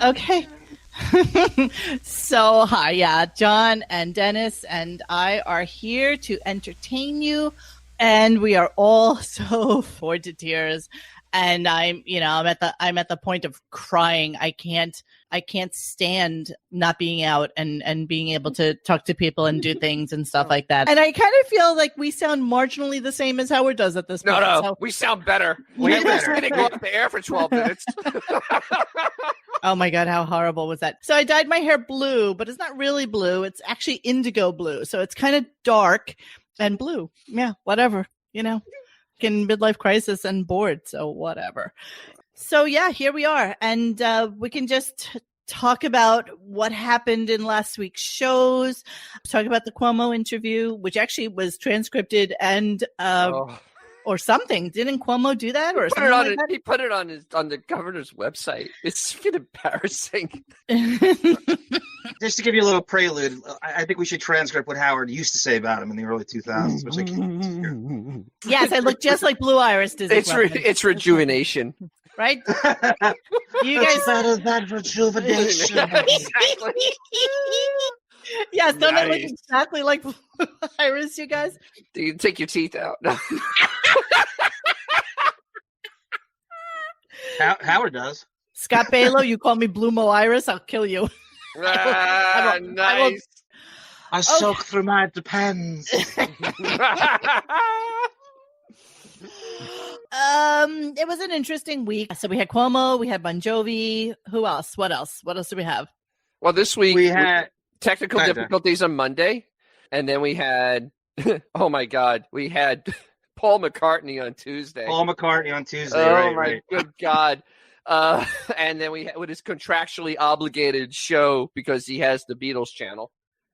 Okay. So, hi, yeah, John and Dennis and I are here to entertain you, and we are all so bored to tears. And I'm at the point of crying. I can't stand not being out and being able to talk to people and do things and stuff like that. And I kind of feel like we sound marginally the same as Howard does at this point. No, so. we sound better. Way We better. didn't go off the air for 12 minutes. Oh my God, how horrible was that? So I dyed my hair blue, but it's not really blue. It's actually indigo blue. So it's kind of dark and blue. Yeah, whatever, in midlife crisis and bored. So whatever. So yeah, here we are. And we can just talk about what happened in last week's shows, talk about the Cuomo interview, which actually was transcripted and or something. Didn't Cuomo do that? Or something like that? He put it on the governor's website. It's freaking embarrassing. Just to give you a little prelude, I think we should transcript what Howard used to say about him in the early 2000s, which I can't hear. Yes, I look just like Blue Iris. It's rejuvenation. Right? You guys better than rejuvenation. Exactly. Yes, don't I look exactly like Blue Iris, you guys? You take your teeth out. No. Howard does. Scott Balo, you call me Blue Mo Iris, I'll kill you. Nice. I soak through my depends. It was an interesting week. So we had Cuomo, we had Bon Jovi. Who else? What else? What else do we have? Well, this week We had technical difficulties on Monday, and then we had oh my God, we had Paul McCartney on Tuesday. Paul McCartney on Tuesday. Oh my good God. And then we had with his contractually obligated show because he has the Beatles channel.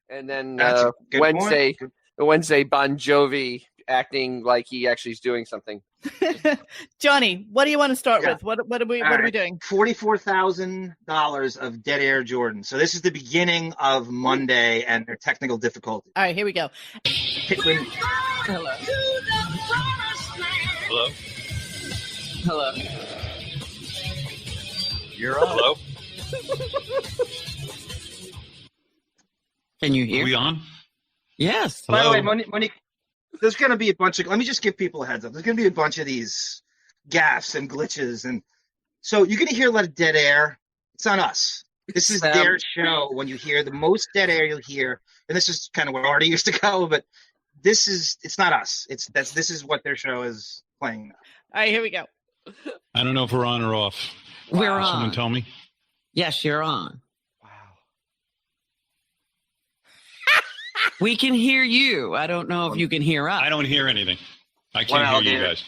And then Wednesday, Bon Jovi acting like he actually is doing something. Johnny, what do you want to start with? What are we doing? $44,000 of dead air Jordan. So this is the beginning of Monday and their technical difficulties. All right, here we go. Hello. Hello? Hello. You're on. Hello? Can you Are hear? we on? Yes. By the Hello? way, Monique, there's going to be a bunch of, let me just give people a heads up. There's going to be a bunch of these gaffes and glitches. And so you're going to hear a lot of dead air. It's on us. This is their show. When you hear the most dead air you'll hear, and this is kind of where Artie used to go, but it's not us. This is what their show is playing now. All right, here we go. I don't know if we're on or off. We're on. Someone tell me. Yes, you're on. Wow. We can hear you. I don't know if you can hear us. I don't hear anything. I can't hear you guys.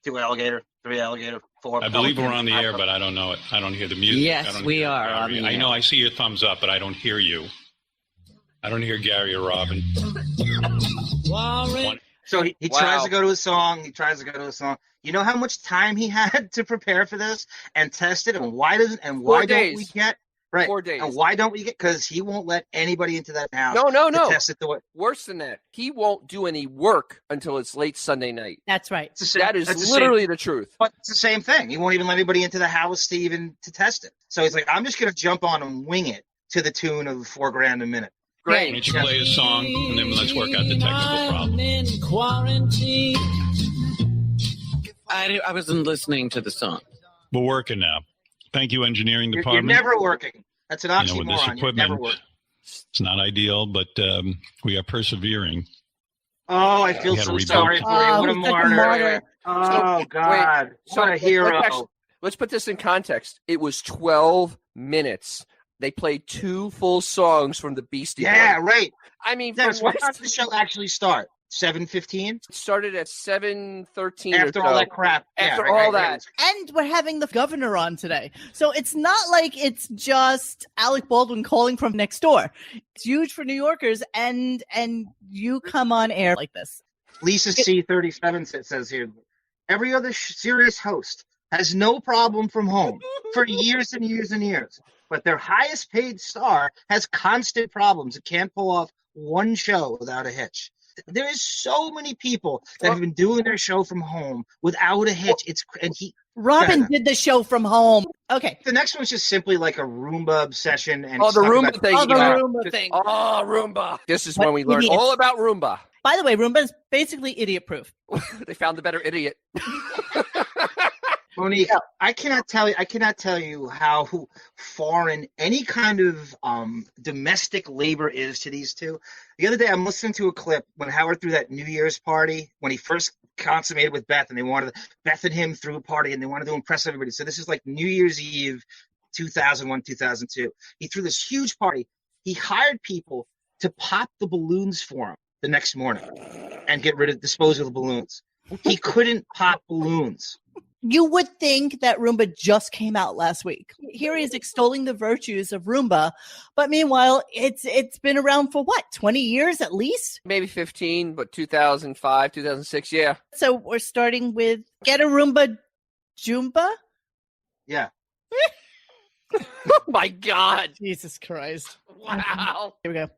2 alligator, 3 alligator, 4. I believe we're on the air, but I don't know it. I don't hear the music. Yes, I don't we hear are Gary. on the I air. know I see your thumbs up, but I don't hear you. I don't hear Gary or Robin. So he tries to go to a song. You know how much time he had to prepare for this and test it, and why don't we get right? 4 days. And why don't we get? Because he won't let anybody into that house. No. To test it the way. Worse than that, he won't do any work until it's late Sunday night. That's right. That is literally the truth. But it's the same thing. He won't even let anybody into the house to test it. So he's like, I'm just going to jump on and wing it to the tune of $4,000 a minute. Great. Why don't you play a song, and then let's work out the technical problem. I wasn't listening to the song. We're working now. Thank you, engineering You're department. never working. That's an oxymoron. With this You're equipment, never working. it's not ideal, but we are persevering. Oh, I feel We had so to sorry rebuild. for you. What a he's such a martyr. martyr. Oh, God. What a hero. Let's put this in context. It was 12 minutes. They played 2 full songs from the Beastie Boys. Yeah, right. I mean, Dennis, what time did the show actually start? 7:15? It started at 7:13 After all that crap. After all that. And we're having the governor on today. So it's not like it's just Alec Baldwin calling from next door. It's huge for New Yorkers, and you come on air like this. Lisa C37 says here, every other serious host has no problem from home for years and years and years. But their highest paid star has constant problems and can't pull off one show without a hitch. There is so many people that have been doing their show from home without a hitch. Robin did the show from home. Okay. The next one's just simply like a Roomba obsession. And the Roomba thing. Oh, the Roomba thing. Oh, Roomba. This is when we learned all about Roomba. By the way, Roomba is basically idiot-proof. They found the better idiot. Monique, I cannot tell you how foreign any kind of domestic labor is to these two. The other day, I'm listening to a clip when Howard threw that New Year's party when he first consummated with Beth, and they wanted Beth and him threw a party, and they wanted to impress everybody. So this is like New Year's Eve, 2001, 2002. He threw this huge party. He hired people to pop the balloons for him the next morning and dispose of the balloons. He couldn't pop balloons. You would think that Roomba just came out last week. Here he is extolling the virtues of Roomba, but meanwhile, it's been around for what, 20 years at least? Maybe 15, but 2005, 2006, yeah. So we're starting with get a Roomba Joomba? Yeah. Oh my God. Jesus Christ. Wow. Here we go.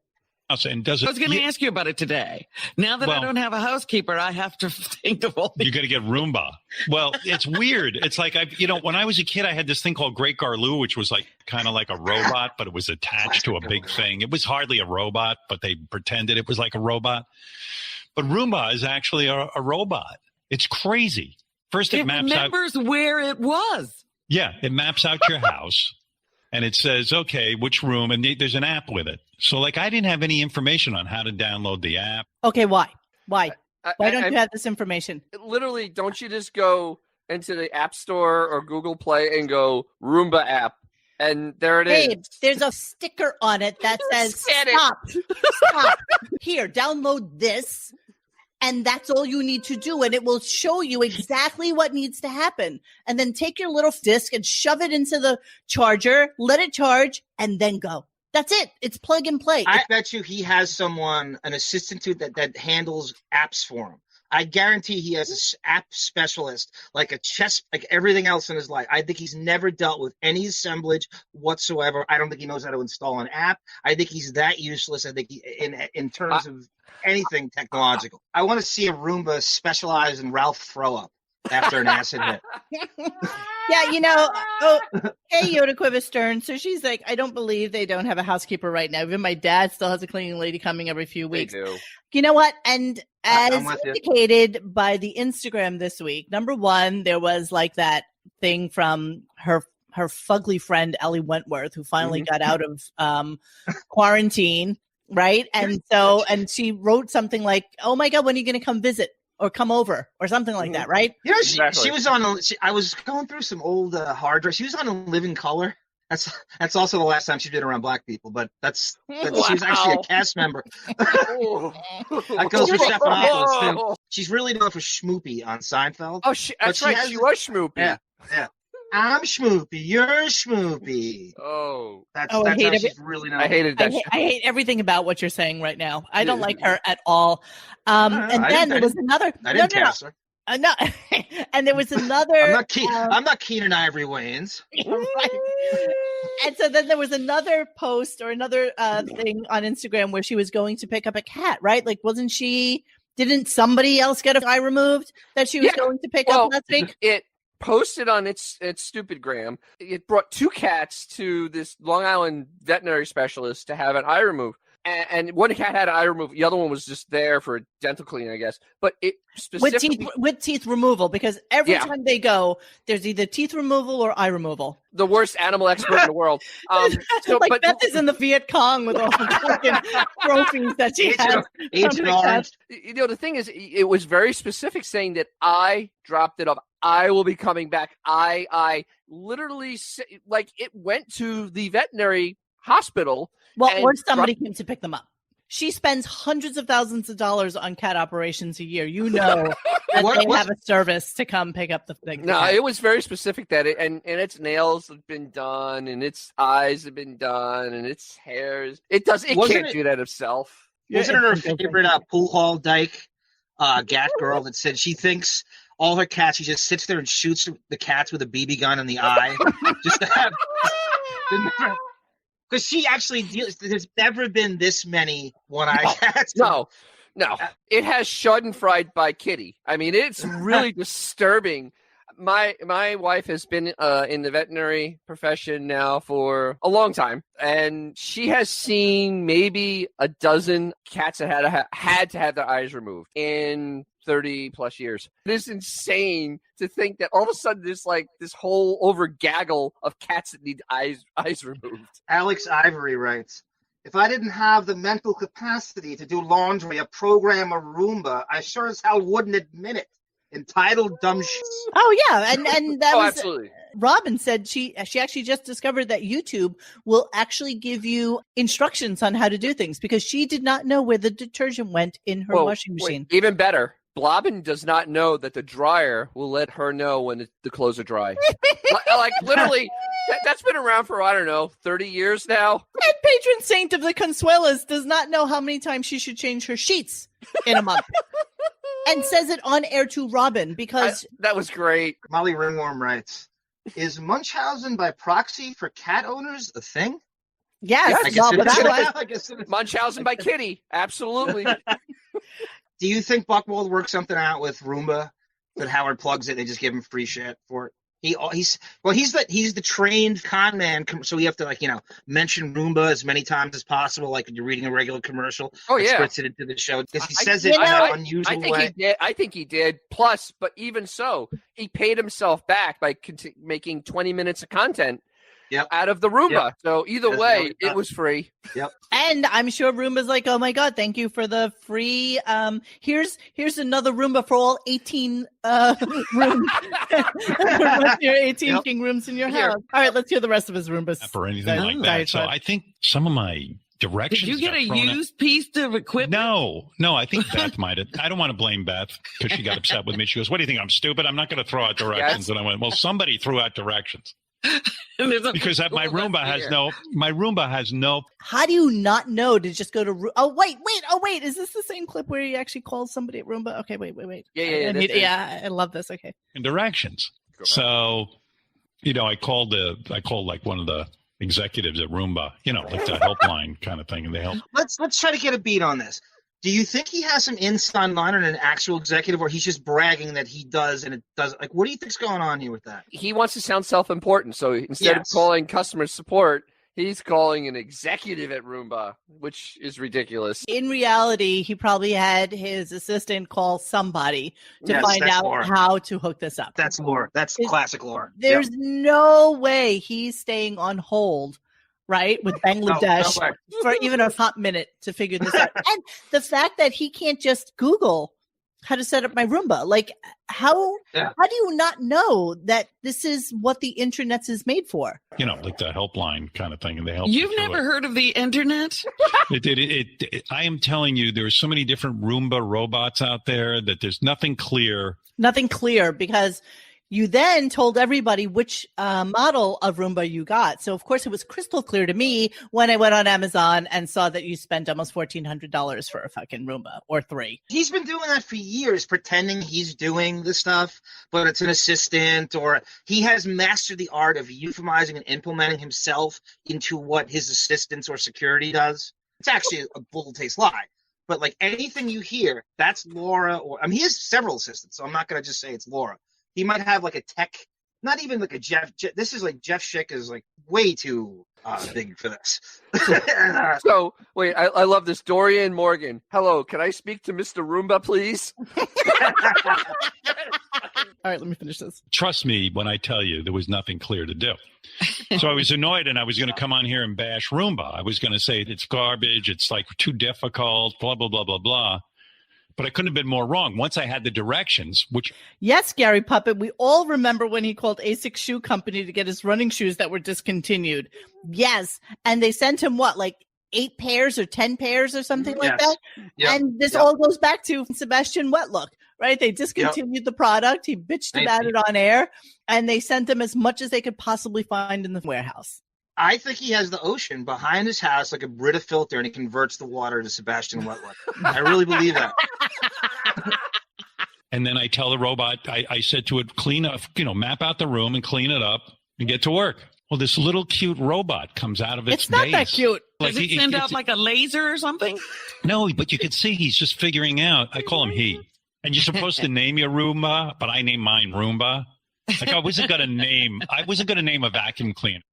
And I was going to ask you about it today. Now that I don't have a housekeeper, I have to think of all You got to get Roomba. Well, it's weird. It's like, when I was a kid, I had this thing called Great Garloo, which was like kind of like a robot, but it was attached to a big thing. It was hardly a robot, but they pretended it was like a robot. But Roomba is actually a robot. It's crazy. First, it maps out. It remembers where it was. Yeah, it maps out your house. And it says, okay, which room? And there's an app with it. So, I didn't have any information on how to download the app. Okay, why? Why don't you have this information? Literally, don't you just go into the App Store or Google Play and go Roomba app? And there it is. There's a sticker on it that says, stop. Here, download this. And that's all you need to do. And it will show you exactly what needs to happen. And then take your little disc and shove it into the charger, let it charge, and then go. That's it. It's plug and play. I bet you he has an assistant to that handles apps for him. I guarantee he has an app specialist, like everything else in his life. I think he's never dealt with any assemblage whatsoever. I don't think he knows how to install an app. I think he's that useless. I think in terms of anything technological. I want to see a Roomba specialize in Ralph throw up after an acid hit. Yeah, hey, Yoda Quiver Stern. So she's like, I don't believe they don't have a housekeeper right now. Even my dad still has a cleaning lady coming every few weeks. They do. You know what? And as indicated by the Instagram this week, number one, there was like that thing from her fugly friend, Ellie Wentworth, who finally got out of quarantine, right? And so, and she wrote something like, oh my God, when are you going to come visit? Or come over, or something like that, right? She was on. I was going through some old hard drive. She was on A Living Color. That's also the last time she did around black people. But that's Wow. She was actually a cast member. That goes for Stephanopoulos too. She's really known for Schmoopy on Seinfeld. Oh, that's right. She was Schmoopy. Yeah. I'm Schmoopy. You're Schmoopy. Oh, that's how she's really known. I hated that. I hate everything about what you're saying right now. I don't like her at all. And then there was another. I didn't cast her. No, and there was another. I'm not Keenan Ivory Wayans. Right. And so then there was another post or another thing on Instagram where she was going to pick up a cat, right? Like, didn't somebody else get an eye removed that she was going to pick up last week? It posted on its stupid gram. It brought 2 cats to this Long Island veterinary specialist to have an eye removed. And one cat had an eye removed. The other one was just there for a dental cleaning, I guess. But it specifically with teeth removal, because every time they go, there's either teeth removal or eye removal. The worst animal expert in the world. But Beth is in the Viet Cong with all the fucking trophies that she has. Agent Orange. The thing is, it was very specific, saying that I dropped it off. I will be coming back. I literally, like, it went to the veterinary hospital. Well, or somebody came to pick them up. She spends hundreds of thousands of dollars on cat operations a year. You know that they have a service to come pick up the thing. No, it was very specific that and its nails have been done, and its eyes have been done, and its hairs. It can't do that itself. Wasn't it her favorite pool hall dyke gat girl that said she thinks all her cats, she just sits there and shoots the cats with a BB gun in the eye, just to have. Because she actually deals. There's never been this many one-eyed cats. No. No, it has Schadenfreude by Kitty. I mean, it's really disturbing. My wife has been in the veterinary profession now for a long time, and she has seen maybe a dozen cats that had to have their eyes removed in 30 plus years. It is insane to think that all of a sudden there's like this whole over gaggle of cats that need eyes removed. Alex Ivory writes, if I didn't have the mental capacity to do laundry, a program, a Roomba, I sure as hell wouldn't admit it. Entitled dumb shit. Oh yeah, and that was absolutely. Robin said she actually just discovered that YouTube will actually give you instructions on how to do things because she did not know where the detergent went in her washing machine. Even better, Blobbin does not know that the dryer will let her know when the clothes are dry. Like literally, that's been around for, I don't know, 30 years now. And patron saint of the Consuelas does not know how many times she should change her sheets in a month. And says it on air to Robin because... that was great. Molly Ringworm writes, is Munchausen by proxy for cat owners a thing? Yes. I guess it is. Munchausen by Kitty. Absolutely. Do you think Buchwald worked something out with Roomba that Howard plugs it and they just give him free shit for it? He's the trained con man, so we have to mention Roomba as many times as possible, like when you're reading a regular commercial. Oh yeah, scripts it into the show because he says it in an unusual way. I think he did. Plus, but even so, he paid himself back by making 20 minutes of content. Yep. Out of the Roomba. Yep. So either way, it was free. Yep. And I'm sure Roomba's like, oh my God, thank you for the free. Here's another Roomba for all 18 rooms. Your 18 king rooms in your house. All right, let's hear the rest of his Roombas. For anything like that. So I think some of my directions. Did you get a used piece of equipment? No, I think Beth might have. I don't want to blame Beth because she got upset with me. She goes, what do you think? I'm stupid? I'm not going to throw out directions. Yes. And I went, well, somebody threw out directions. Because my Roomba has no. How do you not know to just go to? Oh wait! Is this the same clip where he actually calls somebody at Roomba? Okay, wait. Yeah. I love this. Okay. And directions. So, I called like one of the executives at Roomba, like the helpline kind of thing, and they help. Let's try to get a beat on this. Do you think he has some inside line on an actual executive, or he's just bragging that he does and it does? Like, what do you think's going on here with that? He wants to sound self-important, so instead of calling customer support, he's calling an executive at Roomba, which is ridiculous. In reality, he probably had his assistant call somebody to find out how to hook this up. That's lore. That's classic lore. There's no way he's staying on hold. Right, with Bangladesh for even a hot minute to figure this out. And the fact that he can't just Google how to set up my Roomba. Like, how do you not know that this is what the internet is made for? Like the helpline kind of thing. And they help. You've never heard of the internet? I am telling you, there's so many different Roomba robots out there that there's nothing clear. Nothing clear because you then told everybody which model of Roomba you got. So, of course, it was crystal clear to me when I went on Amazon and saw that you spent almost $1,400 for a fucking Roomba or 3. He's been doing that for years, pretending he's doing the stuff, but it's an assistant, or he has mastered the art of euphemizing and implementing himself into what his assistants or security does. It's actually a bull-taste lie. But, like, anything you hear, that's Laura, he has several assistants, so I'm not going to just say it's Laura. He might have like a tech, not even like a Jeff. This is like Jeff Schick is like way too big for this. So wait, I love this. Dorian Morgan. Hello, can I speak to Mr. Roomba, please? All right, let me finish this. Trust me when I tell you there was nothing clear to do. So I was annoyed and I was going to come on here and bash Roomba. I was going to say it's garbage. It's like too difficult, blah, blah, blah, blah, blah. But I couldn't have been more wrong. Once I had the directions, which... Yes, Gary Puppet, we all remember when he called Asics Shoe Company to get his running shoes that were discontinued. Yes. And they sent him, like 8 pairs or 10 pairs or something like that? Yep. And this all goes back to Sebastian Wetlook, right? They discontinued the product. He bitched about it on air. And they sent them as much as they could possibly find in the warehouse. I think he has the ocean behind his house like a Brita filter, and he converts the water to Sebastian Wetlook. I really believe that. And then I tell the robot, I said to it, clean up, map out the room and clean it up and get to work. Well, this little cute robot comes out of its It's not base. that cute. Does it send out like a laser or something? No, but you can see he's just figuring out. I call him he. And you're supposed to name your Roomba, but I named mine Roomba. Like I wasn't going to name a vacuum cleaner.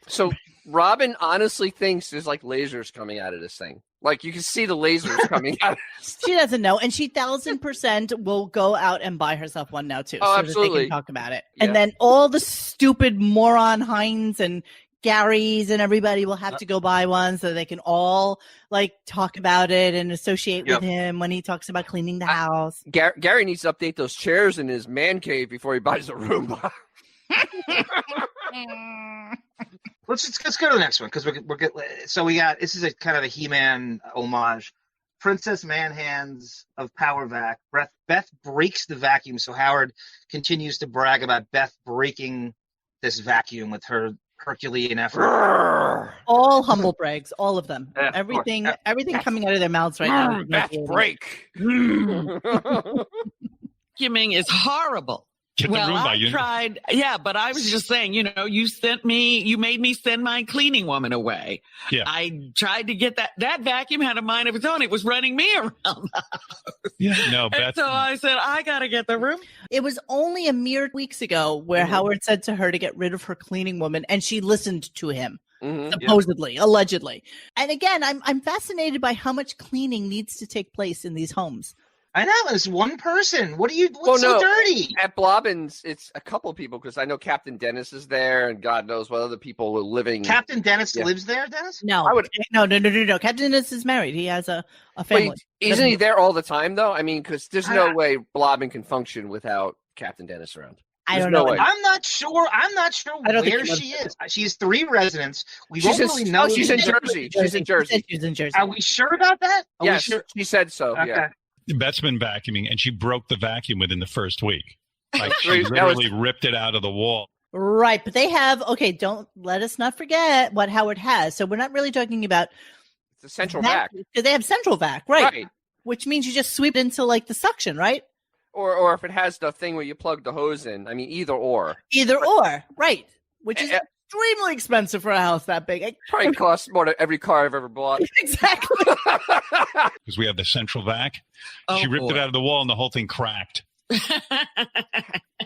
So Robin honestly thinks there's like lasers coming out of this thing. Like you can see the lasers coming out. She doesn't know, and she 1,000% will go out and buy herself one now too. Oh, so absolutely. That they can talk about it, Yeah. and then all the stupid moron Hines and Gary's and everybody will have to go buy one so they can all like talk about it and associate with him when he talks about cleaning the house. Gary needs to update those chairs in his man cave before he buys a Roomba. Let's go to the next one because we're good. So we got this is a kind of a He-Man homage. Princess Manhands of Power Vac. Beth breaks the vacuum, so Howard continues to brag about Beth breaking this vacuum with her Herculean effort. All humble brags, all of them. Yeah, everything coming out of their mouths right now. Beth break. Vacuuming is horrible. Well, I tried. Yeah, but I was just saying, you made me send my cleaning woman away. Yeah. I tried to get that vacuum had a mind of its own. It was running me around the house. Yeah, no, Beth. So I said, I got to get the room. It was only a mere weeks ago where Howard said to her to get rid of her cleaning woman, and she listened to him. Supposedly, allegedly. And again, I'm fascinated by how much cleaning needs to take place in these homes. I know, it's one person. What's so dirty? At Blobbins, it's a couple people because I know Captain Dennis is there, and God knows what other people are living. Captain Dennis lives there, Dennis? No, no. Captain Dennis is married. He has a family. Wait, isn't he there all the time though? I mean, because there's no way Blobbin can function without Captain Dennis around. I don't know. I'm not sure where she is. She has 3 residents. She's in Jersey. She's in Jersey. She's in Jersey. Are we sure about that? Yes, she said so. Okay. Yeah. Beth's been vacuuming, and she broke the vacuum within the first week. Like she literally ripped it out of the wall. Right, but they have don't let us not forget what Howard has. So we're not really talking about the central vac. Because they have central vac, right? Which means you just sweep it into like the suction, right? Or if it has the thing where you plug the hose in. I mean, either or. Right? Which is extremely expensive for a house that big. It probably costs more than every car I've ever bought. Exactly. Because we have the central vac. She ripped it out of the wall and the whole thing cracked.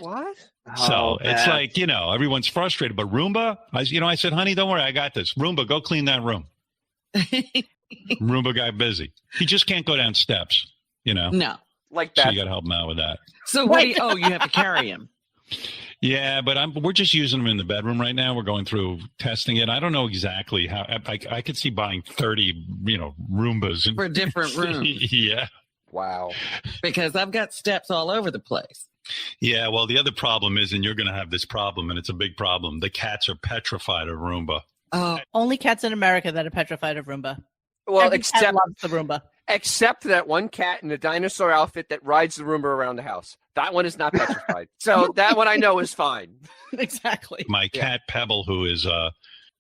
What? So it's like, everyone's frustrated. But Roomba, I said, honey, don't worry, I got this. Roomba, go clean that room. Roomba got busy. He just can't go down steps, No. Like that. So you got to help him out with that. So what you have to carry him. Yeah, but we're just using them in the bedroom right now. We're going through testing it. I don't know exactly how. I could see buying 30, Roombas for different rooms. Yeah. Wow. Because I've got steps all over the place. Yeah. Well, the other problem is, and you're going to have this problem, and it's a big problem. The cats are petrified of Roomba. Oh, only cats in America that are petrified of Roomba. Well, Every cat loves the Roomba. Except that one cat in a dinosaur outfit that rides the Roomba around the house. That one is not petrified. So that one I know is fine. Exactly. My cat Pebble, who is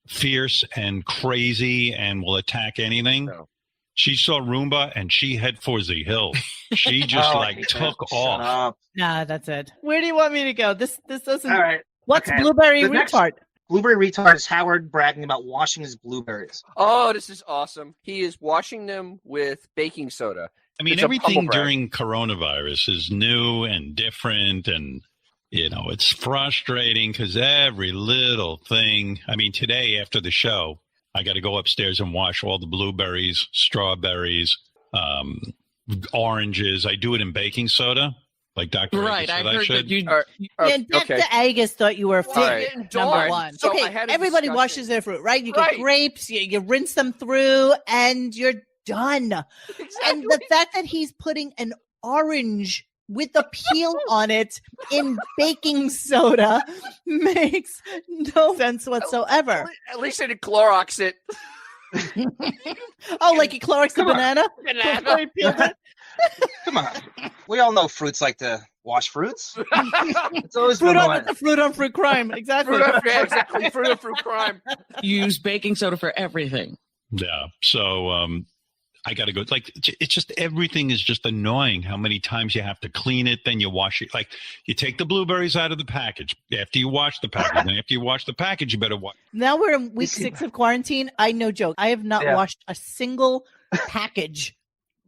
fierce and crazy and will attack anything. No. She saw Roomba and she head for the hill. She just took off. Nah, that's it. Where do you want me to go? This doesn't. All right. What's Blueberry Retard? Blueberry Retard is Howard bragging about washing his blueberries. Oh, this is awesome. He is washing them with baking soda. I mean, everything during coronavirus is new and different, and, it's frustrating because every little thing. I mean, today after the show, I got to go upstairs and wash all the blueberries, strawberries, oranges. I do it in baking soda. Like Dr. Right, I heard that you. Dr. Agus thought you were number one. So everybody washes their fruit, right? You get grapes, you rinse them through, and you're done. Exactly. And the fact that he's putting an orange with the peel on it in baking soda makes no sense whatsoever. At least they did Clorox it. Like you Clorox the banana? Come on. We all know fruits like to wash fruits. It's always fruit on fruit crime. Exactly. Fruit on fruit crime. Use baking soda for everything. Yeah. So I got to go. Like, it's just, everything is just annoying how many times you have to clean it. Then you wash it. Like, you take the blueberries out of the package after you wash the package. And after you wash the package, you better wash. Now we're in week 6 of quarantine. I no joke. I have not washed a single package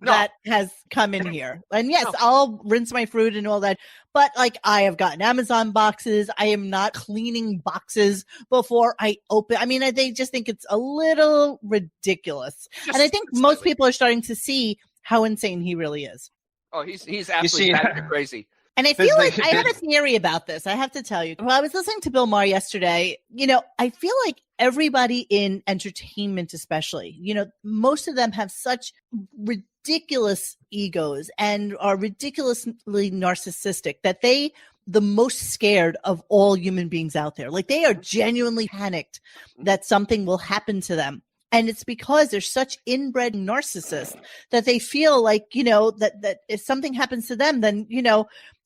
that has come in here. And yes, I'll rinse my fruit and all that. But like, I have gotten Amazon boxes. I am not cleaning boxes before I open. I mean, they just think it's a little ridiculous. And I think most people are starting to see how insane he really is. Oh, he's absolutely crazy. And I feel like I have a theory about this. I have to tell you. Well, I was listening to Bill Maher yesterday. I feel like everybody in entertainment, especially, most of them have such ridiculous egos and are ridiculously narcissistic that the most scared of all human beings out there. Like, they are genuinely panicked that something will happen to them. And it's because they're such inbred narcissists that they feel like, that if something happens to them, then,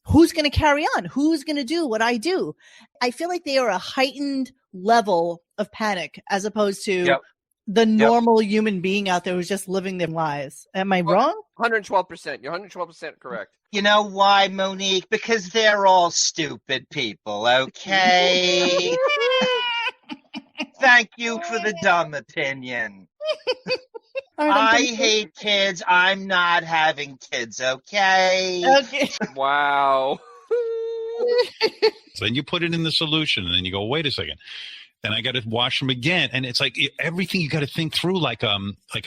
who's going to carry on? Who's going to do what I do? I feel like they are a heightened level of panic as opposed to the normal human being out there who's just living their lives. Am I wrong? 112%. You're 112% correct. You know why, Monique? Because they're all stupid people, okay? Thank you for the dumb opinion. I hate kids. I'm not having kids, okay? Wow. So then you put it in the solution, and then you go, wait a second. Then I got to wash them again, and it's like everything you got to think through, like a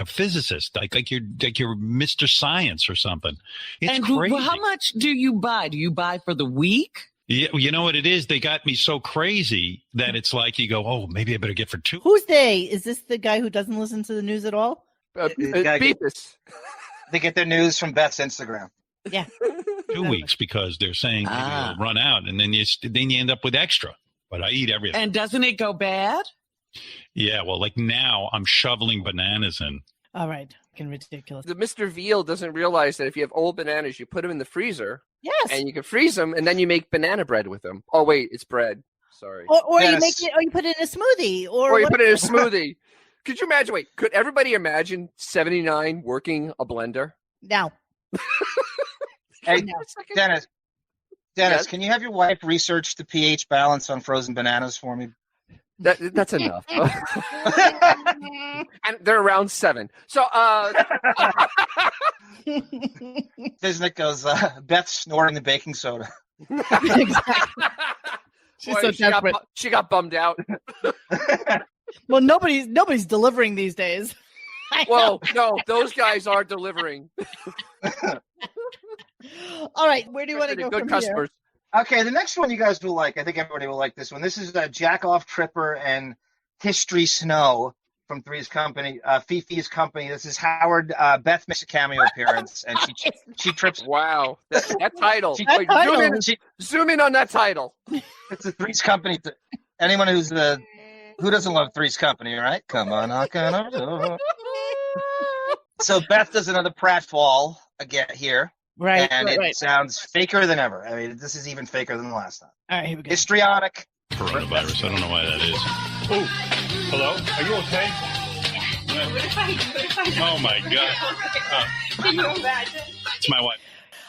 physicist, like you're Mr. Science or something. It's crazy. How much do you buy? Do you buy for the week? Yeah, you know what it is? They got me so crazy that it's like you go, oh, maybe I better get for 2. Who's they? Is this the guy who doesn't listen to the news at all? Beefus. They get their news from Beth's Instagram. Yeah. 2 weeks because they're saying maybe it'll run out, and then you end up with extra. But I eat everything. And doesn't it go bad? Yeah, well, like now I'm shoveling bananas in. All right. Ridiculous. The Mr. Veal doesn't realize that if you have old bananas, you put them in the freezer. Yes. And you can freeze them, and then you make banana bread with them. Oh, wait, it's bread. Sorry. Or you make it, or you put it in a smoothie. Or you put it in a smoothie. Could you imagine? Wait, could everybody imagine 79 working a blender? No. Hey, Dennis, yes? Can you have your wife research the pH balance on frozen bananas for me? That's enough. And they're around 7. So, Bznick goes, Beth snorting the baking soda. Exactly. She's so desperate. She got bummed out. Well, nobody's delivering these days. Well, no, those guys are delivering. All right, where do you want to go good from customers. here? Okay, the next one you guys will like. I think everybody will like this one. This is Jack Off Tripper and History Snow from Three's Company, Fifi's Company. This is Howard. Beth makes a cameo appearance, and she trips. Wow, that title. Zoom in on that title. It's a Three's Company. Anyone who doesn't love Three's Company, right? Come on, knock on our door. So Beth does another pratfall again here. Right. And it sounds faker than ever. I mean, this is even faker than the last time. All right, here we go. Histrionic. Coronavirus. I don't know why that is. Oh, hello? Are you okay? Yeah. What if I oh, my God. Can you imagine? It's my wife.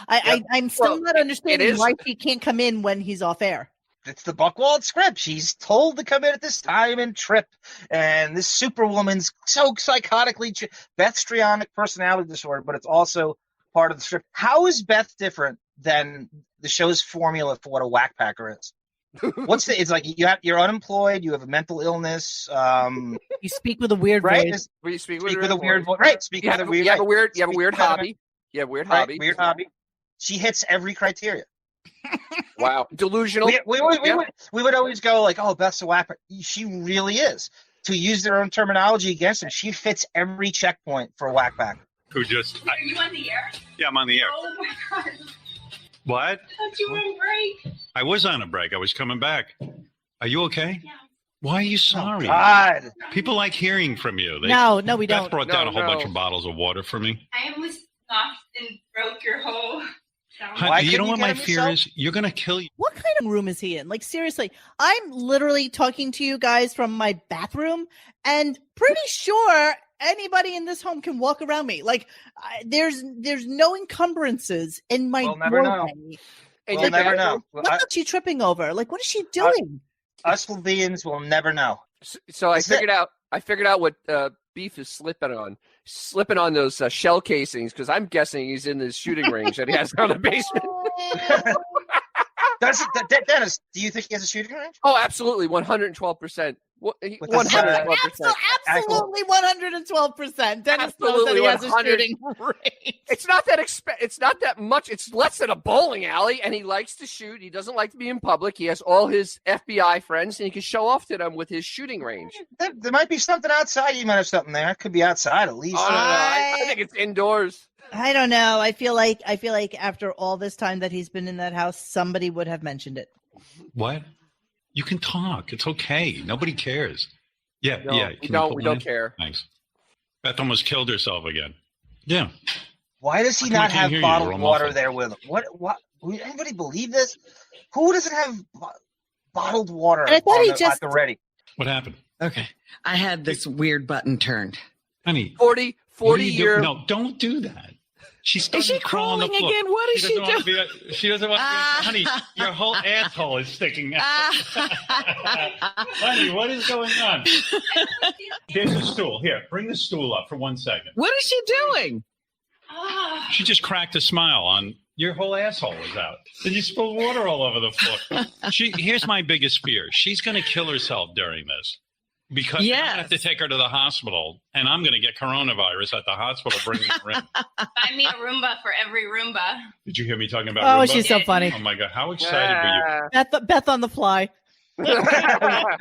I'm still not understanding why she can't come in when he's off air. It's the Buchwald script. She's told to come in at this time and trip. And this superwoman's so psychotically Beth's histrionic personality disorder, but it's also part of the script. How is Beth different than the show's formula for what a whackpacker is? It's like you're unemployed, you have a mental illness. You speak with a weird voice. You speak with a weird voice. Right. You have a weird hobby. You have a weird hobby. Weird hobby. She hits every criteria. Wow. Delusional. We would always go like, oh, Beth's a whackpacker. She really is. To use their own terminology against him, she fits every checkpoint for a whackpacker. Are you on the air? Yeah, I'm on the air. Oh my God. What? I thought you were on break. I was on a break. I was coming back. Are you okay? Yeah. Why are you sorry? Oh, God. People like hearing from you. No, we Beth don't. brought down a whole bunch of bottles of water for me. I almost knocked and broke your whole sound. Honey, you know what my fear is? You're going to kill you. What kind of room is he in? Like, seriously, I'm literally talking to you guys from my bathroom, and pretty sure anybody in this home can walk around me. Like, there's no encumbrances in my doorway. We'll never know. What is she tripping over? Like, what is she doing? Us plebeians will never know. So I figured out what Beef is slipping on those shell casings, because I'm guessing he's in this shooting range that he has down the basement. Dennis, do you think he has a shooting range? Oh, absolutely, 112%. 112%. Absolutely 112%. Dennis knows that he has a shooting range. It's not that much. It's less than a bowling alley, and he likes to shoot. He doesn't like to be in public. He has all his FBI friends, and he can show off to them with his shooting range. There might be something outside. You might have something there. It could be outside at least. Oh, no. I think it's indoors. I don't know. I feel like after all this time that he's been in that house, somebody would have mentioned it. What? You can talk. It's okay. Nobody cares. Yeah, no, yeah. We don't care. Thanks. Beth almost killed herself again. Yeah. Why does he not have bottled water there with him? What? Anybody believe this? Who doesn't have bottled water at the ready? What happened? Okay. I had this weired button turned. Honey. 40 year. No, don't do that. Is she crawling again? What is she doing? She doesn't want to be honey, your whole asshole is sticking out. Honey, what is going on? There's a stool. Here, bring the stool up for 1 second. What is she doing? She just cracked a smile on your whole asshole is out. Then you spilled water all over the floor. Here's my biggest fear. She's going to kill herself during this. Because I have to take her to the hospital, and I'm going to get coronavirus at the hospital bringing her in. Buy me a Roomba for every Roomba. Did you hear me talking about Roomba? Oh, she's so funny. Oh, my God. How excited were you? Beth on the fly. I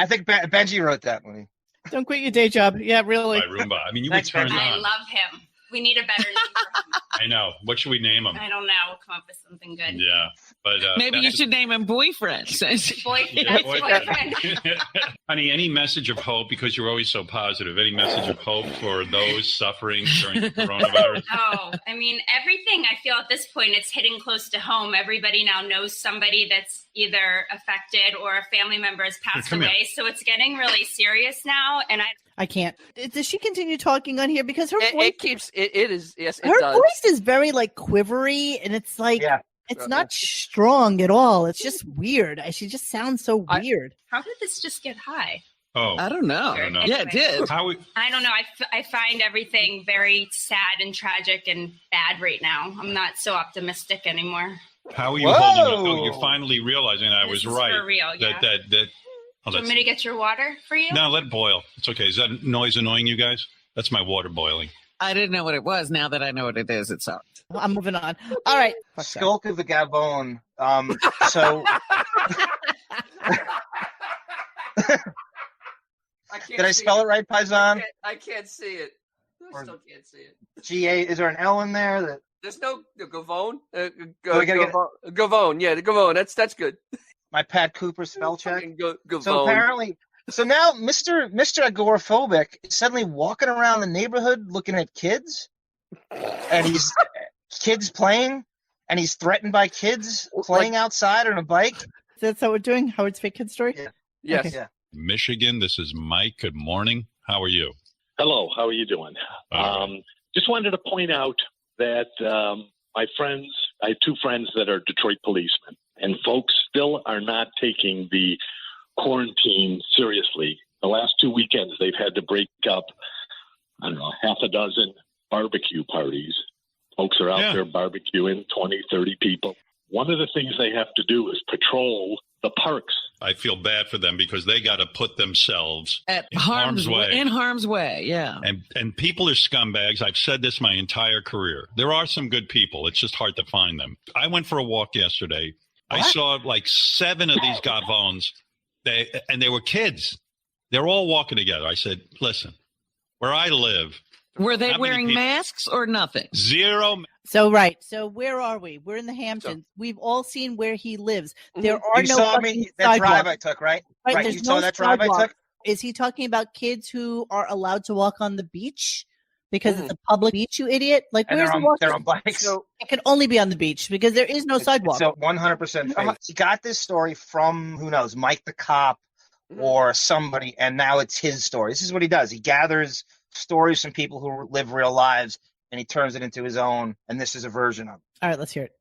think Benji wrote that one. Don't quit your day job. Yeah, really. By Roomba. I mean, you would turn on. I love him. We need a better name for him. I know. What should we name him? I don't know. We'll come up with something good. Yeah. But maybe you should name him Boyfriend. Boyfriend. Honey, any message of hope, because you're always so positive, any message of hope for those suffering during the coronavirus? Oh, I mean, everything I feel at this point, it's hitting close to home. Everybody now knows somebody that's either affected or a family member has passed away. So it's getting really serious now. And I can't. Does she continue talking on here? Because her voice her voice is very like quivery, and it's like it's not strong at all. It's just weird. She just sounds so weird. How did this just get high? Oh, I don't know. Anyway, yeah, it did. I don't know. I find everything very sad and tragic and bad right now. I'm not so optimistic anymore. How are you holding up? Oh, you're finally realizing I was right. For real, yeah. That do you want me to get your water for you? No, let it boil. It's okay. Is that noise annoying you guys? That's my water boiling. I didn't know what it was. Now that I know what it is, it's out. I'm moving on. All right. Skulk of the Gabon. So. Did I spell it right, Paisan? I can't see it. I still can't see it. G-A, is there an L in there? There's no Gavone. Gavone, yeah, the Gavone. That's good. My Pat Cooper spell check. So apparently, now Mr. Agoraphobic is suddenly walking around the neighborhood looking at kids, and he's kids playing, and he's threatened by kids playing outside on a bike. That's how we're doing Howard's Fake Kid Story? Yeah. Yes. Okay. Yeah. Michigan, this is Mike. Good morning. How are you? Hello. How are you doing? Just wanted to point out that my friends, I have two friends that are Detroit policemen, and folks still are not taking the quarantine seriously. The last 2 weekends, they've had to break up, I don't know, half a dozen barbecue parties. Folks are out there barbecuing, 20, 30 people. One of the things they have to do is patrol the parks. I feel bad for them because they got to put themselves in harm's way. In harm's way, yeah. And people are scumbags. I've said this my entire career. There are some good people. It's just hard to find them. I went for a walk yesterday. What? I saw like 7 of these gavones, and they were kids. They're all walking together. I said, listen, where I live. Were they wearing masks or nothing? Zero. So where are we? We're in the Hamptons. We've all seen where he lives. There are you saw me that drive I took, right? Right. You saw that drive I took. Is he talking about kids who are allowed to walk on the beach because it's a public beach? You idiot! Like and where's the walk? They're on bikes. So it can only be on the beach because there is no sidewalk. So 100% fake. He got this story from who knows, Mike the cop or somebody, and now it's his story. This is what he does. He gathers stories from people who live real lives, and he turns it into his own, and this is a version of it. All right, let's hear it.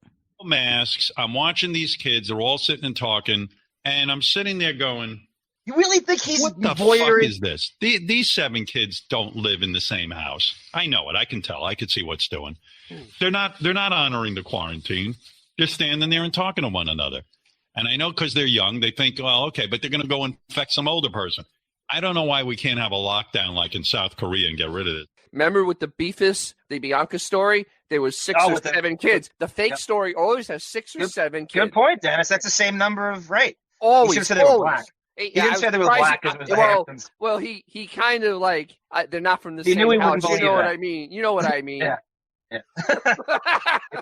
Masks. I'm watching these kids. They're all sitting and talking, and I'm sitting there going, you really think he's what the fuck is this? These 7 kids don't live in the same house. I know it. I can tell. I can see what's doing. They're not honoring the quarantine. They're standing there and talking to one another. And I know because they're young, they think, well, okay, but they're going to go infect some older person. I don't know why we can't have a lockdown like in South Korea and get rid of it. Remember with the Beefus, the Bianca story? There was 6 or 7 kids. The fake story always has 6 or 7 kids. Good point, Dennis. That's the same number of right. Always. You should have said they were black. He didn't say they were black because it was the Hamptons. Well, he kind of like, they're not from the same house. You know what I mean? You know what I mean? Yeah.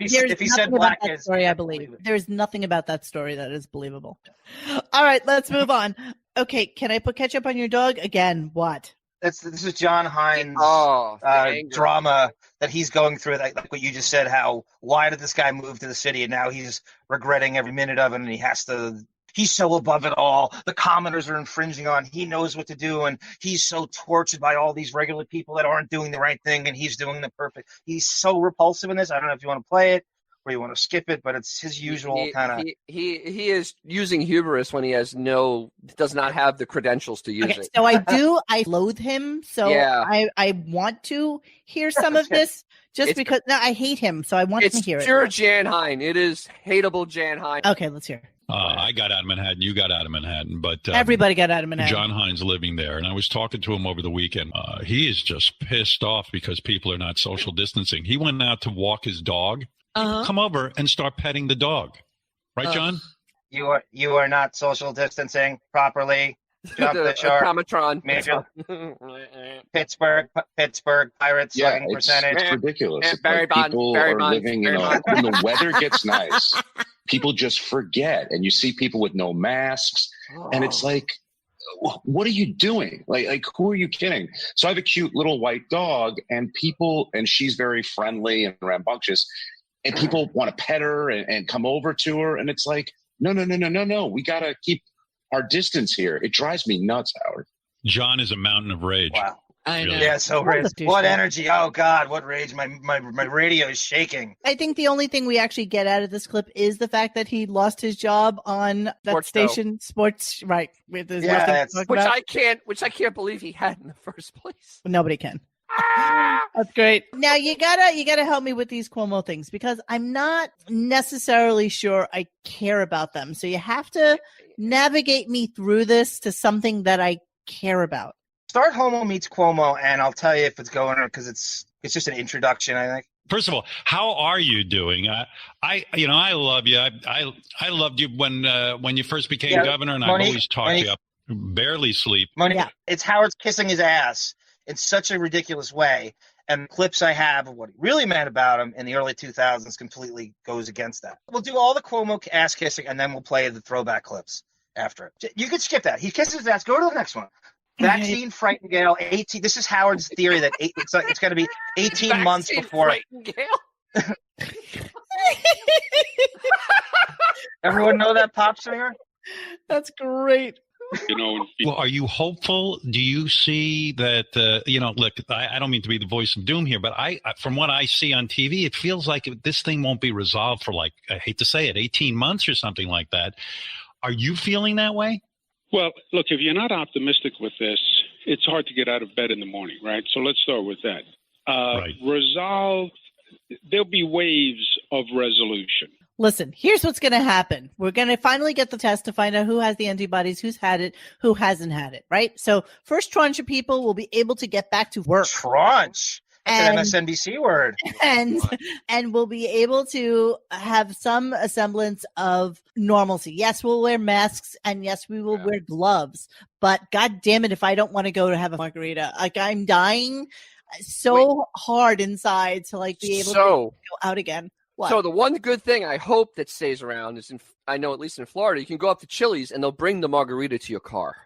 If he said black story, I believe there's nothing about that story that is believable. All right, let's move on. Okay, can I put ketchup on your dog again? What? This is John Hines' drama that he's going through. Like what you just said. Why did this guy move to the city, and now he's regretting every minute of it, and he has to. He's so above it all. The commoners are infringing on. He knows what to do, and he's so tortured by all these regular people that aren't doing the right thing, and he's doing the perfect. He's so repulsive in this. I don't know if you want to play it or you want to skip it, but it's his usual kind of. He is using hubris when he does not have the credentials to use it. So I loathe him. So yeah. I want to hear some of this. Because I hate him, so I want to hear it. It's pure Jan Hine. It is hateable Jan Hine. Okay, let's hear it. I got out of Manhattan. You got out of Manhattan, but everybody got out of Manhattan. John Hines living there, and I was talking to him over the weekend. He is just pissed off because people are not social distancing. He went out to walk his dog. Come over and start petting the dog, right, John? You are not social distancing properly. Jump the shark. Comatron. Major. Pittsburgh Pirates slugging percentage. It's ridiculous. Barry Bonds. People are living when the weather gets nice. People just forget, and you see people with no masks, and it's like, what are you doing? Like, who are you kidding? So I have a cute little white dog, and she's very friendly and rambunctious, and people want to pet her and come over to her, and it's like, no. We got to keep our distance here. It drives me nuts, Howard. John is a mountain of rage. Wow. I know. Yeah, so what energy. Oh, God, what rage. My radio is shaking. I think the only thing we actually get out of this clip is the fact that he lost his job on that Sports station, Sports, right. With his which I can't believe he had in the first place. Nobody can. That's great. Now you gotta help me with these Cuomo things because I'm not necessarily sure I care about them. So you have to navigate me through this to something that I care about. Start Homo meets Cuomo, and I'll tell you if it's going or because it's just an introduction, I think. First of all, how are you doing? I love you. I loved you when you first became governor, and I've always talked you up. Barely sleep. It's Howard's kissing his ass in such a ridiculous way, and the clips I have of what he really meant about him in the early 2000s completely goes against that. We'll do all the Cuomo ass kissing, and then we'll play the throwback clips after it. You could skip that. He kisses his ass. Go to the next one. Vaccine Frightingale, 18. This is Howard's theory that it's going to be 18 months before. Everyone know that pop singer? That's great. Well, are you hopeful? Do you see that, look, I don't mean to be the voice of doom here, but from what I see on TV, it feels like this thing won't be resolved for I hate to say it, 18 months or something like that. Are you feeling that way? Well, look, if you're not optimistic with this, it's hard to get out of bed in the morning, right? So let's start with that. Right. Resolve, there'll be waves of resolution. Listen, here's what's going to happen. We're going to finally get the test to find out who has the antibodies, who's had it, who hasn't had it, right? So first tranche of people will be able to get back to work. Tranche? That's an MSNBC word. And we'll be able to have some semblance of normalcy. Yes, we'll wear masks, and yes, we will wear gloves. But God damn it, if I don't want to go to have a margarita, I'm dying so hard inside to be able to go out again. What? So the one good thing I hope that stays around is, I know at least in Florida, you can go up to Chili's and they'll bring the margarita to your car.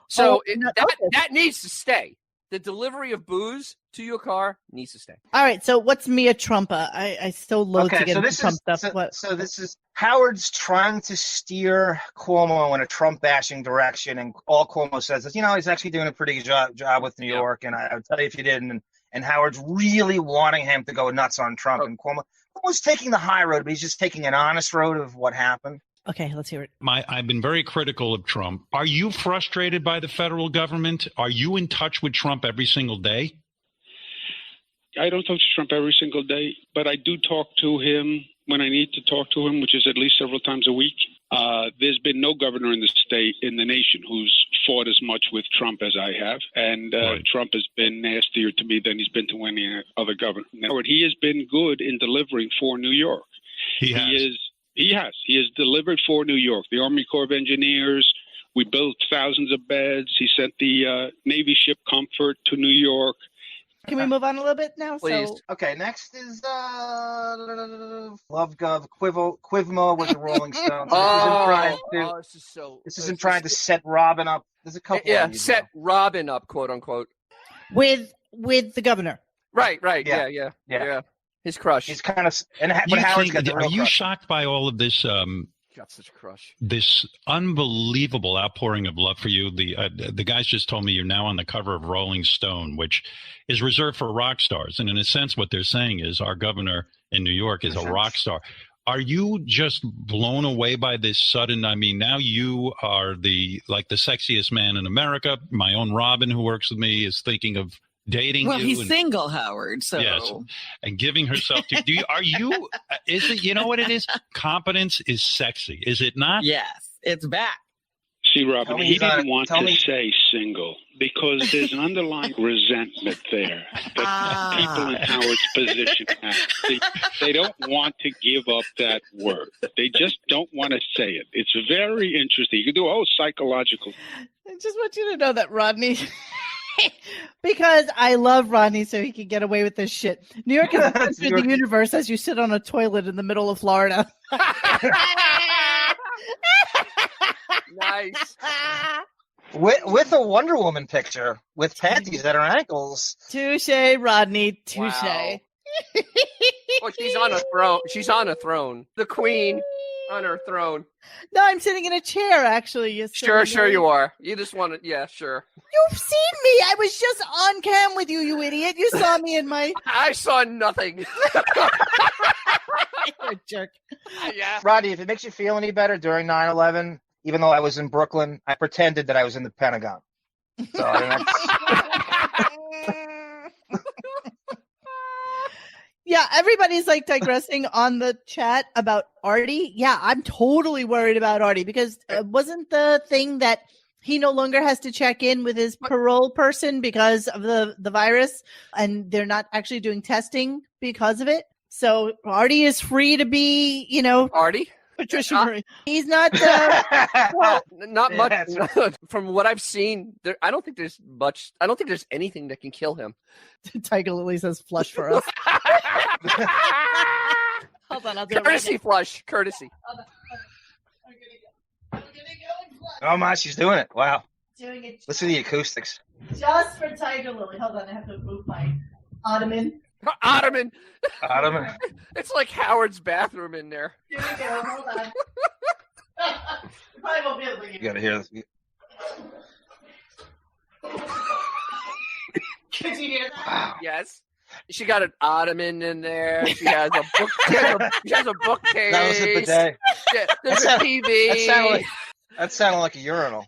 So that needs to stay. The delivery of booze to your car needs to stay. All right, so what's Mia Trumpa? I still loathe to get into Trump stuff. So this is Howard's trying to steer Cuomo in a Trump-bashing direction, and all Cuomo says is, he's actually doing a pretty good job with New York, and I would tell you if you didn't. And Howard's really wanting him to go nuts on Trump, and Cuomo's taking the high road, but he's just taking an honest road of what happened. Okay, let's hear it. I've been very critical of Trump. Are you frustrated by the federal government? Are you in touch with Trump every single day? I don't talk to Trump every single day, but I do talk to him when I need to talk to him, which is at least several times a week. There's been no governor in the nation who's fought as much with Trump as I have. And Trump has been nastier to me than he's been to any other governor. He has been good in delivering for New York. He has delivered for New York. The Army Corps of Engineers, we built thousands of beds. He sent the Navy ship Comfort to New York. Can we move on a little bit now? Please. So, okay, next is Love Gov. Quivmo was a Rolling Stone. This isn't trying to set Robin up. There's a couple. Yeah, set Robin up, quote unquote. With the governor. Right. Yeah. His crush. He's kind of. But Howard's got the real Are you crush. shocked by all of this? Got such a crush. This unbelievable outpouring of love for you. The guys just told me you're now on the cover of Rolling Stone, which is reserved for rock stars. And in a sense, what they're saying is our governor in New York is a rock star. Are you just blown away by this sudden? I mean, now you are the sexiest man in America. My own Robin, who works with me, is thinking of dating well, you. He's single, Howard. So yes, and giving herself to you. Is it? You know what it is? Competence is sexy, is it not? Yes, it's back. See, Robin, he didn't want to say single because there's an underlying resentment there that people in Howard's position have. They don't want to give up that word. They just don't want to say it. It's very interesting. You can do psychological. I just want you to know that Rodney. Because I love Rodney so he can get away with this shit. New York is the center of the universe as you sit on a toilet in the middle of Florida. Nice. With a Wonder Woman picture with panties at her ankles. Touche, Rodney. Touche. Wow. Oh, she's on a throne. She's on a throne. The queen on her throne. No, I'm sitting in a chair, actually. Sure, you are. You just want to, yeah, sure. You've seen me. I was just on cam with you, you idiot. You saw me in my... I saw nothing. You're a jerk. Yeah. Rodney, if it makes you feel any better, during 9/11, even though I was in Brooklyn, I pretended that I was in the Pentagon. So yeah, everybody's digressing on the chat about Artie. Yeah, I'm totally worried about Artie because wasn't the thing that he no longer has to check in with his parole person because of the virus, and they're not actually doing testing because of it. So Artie is free to be, Artie? Patricia Marie. He's not. Well, not much. From what I've seen, I don't think there's much. I don't think there's anything that can kill him. Tiger Lily says flush for us. Hold on, I'll do Courtesy flush. Courtesy. oh my, she's doing it. Wow. Doing it. Listen to the acoustics. Just for Tiger Lily. Hold on, I have to move my ottoman. Ottoman. Ottoman. It's like Howard's bathroom in there. Here we go. Hold on. You probably won't be able to hear. You gotta hear this. Could you hear that? Wow. Yes. She got an ottoman in there. She has a book. She has a bookcase. That was a bidet. There's a TV. That sounded like a urinal.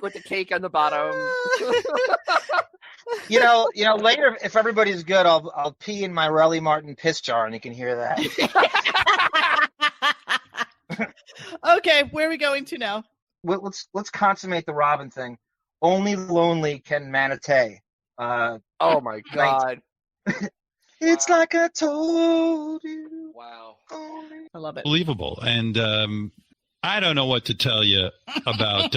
With the cake on the bottom. Later, if everybody's good, I'll pee in my Relly Martin piss jar, and you can hear that. Okay, where are we going to now? Let's consummate the Robin thing. Only lonely can manatee. Oh my God! It's like I told you. Wow! I love it. Unbelievable, and I don't know what to tell you about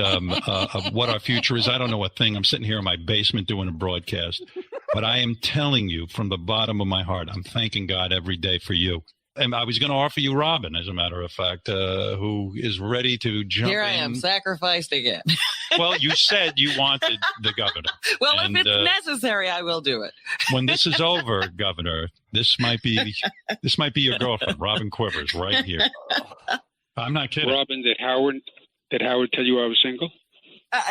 what our future is. I don't know a thing. I'm sitting here in my basement doing a broadcast, but I am telling you from the bottom of my heart, I'm thanking God every day for you. And I was going to offer you Robin, as a matter of fact, who is ready to jump Here I am, sacrificed again. Well, you said you wanted the governor. Well, if it's necessary, I will do it. When this is over, Governor, this might be your girlfriend, Robin Quivers, right here. I'm not kidding. Robin, did Howard tell you I was single?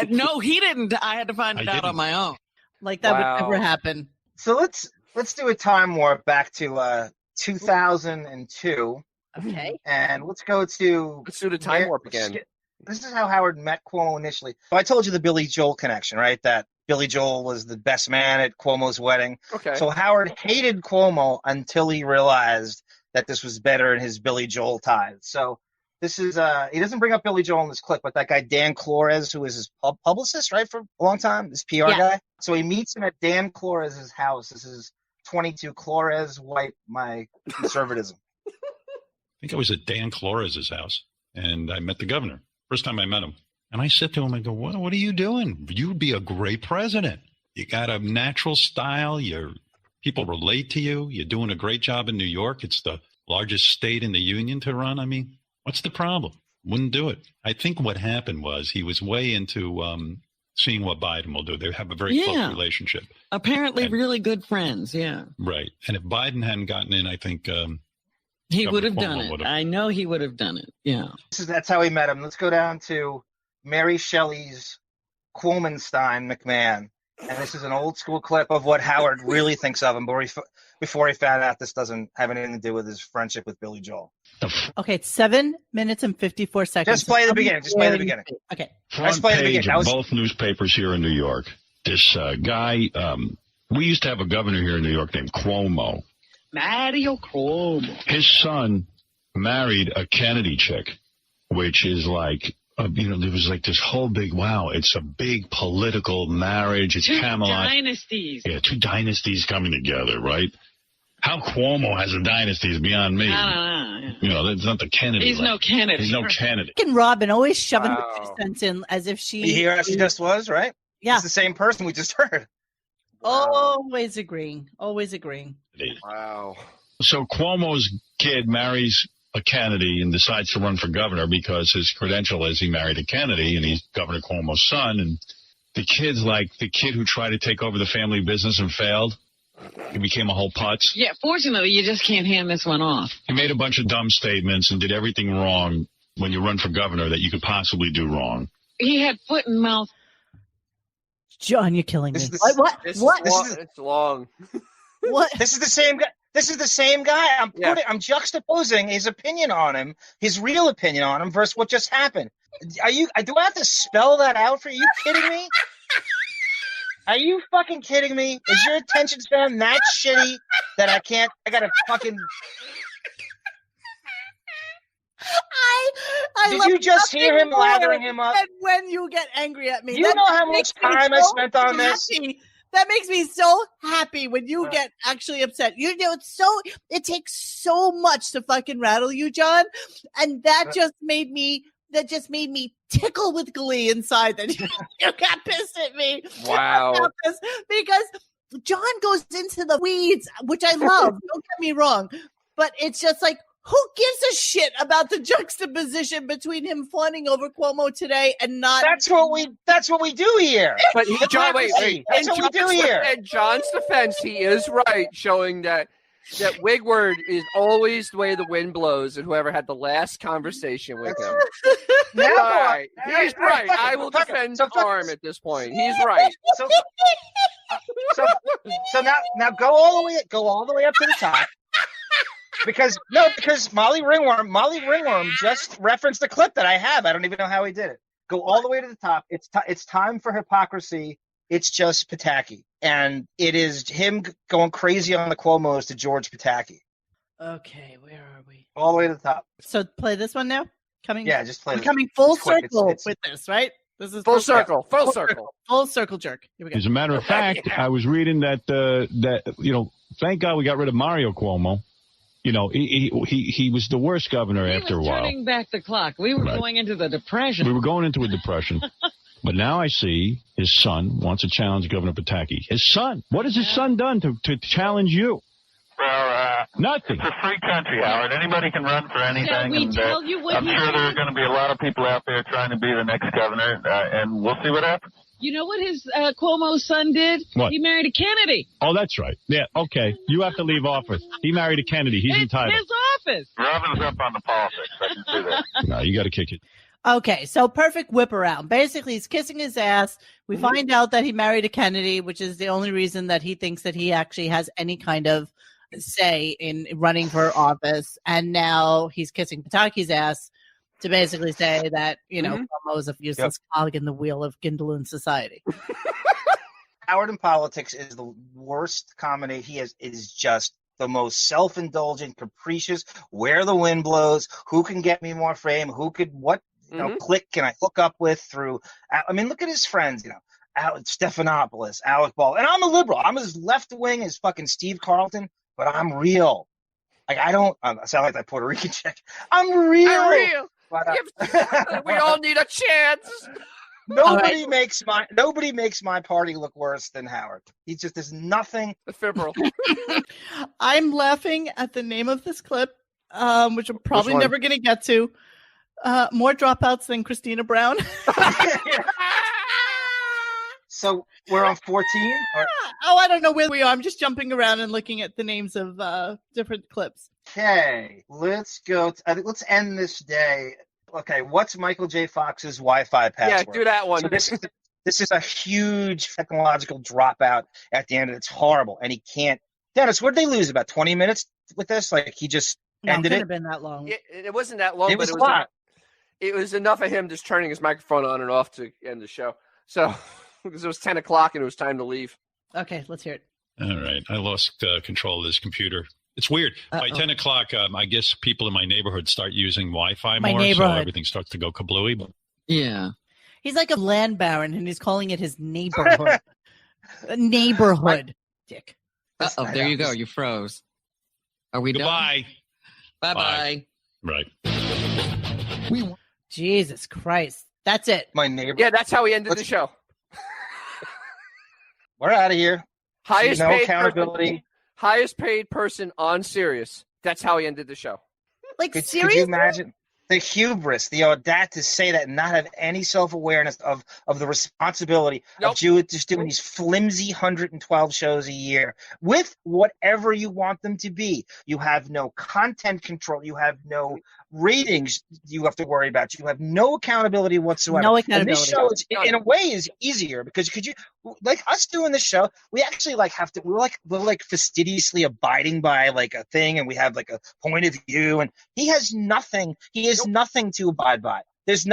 No, he didn't. I had to find it out on my own. Like that would never happen. So let's do a time warp back to 2002. Okay. And let's do the time warp again. This is how Howard met Cuomo initially. So I told you the Billy Joel connection, right? That Billy Joel was the best man at Cuomo's wedding. Okay. So Howard hated Cuomo until he realized that this was better in his Billy Joel ties. So this is he doesn't bring up Billy Joel in this clip, but that guy Dan Flores, who is his publicist, right, for a long time, this PR guy. So he meets him at Dan Flores' house. This is 22 Flores, wipe my conservatism. I think I was at Dan Flores' house, and I met the governor. First time I met him. And I said to him, I go, what are you doing? You'd be a great president. You got a natural style. People relate to you. You're doing a great job in New York. It's the largest state in the union to run. I mean, what's the problem? Wouldn't do it. I think what happened was he was way into seeing what Biden will do. They have a very close relationship. Apparently really good friends, Right. And if Biden hadn't gotten in, I think he would have done it. I know he would have done it, That's how he met him. Let's go down to Mary Shelley's Quomenstein McMahon. And this is an old school clip of what Howard really thinks of him before he found out this doesn't have anything to do with his friendship with Billy Joel. Okay, it's 7 minutes and 54 seconds. Just play the beginning. Okay. Front page of both newspapers here in New York. This guy, we used to have a governor here in New York named Cuomo. Mario Cuomo. His son married a Kennedy chick, which is like, there was like this whole big, it's a big political marriage. It's Camelot. 2 dynasties. Yeah, 2 dynasties coming together, right? How Cuomo has a dynasty is beyond me. That's not the Kennedy. He's no Kennedy. He's no Kennedy. And Robin always shoving her 2 cents in as if she... You hear how she just was, right? Yeah. It's the same person we just heard. Always agreeing. Wow. So Cuomo's kid marries a Kennedy and decides to run for governor because his credential is he married a Kennedy and he's Governor Cuomo's son. And the kid's like the kid who tried to take over the family business and failed. He became a whole putz. Yeah, fortunately, you just can't hand this one off. He made a bunch of dumb statements and did everything wrong when you run for governor that you could possibly do wrong. He had foot and mouth. John, you're killing me. What? It's long. What? This is the same guy. This is the same guy. I'm juxtaposing his opinion on him, his real opinion on him, versus what just happened. Do I have to spell that out for you? Are you kidding me? Are you fucking kidding me? Is your attention span that shitty that I gotta fucking... Did you just hear him lathering him up? And when you get angry at me. You know how much time I spent on this? That makes me so happy when you get actually upset. It takes so much to fucking rattle you, John. And that just made me tickle with glee inside that you got pissed at me. Wow. Because John goes into the weeds, which I love. Don't get me wrong. But it's just like, who gives a shit about the juxtaposition between him fawning over Cuomo today and not? That's what we do here. But John, wait. That's what we do here. In John's defense, he is right, showing that Wigward is always the way the wind blows, and whoever had the last conversation with him. Right. He's right. I will defend Arm at this point. He's right. So now go all the way up to the top. Because Molly Ringworm just referenced the clip that I have. I don't even know how he did it. Go all the way to the top. It's time for hypocrisy. It's just Pataki. And it is him going crazy on the Cuomos to George Pataki. Okay, where are we? All the way to the top. So play this one now? Just play We're this. coming full circle with this, right? This is full circle. Full circle jerk. Here we go. As a matter of fact, I was reading that thank God we got rid of Mario Cuomo. He was the worst governor after a while. Turning back the clock. We were going into the depression. We were going into a depression. But now I see his son wants to challenge Governor Pataki. His son. What has his son done to challenge you? Well, nothing. It's a free country, Howard. Anybody can run for anything. Shall we tell you what I'm sure there are going to be a lot of people out there trying to be the next governor, and we'll see what happens. You know what his Cuomo's son did? What? He married a Kennedy. Oh, that's right. Yeah, okay. You have to leave office. He married a Kennedy. He's entitled. His office. Robin's up on the politics. I can see that. No, you got to kick it. Okay, so perfect whip around. Basically, he's kissing his ass. We find out that he married a Kennedy, which is the only reason that he thinks that he actually has any kind of say in running for office. And now he's kissing Pataki's ass to basically say that, Cuomo is a useless cog in the wheel of Gindaloon society. Howard in politics is the worst combination. He is just the most self-indulgent, capricious, where the wind blows, who can get me more fame, who could, what clique can I hook up with through, I mean, look at his friends, Stephanopoulos, Alec Baldwin. And I'm a liberal. I'm as left-wing as fucking Steve Carlton, but I'm real. Like, I don't sound like that Puerto Rican chick. I'm real. But, we all need a chance. Nobody makes my party look worse than Howard. There's nothing. Ephemeral. I'm laughing at the name of this clip, which I'm probably never going to get to. More dropouts than Christina Brown. So we're on 14? Oh, I don't know where we are. I'm just jumping around and looking at the names of different clips. Okay, let's go. Let's end this day. Okay, what's Michael J. Fox's Wi-Fi password? Yeah, do that one. So this is a huge technological dropout at the end. It's horrible, and he can't. Dennis, what did they lose? About 20 minutes with this? Like he just ended it. Couldn't have been that long. It wasn't that long. It was a lot. It was enough of him just turning his microphone on and off to end the show. So because it was 10 o'clock and it was time to leave. Okay, let's hear it. All right, I lost control of this computer. It's weird. By 10 o'clock, I guess people in my neighborhood start using Wi-Fi more, so everything starts to go kablooey. Yeah. He's like a land baron, and he's calling it his neighborhood. Neighborhood, Dick. Uh-oh, there you go. You froze. Are we Goodbye. done? Bye-bye. Right. Jesus Christ. That's it. My neighbor. Yeah, that's how we ended the show. We're out of here. Highest no paid accountability. Person, highest paid person on Sirius. That's how he ended the show. Like, seriously? seriously? Could you imagine the hubris, the audacity to say that and not have any self-awareness of the responsibility of just doing these flimsy 112 shows a year with whatever you want them to be. You have no content control. You have no ratings you have to worry about. You have no accountability whatsoever. No accountability. And this show, in a way, is easier because could you, like us doing this show, we actually we're fastidiously abiding by like a thing, and we have like a point of view, and he has nothing. He has nothing to abide by.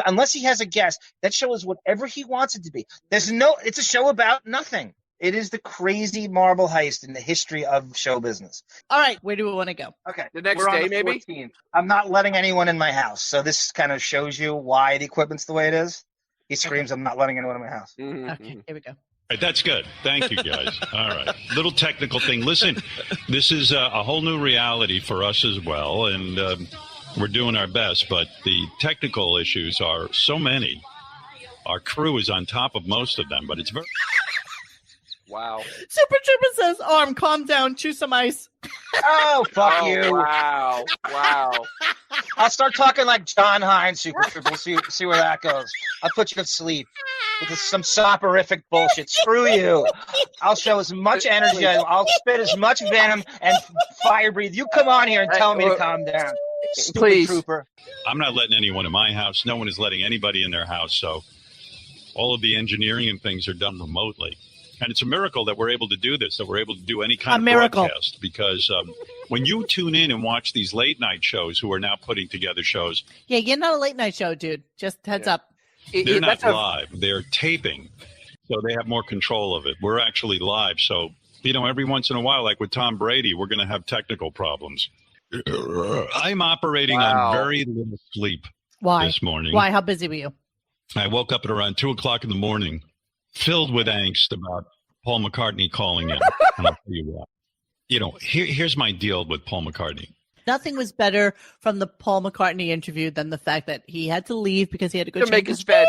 Unless he has a guest, that show is whatever he wants it to be. It's a show about nothing. It is the crazy marble heist in the history of show business. All right, where do we want to go? Okay, the next we're on day, the maybe. 14th. I'm not letting anyone in my house, so this kind of shows you why the equipment's the way it is. He screams, "I'm not letting anyone in my house." Mm-hmm. Okay, here we go. All right, that's good. Thank you, guys. All right. Little technical thing. Listen, this is a whole new reality for us as well, and we're doing our best, but the technical issues are so many. Our crew is on top of most of them, but it's very... Wow. Super Trooper says, "Arm, calm down, chew some ice." Oh, fuck you. Wow. I'll start talking like John Hines, Super Trooper. We'll see where that goes. I'll put you to sleep with some soporific bullshit. Screw you. I'll show as much energy. I'll spit as much venom and fire breathe. You come on here and tell me to calm down. Please. Trooper. I'm not letting anyone in my house. No one is letting anybody in their house. So all of the engineering and things are done remotely. And it's a miracle that we're able to do this, that we're able to do any kind of broadcast. Because when you tune in and watch these late night shows who are now putting together shows. Yeah, you're not a late night show, dude. Just heads up. They're not live. They're taping. So they have more control of it. We're actually live. So, every once in a while, like with Tom Brady, we're going to have technical problems. I'm operating on very little sleep this morning. Why? How busy were you? I woke up at around 2 o'clock in the morning, filled with angst about Paul McCartney calling in. And I'll tell you what. Here's my deal with Paul McCartney. Nothing was better from the Paul McCartney interview than the fact that he had to leave because he had to go make his bed.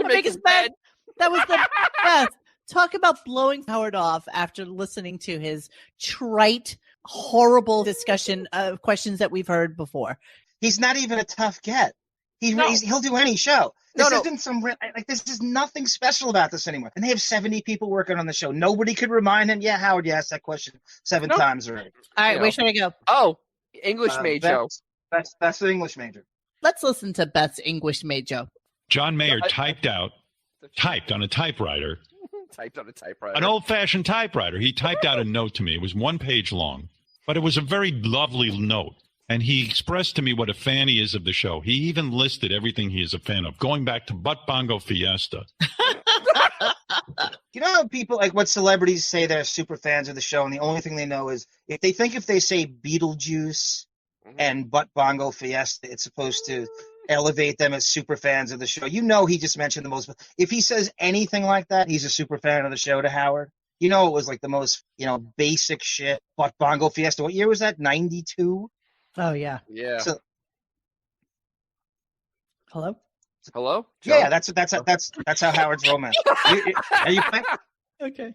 Make his bed. That was the best. Talk about blowing Howard off after listening to his trite, horrible discussion of questions that we've heard before. He's not even a tough get. He'll do any show. This is nothing special about this anymore. And they have 70 people working on the show. Nobody could remind him. Yeah, Howard, you asked that question 7 times already. All right, where should I go? Oh, English major. That's the English major. Let's listen to Beth's English major. John Mayer typed on a typewriter. Typed on a typewriter. An old-fashioned typewriter. He typed out a note to me. It was 1 page long, but it was a very lovely note. And he expressed to me what a fan he is of the show. He even listed everything he is a fan of, going back to Butt Bongo Fiesta. You know how people, like what celebrities say they're super fans of the show, and the only thing they know is if they say Beetlejuice and Butt Bongo Fiesta, it's supposed to elevate them as super fans of the show. You know he just mentioned the most. If he says anything like that, he's a super fan of the show to Howard. You know it was like the most, basic shit. Butt Bongo Fiesta. What year was that? 92? Oh, yeah. Yeah. So, Hello? Joe? Yeah, that's how Howard's romance. Are you playing? Okay.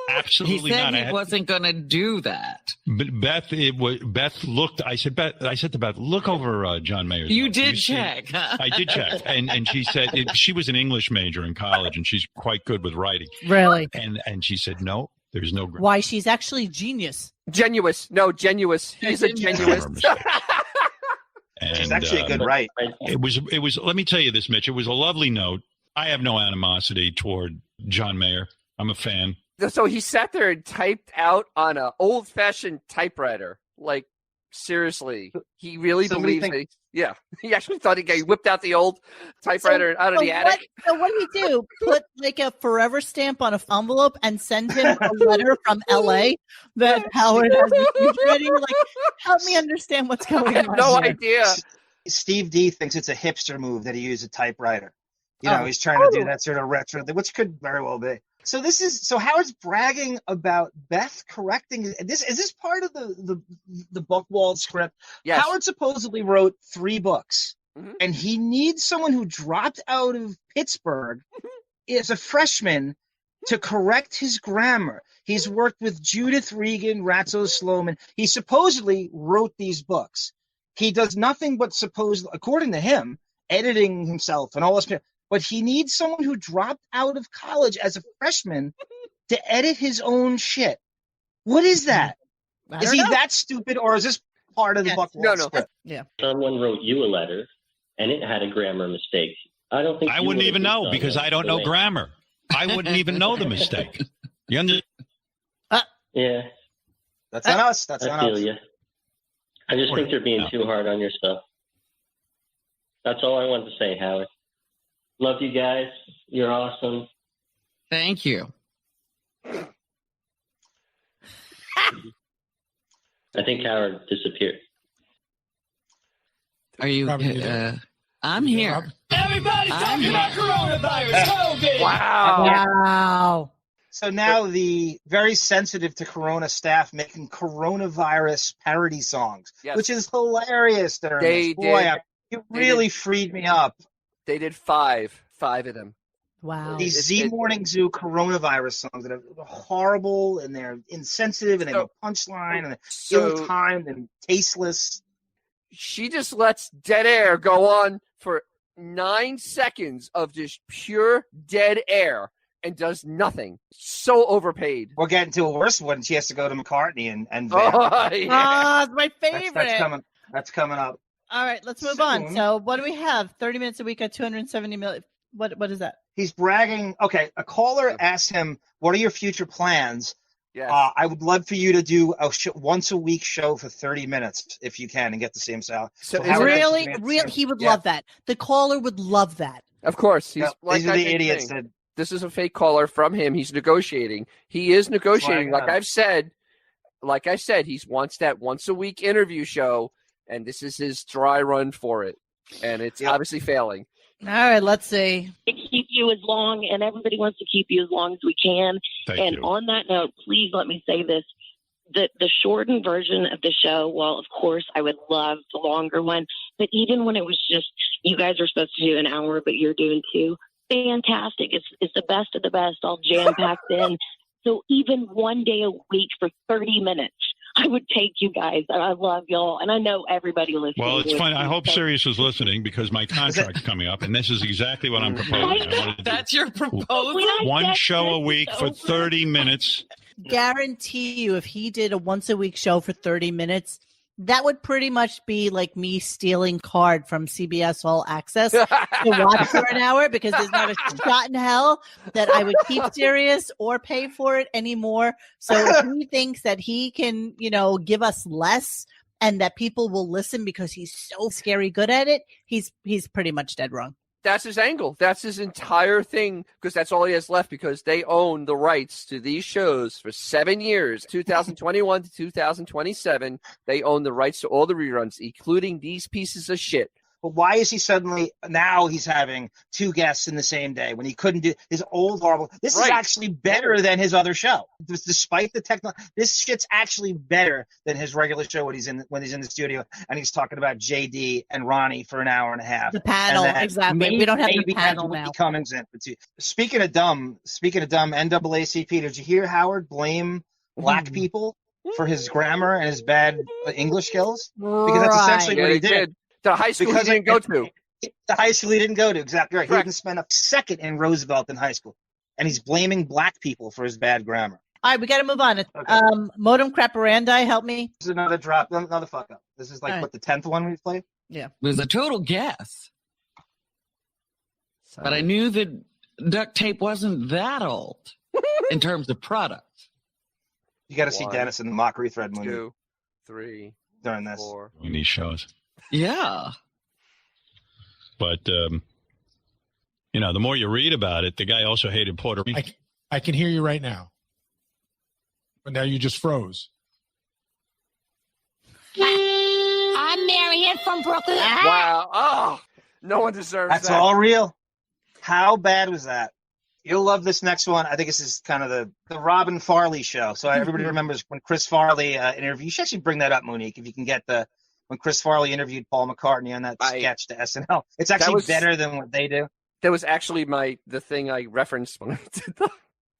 Absolutely he said not. He wasn't going to do that. But Beth looked. I said to Beth, look over John Mayer's. You did check. I did check, and she said she was an English major in college, and she's quite good with writing. Really? And she said no. There's no. Why? She's actually genius. Genuous. He's a genuous. She's actually a good write. It was. Let me tell you this, Mitch. It was a lovely note. I have no animosity toward John Mayer. I'm a fan. So he sat there and typed out on an old-fashioned typewriter. Like, seriously, he really believes it. Yeah, he actually thought he whipped out the old typewriter out of the attic. So what do you do? Put like a forever stamp on an envelope and send him a letter from LA that Howard has received already? Like, help me understand what's going on. I have no idea. Steve D thinks it's a hipster move that he used a typewriter. He's trying to do that sort of retro thing, which could very well be. So Howard's bragging about Beth correcting this. Is this part of the Buckwald script? Yes. Howard supposedly wrote 3 books, and he needs someone who dropped out of Pittsburgh as a freshman to correct his grammar. He's worked with Judith Regan, Ratzo Sloman. He supposedly wrote these books. He does nothing but according to him, editing himself and all this. But he needs someone who dropped out of college as a freshman to edit his own shit. What is that? Is he that stupid, or is this part of the Buckwald script? Yeah. Someone wrote you a letter, and it had a grammar mistake. I don't think I wouldn't even know because I don't know grammar. I wouldn't even know the mistake. You understand? Yeah. That's on us. That's on us. I feel you. I just think they're being too hard on your stuff. That's all I wanted to say, Howard. Love you guys. You're awesome. Thank you. I think Howard disappeared. Are you? I'm here. Everybody's talking about coronavirus. COVID. Wow. So now the very sensitive to Corona staff making coronavirus parody songs, which is hilarious. You really freed me up. They did 5 of them. Wow. These Z Morning Zoo coronavirus songs that are horrible and they're insensitive and they have a punchline and they're ill-timed and tasteless. She just lets dead air go on for 9 seconds of just pure dead air and does nothing. So overpaid. We're getting to a worse one. She has to go to McCartney and it's my favorite. That's coming up. All right, let's move on. So what do we have? 30 minutes a week at 270 million. What is that? He's bragging. Okay, a caller asked him, what are your future plans? Yes. I would love for you to do a once a week show for 30 minutes if you can and get the same salary. So really, he would love that. The caller would love that. Of course. He's these are the idiots that... This is a fake caller from him. He's negotiating. He is negotiating. Like I said, he wants that once a week interview show. And this is his dry run for it. And it's obviously failing. All right, let's see. To keep you as long, and everybody wants to keep you as long as we can. Thank you. On that note, please let me say this. The shortened version of the show, well, of course, I would love the longer one. But even when it was just, you guys are supposed to do an hour, but you're doing 2, fantastic. It's the best of the best, all jam-packed in. So even one day a week for 30 minutes, I would take you guys. And I love y'all. And I know everybody listening. Well, it's fun. I hope Sirius is listening because my contract's coming up, and this is exactly what I'm proposing. That's your proposal? One show a week for 30 minutes. Guarantee you, if he did a once a week show for 30 minutes, that would pretty much be like me stealing card from CBS All Access to watch for an hour, because there's not a shot in hell that I would keep Sirius or pay for it anymore. So if he thinks that he can, give us less and that people will listen because he's so scary good at it, he's pretty much dead wrong. That's his angle. That's his entire thing, because that's all he has left, because they own the rights to these shows for 7 years, 2021 to 2027. They own the rights to all the reruns, including these pieces of shit. But why is he suddenly now he's having two guests in the same day when he couldn't do his old horrible? This is actually better than his other show. Despite the technology, this shit's actually better than his regular show when he's in the studio and he's talking about JD and Ronnie for an hour and a half. The panel, exactly. We don't have the panel now. Cummings in. Speaking of dumb, NAACP. Did you hear Howard blame black people for his grammar and his bad English skills? Because that's essentially what he did. The high school he didn't go to. The high school he didn't go to, exactly right. Correct. He didn't spend a second in Roosevelt in high school. And he's blaming black people for his bad grammar. All right, we got to move on. Okay. Modem Craparandi, help me. This is another drop, another fuck up. This is like, the 10th one we've played? Yeah. It was a total guess. But I knew that duct tape wasn't that old in terms of product. You got to see Dennis in the mockery thread movie. 2, 3, during this. 4. In these shows. Yeah. But, the more you read about it, the guy also hated Puerto Rico. I can hear you right now. But now you just froze. I'm Marion from Brooklyn. Wow. Oh, no one deserves That's that. all real. How bad was that? You'll love this next one. I think this is kind of the Robin Farley show. So everybody remembers when Chris Farley interviewed. You should actually bring that up, Monique, if you can get when Chris Farley interviewed Paul McCartney on that sketch to SNL. It's actually better than what they do. That was actually the thing I referenced when I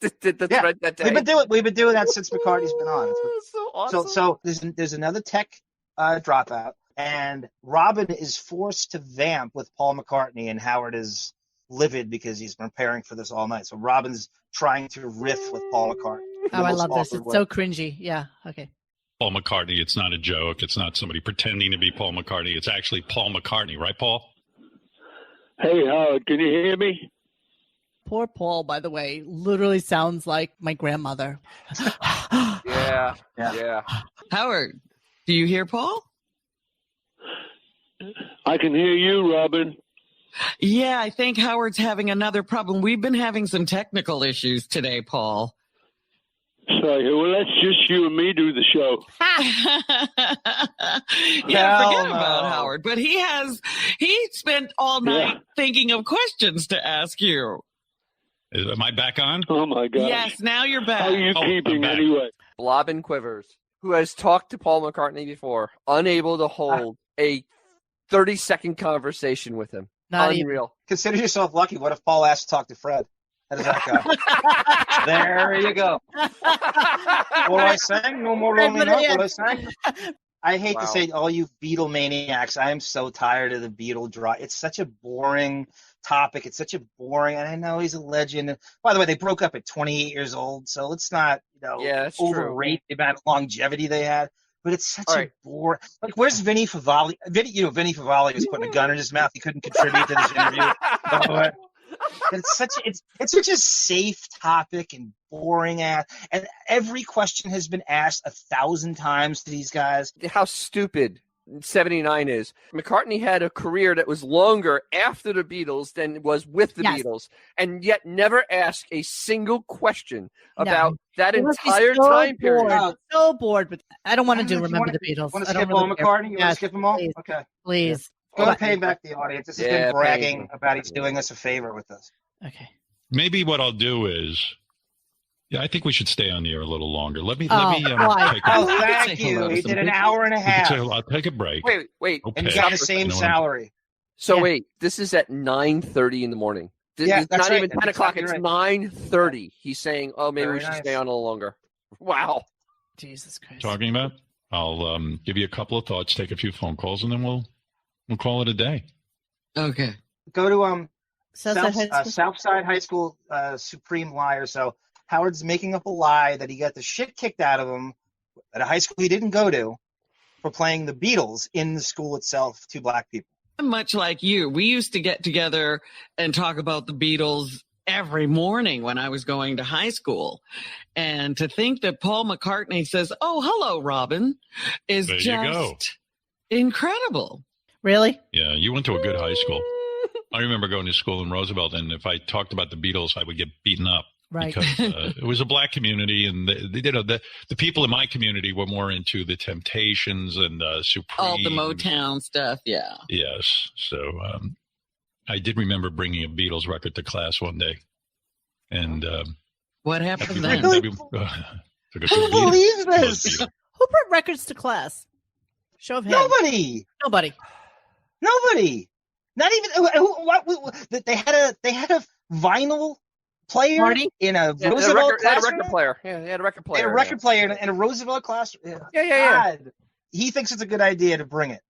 did the thread that day. We've been doing that since McCartney's been on. It's so awesome. So there's another tech dropout, and Robin is forced to vamp with Paul McCartney, and Howard is livid because he's been preparing for this all night. So Robin's trying to riff with Paul McCartney. Oh, I love this. It's so cringy. Yeah. Okay. Paul McCartney. It's not a joke. It's not somebody pretending to be Paul McCartney. It's actually Paul McCartney. Right, Paul? Hey, Howard, can you hear me? Poor Paul, by the way, literally sounds like my grandmother. Yeah. Howard, do you hear Paul? I can hear you, Robin. Yeah, I think Howard's having another problem. We've been having some technical issues today, Paul. Sorry, well, that's just you and me do the show. Forget about Howard. But he spent all night thinking of questions to ask you. Am I back on? Oh, my God. Yes, now you're back. How are you keeping anyway? Blobbin Quivers, who has talked to Paul McCartney before, unable to hold a 30-second conversation with him. Not Unreal. Consider yourself lucky. What if Paul asked to talk to Fred? How does that go? There you go. What I sang? No more rolling up. What I sang? I hate to say, all you Beatle maniacs, I am so tired of the Beatle draw. It's such a boring topic. It's such a boring, and I know he's a legend. By the way, they broke up at 28 years old, so let's not, overrate the amount of longevity they had. But it's such a boring. Like, where's Vinny Favale? Vinny Favale was putting a gun in his mouth. He couldn't contribute to this interview. But it's such a safe topic and boring ass. And every question has been asked 1,000 times to these guys. How stupid 79 is. McCartney had a career that was longer after the Beatles than was with the Beatles, and yet never asked a single question about that entire time period. So bored, but I don't want to Remember the Beatles. Want to skip all McCartney? You want to skip them all? Please. Okay. Please. Go and pay back the audience. This has been bragging about he's doing us a favor with this. Okay. Maybe what I'll do is, I think we should stay on the air a little longer. Let me take thank you. He did an hour and a half. I'll take a break. Wait. Okay. And he's got the same salary. So wait, this is at 9:30 in the morning. It's not even 10 That's o'clock. exactly It's right. 9:30. He's saying, "Oh, maybe we should stay on a little longer." Wow. Jesus Christ. Talking about? I'll give you a couple of thoughts, take a few phone calls, and then we'll call it a day. Okay. Go to Southside Southside High School supreme liar. So Howard's making up a lie that he got the shit kicked out of him at a high school he didn't go to for playing the Beatles in the school itself to black people. Much like you, we used to get together and talk about the Beatles every morning when I was going to high school. And to think that Paul McCartney says, "Oh, hello, Robin," is There you just go. incredible. Really? Yeah, you went to a good high school. I remember going to school in Roosevelt, and if I talked about the Beatles, I would get beaten up. Right. Because it was a black community, and the people in my community were more into the Temptations and Supreme. All the Motown stuff, yeah. Yes. So I did remember bringing a Beatles record to class one day. And what happened then? Who believes this? Who brought records to class? Show of hands. Nobody. Not even. They had a vinyl player in a Roosevelt they had a classroom. record player. Yeah, they had a record player. They had a record player in a Roosevelt classroom. Yeah. God. He thinks it's a good idea to bring it,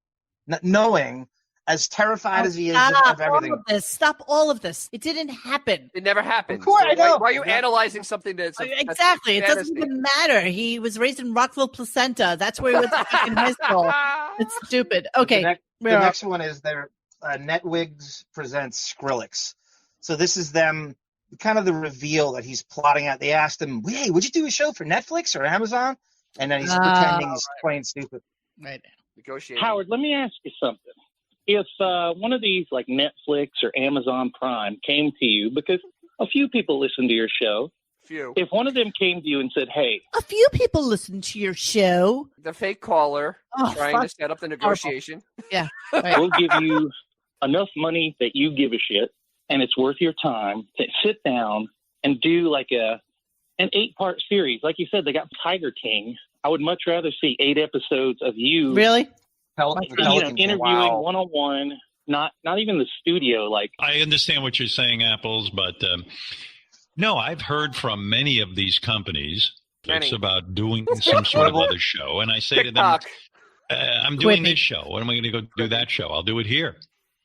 knowing as terrified as he is of everything. Stop all of this. It didn't happen. It never happened. Of course, I know. Why are you analyzing something that's Exactly. It doesn't even matter. He was raised in Rockville Placenta. That's where he went to in high school. It's stupid. Okay. The next one is their Netwigs presents Skrillex. So this is them, kind of the reveal that he's plotting out. They asked him, "Hey, would you do a show for Netflix or Amazon?" And then he's pretending he's playing stupid. Right. Negotiating. Howard, let me ask you something. If one of these, like Netflix or Amazon Prime, came to you, because a few people listen to your show. Few. If one of them came to you and said, "Hey," a few people listen to your show. The fake caller trying to set up the negotiation. Yeah. We'll give you enough money that you give a shit, and it's worth your time to sit down and do like an 8-part series. Like you said, they got Tiger King. I would much rather see 8 episodes of you. Really? Interviewing one-on-one, not even the studio. Like, I understand what you're saying, Apples, but no, I've heard from many of these companies that's about doing some sort of other show, and I say to them, I'm doing this show. When am I going to go do that show? I'll do it here.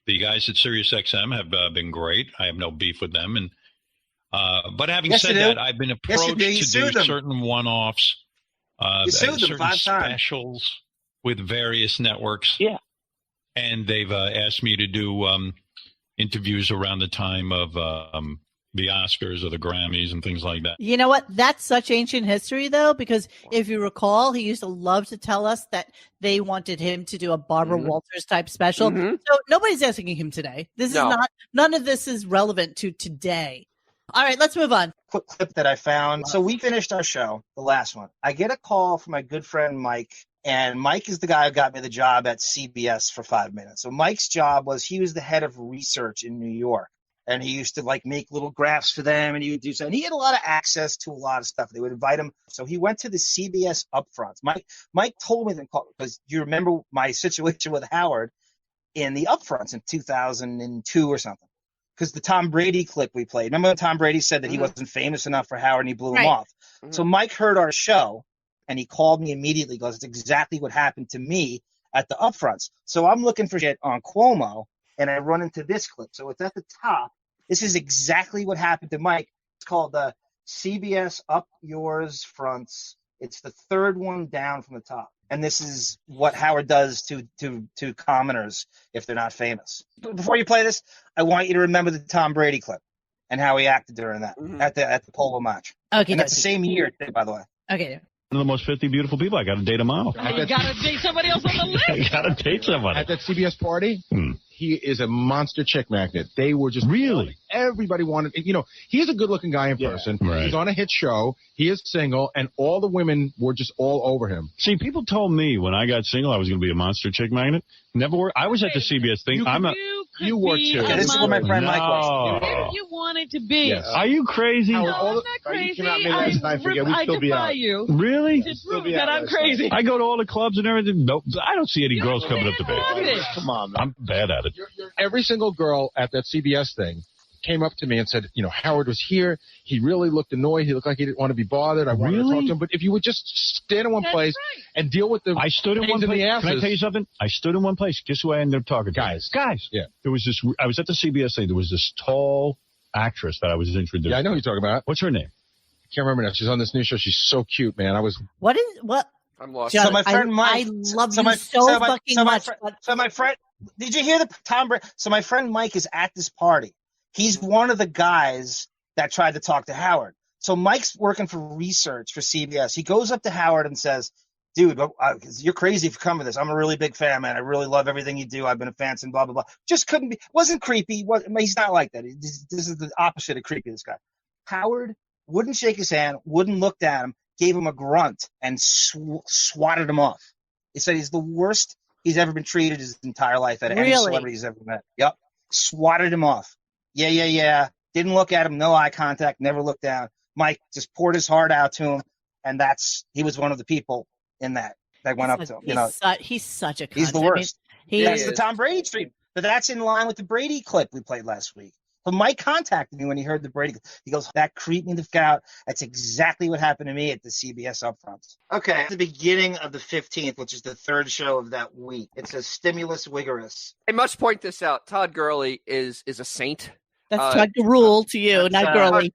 The guys at SiriusXM have been great. I have no beef with them. And but having said that, I've been approached to do certain one-offs, certain specials with various networks. Yeah. And they've asked me to do interviews around the time of the Oscars or the Grammys and things like that. You know what? That's such ancient history, though, because if you recall, he used to love to tell us that they wanted him to do a Barbara Walters type special. So nobody's asking him today. This is not, none of this is relevant to today. All right, let's move on. Quick clip that I found. So we finished our show, the last one. I get a call from my good friend Mike, and Mike is the guy who got me the job at CBS for 5 minutes. So Mike's job was he was the head of research in New York. And he used to like make little graphs for them, and he would do so. And he had a lot of access to a lot of stuff. They would invite him. So he went to the CBS Upfronts. Mike told me to call because you remember my situation with Howard in the Upfronts in 2002 or something. Because the Tom Brady clip we played. Remember when Tom Brady said that he wasn't famous enough for Howard and he blew him off? So Mike heard our show, and he called me immediately. He goes, "It's exactly what happened to me at the Upfronts." So I'm looking for shit on Cuomo. And I run into this clip. So it's at the top. This is exactly what happened to Mike. It's called the CBS Up Yours Fronts. It's the third one down from the top. And this is what Howard does to commoners if they're not famous. Before you play this, I want you to remember the Tom Brady clip and how he acted during that at the polo match. Okay. And that's the same year, by the way. Okay. One of the most 50 beautiful people. I got to date them all. You got to date somebody else on the list. I got to date somebody. At that CBS party, he is a monster chick magnet. They were just really. Everybody wanted. He's a good-looking guy in person. Right. He's on a hit show. He is single, and all the women were just all over him. See, people told me when I got single I was going to be a monster chick magnet. Never worked. I was at the CBS thing. You were too. This is what my friend Mike was. If you wanted to be. Yes. Are you crazy? No, I'm not crazy. I defy you. Really? To prove that I'm crazy. I go to all the clubs and everything. Nope. I don't see any girls coming up to me. Come on, man. I'm bad at it. Every single girl at that CBS thing came up to me and said, Howard was here. He really looked annoyed. He looked like he didn't want to be bothered. I wanted to talk to him. But if you would just stand in one place and deal with the I stood in one place. Can I tell you something? I stood in one place. Guess who I ended up talking to? Guys. Yeah. There was this. I was at the CBS thing. There was this tall actress that I was introduced. Yeah, I know who you're talking about. What's her name? I can't remember now. She's on this new show. She's so cute, man. What? I'm lost. So my friend Mike. I love you so fucking much. So my friend, did you hear the Tom Brady? So my friend Mike is at this party. He's one of the guys that tried to talk to Howard. So Mike's working for research for CBS. He goes up to Howard and says, dude, you're crazy for coming to this. I'm a really big fan, man. I really love everything you do. I've been a fan since blah, blah, blah. Just couldn't be. Wasn't creepy. He's not like that. This is the opposite of creepy, this guy. Howard wouldn't shake his hand, wouldn't look at him, gave him a grunt, and swatted him off. He said he's the worst he's ever been treated his entire life at any celebrity he's ever met. Yep. Swatted him off. Yeah. Didn't look at him, no eye contact, never looked down. Mike just poured his heart out to him, and he was one of the people in that went up to him. He's such a cunt. He's the worst. That's the Tom Brady treatment. But that's in line with the Brady clip we played last week. But Mike contacted me when he heard the Brady. He goes, that creeped me the fuck out. That's exactly what happened to me at the CBS Upfronts. Okay, at the beginning of the 15th, which is the third show of that week, it says Stimulus Vigorous. I must point this out. Todd Gurley is a saint. That's Todd Garul to you, not Gurley.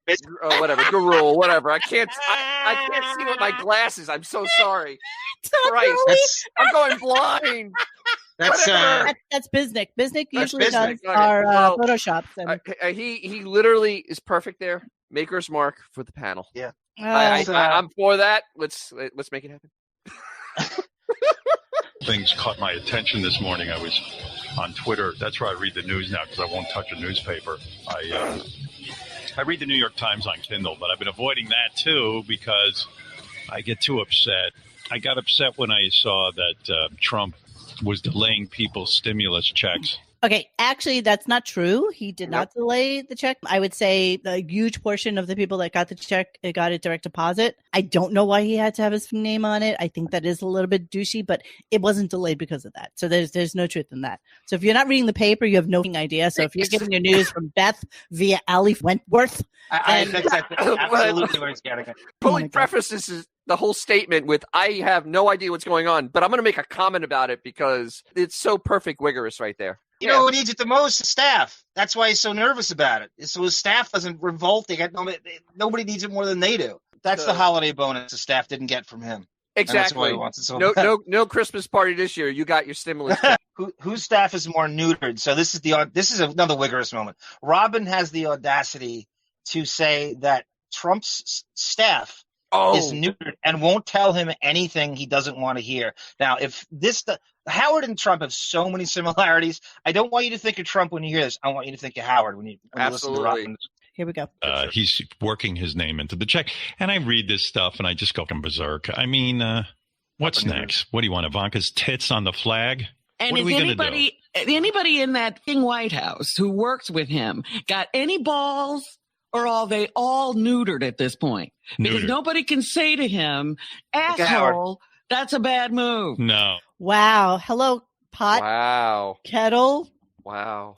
Whatever, Garul, whatever. I can't see with my glasses. I'm so sorry. Christ, I'm going blind. That's Bznick. Bznick usually does our Photoshops. And... He literally is perfect there. Maker's mark for the panel. Yeah, I'm for that. Let's make it happen. Things caught my attention this morning. I was on Twitter. That's where I read the news now because I won't touch a newspaper. I read the New York Times on Kindle, but I've been avoiding that too because I get too upset. I got upset when I saw that Trump was delaying people's stimulus checks. Okay, actually, that's not true. He did not delay the check. I would say the huge portion of the people that got the check got it direct deposit. I don't know why he had to have his name on it. I think that is a little bit douchey, but it wasn't delayed because of that. So there's no truth in that. So if you're not reading the paper, you have no idea. So if you're getting your news from Beth via Ali Wentworth, I think that's absolutely where it's getting it. Fully prefaces the whole statement with, I have no idea what's going on, but I'm going to make a comment about it because it's so perfect vigorous right there. You know who needs it the most? Staff. That's why he's so nervous about it. So his staff doesn't revolt. Nobody needs it more than they do. That's the holiday bonus the staff didn't get from him. Exactly. That's why he wants it so bad. No Christmas party this year. You got your stimulus. Whose staff is more neutered? So this is another vigorous moment. Robin has the audacity to say that Trump's staff is neutered and won't tell him anything he doesn't want to hear. Now, Howard and Trump have so many similarities. I don't want you to think of Trump when you hear this. I want you to think of Howard when you listen to Robin. Here we go. He's working his name into the check. And I read this stuff and I just go berserk. I mean, what's next? What do you want? Ivanka's tits on the flag? And what are we going to do? Anybody in that thing White House who works with him got any balls? Or are they all neutered at this point? Because nobody can say to him, asshole, that's a bad move. No. Wow. Hello, pot. Wow. Kettle. Wow.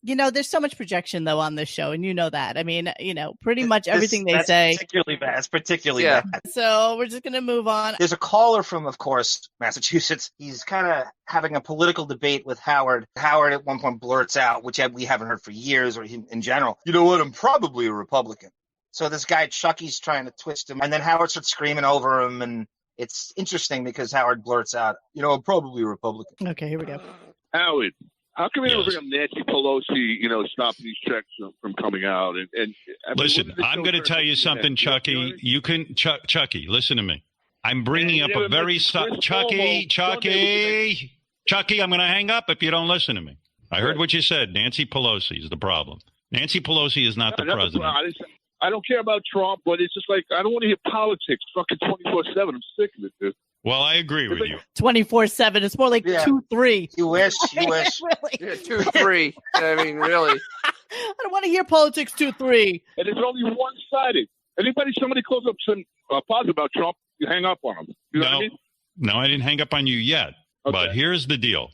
There's so much projection, though, on this show, and you know that. I mean, pretty much everything they say. That's particularly bad. So we're just going to move on. There's a caller from, of course, Massachusetts. He's kind of having a political debate with Howard. Howard at one point blurts out, which we haven't heard for years or in general, you know what, I'm probably a Republican. So this guy, Chucky's trying to twist him, and then Howard starts screaming over him, and it's interesting because Howard blurts out, I'm probably a Republican. Okay, here we go. Howard, how come you never bring up Nancy Pelosi, stopping these checks from coming out? And listen, I'm going to tell you something, Chucky. You can, Chucky, listen to me. I'm bringing up a very Chucky, I'm going to hang up if you don't listen to me. I heard what you said. Nancy Pelosi is the problem. Nancy Pelosi is not the president. I don't care about Trump, but it's just like, I don't want to hear politics fucking 24/7. I'm sick of it, dude. Well, I agree with you. 24/7. It's more like 2-3. You wish. Really? Yeah, 2-3. I mean, really. I don't want to hear politics 2-3. And it's only one-sided. Somebody calls up some positive about Trump, you hang up on them. You know what I mean? No, I didn't hang up on you yet. Okay. But here's the deal.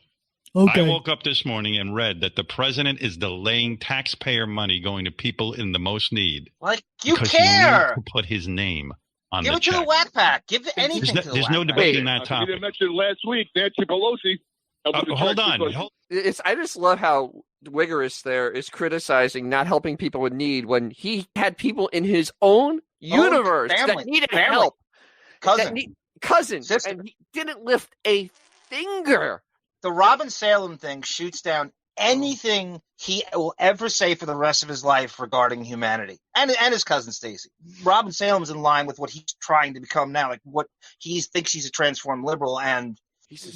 I woke up this morning and read that the president is delaying taxpayer money going to people in the most need. Like, you because care. He needs to put his name on Give the it to check. the whack pack. Give anything to the There's whack no pack. debating that You topic. didn't mention last week, Nancy Pelosi. Hold on. I just love how Wigorous there is criticizing not helping people in need when he had people in his own universe that needed help. Cousin. Sister. And he didn't lift a finger. The Robin Salem thing shoots down anything he will ever say for the rest of his life regarding humanity and his cousin Stacey. Robin Salem's in line with what he's trying to become now, like what he thinks he's a transformed liberal, and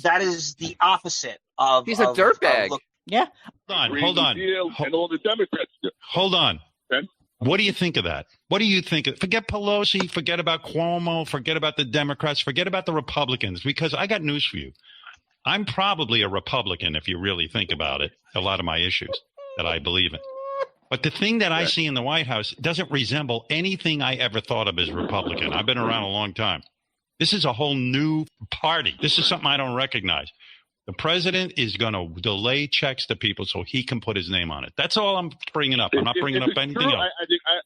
that is the opposite of. He's a dirtbag. Yeah. Hold on. And all the Democrats do. Hold on. Okay. What do you think of that? What do you think? Forget Pelosi. Forget about Cuomo. Forget about the Democrats. Forget about the Republicans. Because I got news for you. I'm probably a Republican if you really think about it. A lot of my issues that I believe in. But the thing that I see in the White House doesn't resemble anything I ever thought of as Republican. I've been around a long time. This is a whole new party. This is something I don't recognize. The president is going to delay checks to people so he can put his name on it. That's all I'm bringing up. I'm not bringing up anything else.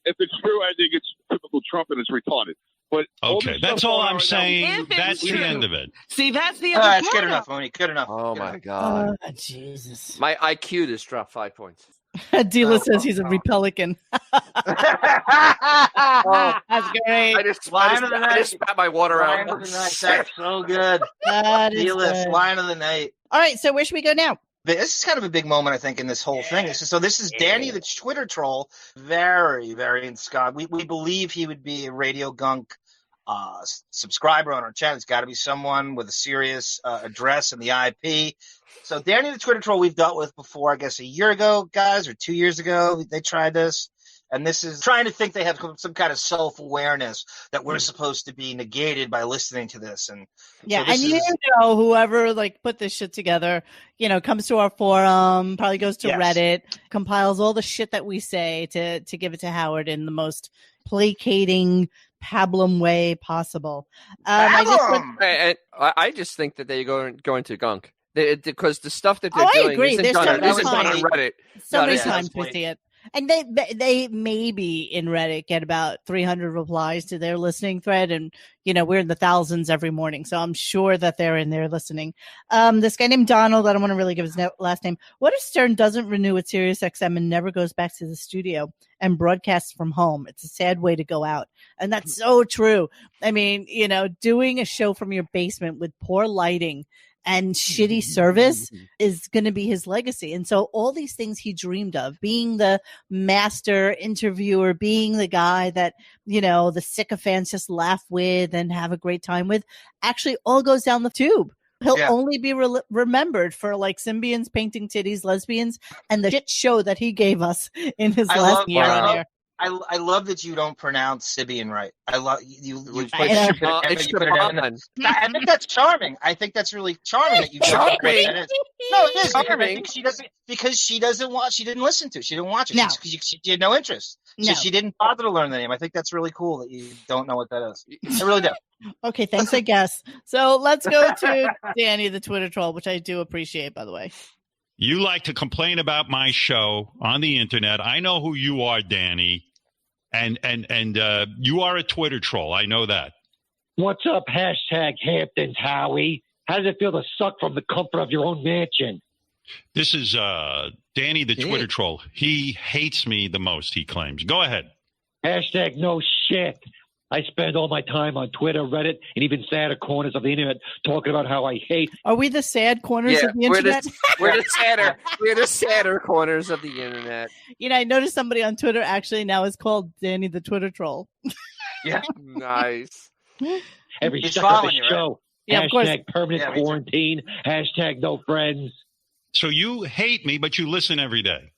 If it's true, I think it's typical Trump and it's retarded. But okay, that's all I'm saying. That's the end of it. See, that's the All other right, it's part good enough, of- Moni. Good enough. Oh, my God. Oh, Jesus. My IQ just dropped 5 points. Dila says he's a Republican. That's great. I just spat my water out. That's so good. That is D-list, good. line of the night. All right, so where should we go now? This is kind of a big moment, I think, in this whole thing. So this is Danny, the Twitter troll, very, very ensconced. We believe he would be a Radiogunk subscriber on our channel. It's got to be someone with a serious address in the IP. So Danny, the Twitter troll, we've dealt with before, I guess a year ago, guys, or 2 years ago. They tried this. And this is trying to think they have some kind of self-awareness that we're supposed to be negated by listening to this. And Yeah, so and you know, whoever like put this shit together, you know, comes to our forum, probably goes to Reddit, compiles all the shit that we say to give it to Howard in the most placating, pablum way possible. I just think that they go into gunk because the stuff that they're doing isn't done on Reddit. So many times we see it. And they maybe in Reddit get about 300 replies to their listening thread. And, you know, we're in the thousands every morning. So I'm sure that they're in there listening. This guy named Donald, I don't want to really give his last name. What if Stern doesn't renew with SiriusXM and never goes back to the studio and broadcasts from home? It's a sad way to go out. And that's so true. I mean, you know, doing a show from your basement with poor lighting and shitty service is going to be his legacy. And so all these things he dreamed of, being the master interviewer, being the guy that, you know, the sycophants just laugh with and have a great time with, actually all goes down the tube. He'll only be remembered for like Symbians painting titties, lesbians, and the shit show that he gave us in his last year on air. I love that you don't pronounce Sibian right. I love you. I think that's charming. I think that's really charming that you don't. No, it is charming. Because she didn't listen to it. She didn't watch it. No. She had no interest. So No. she didn't bother to learn the name. I think that's really cool that you don't know what that is. I really do. Okay, thanks, I guess. So let's go to Danny, the Twitter troll, which I do appreciate, by the way. You like to complain about my show on the internet. I know who you are, Danny. And you are a Twitter troll. I know that. What's up, hashtag Hamptons, Howie? How does it feel to suck from the comfort of your own mansion? This is Danny, the Twitter troll. He hates me the most, he claims. Go ahead. Hashtag no shit. I spend all my time on Twitter, Reddit, and even sadder corners of the internet talking about how I hate. Are we the sad corners of the internet? We're the sadder corners of the internet. You know, I noticed somebody on Twitter actually now is called Danny the Twitter troll. Yeah. Nice. Every He's second of the following you, show. right? Yeah, of course. Hashtag permanent quarantine. Hashtag no friends. So you hate me, but you listen every day.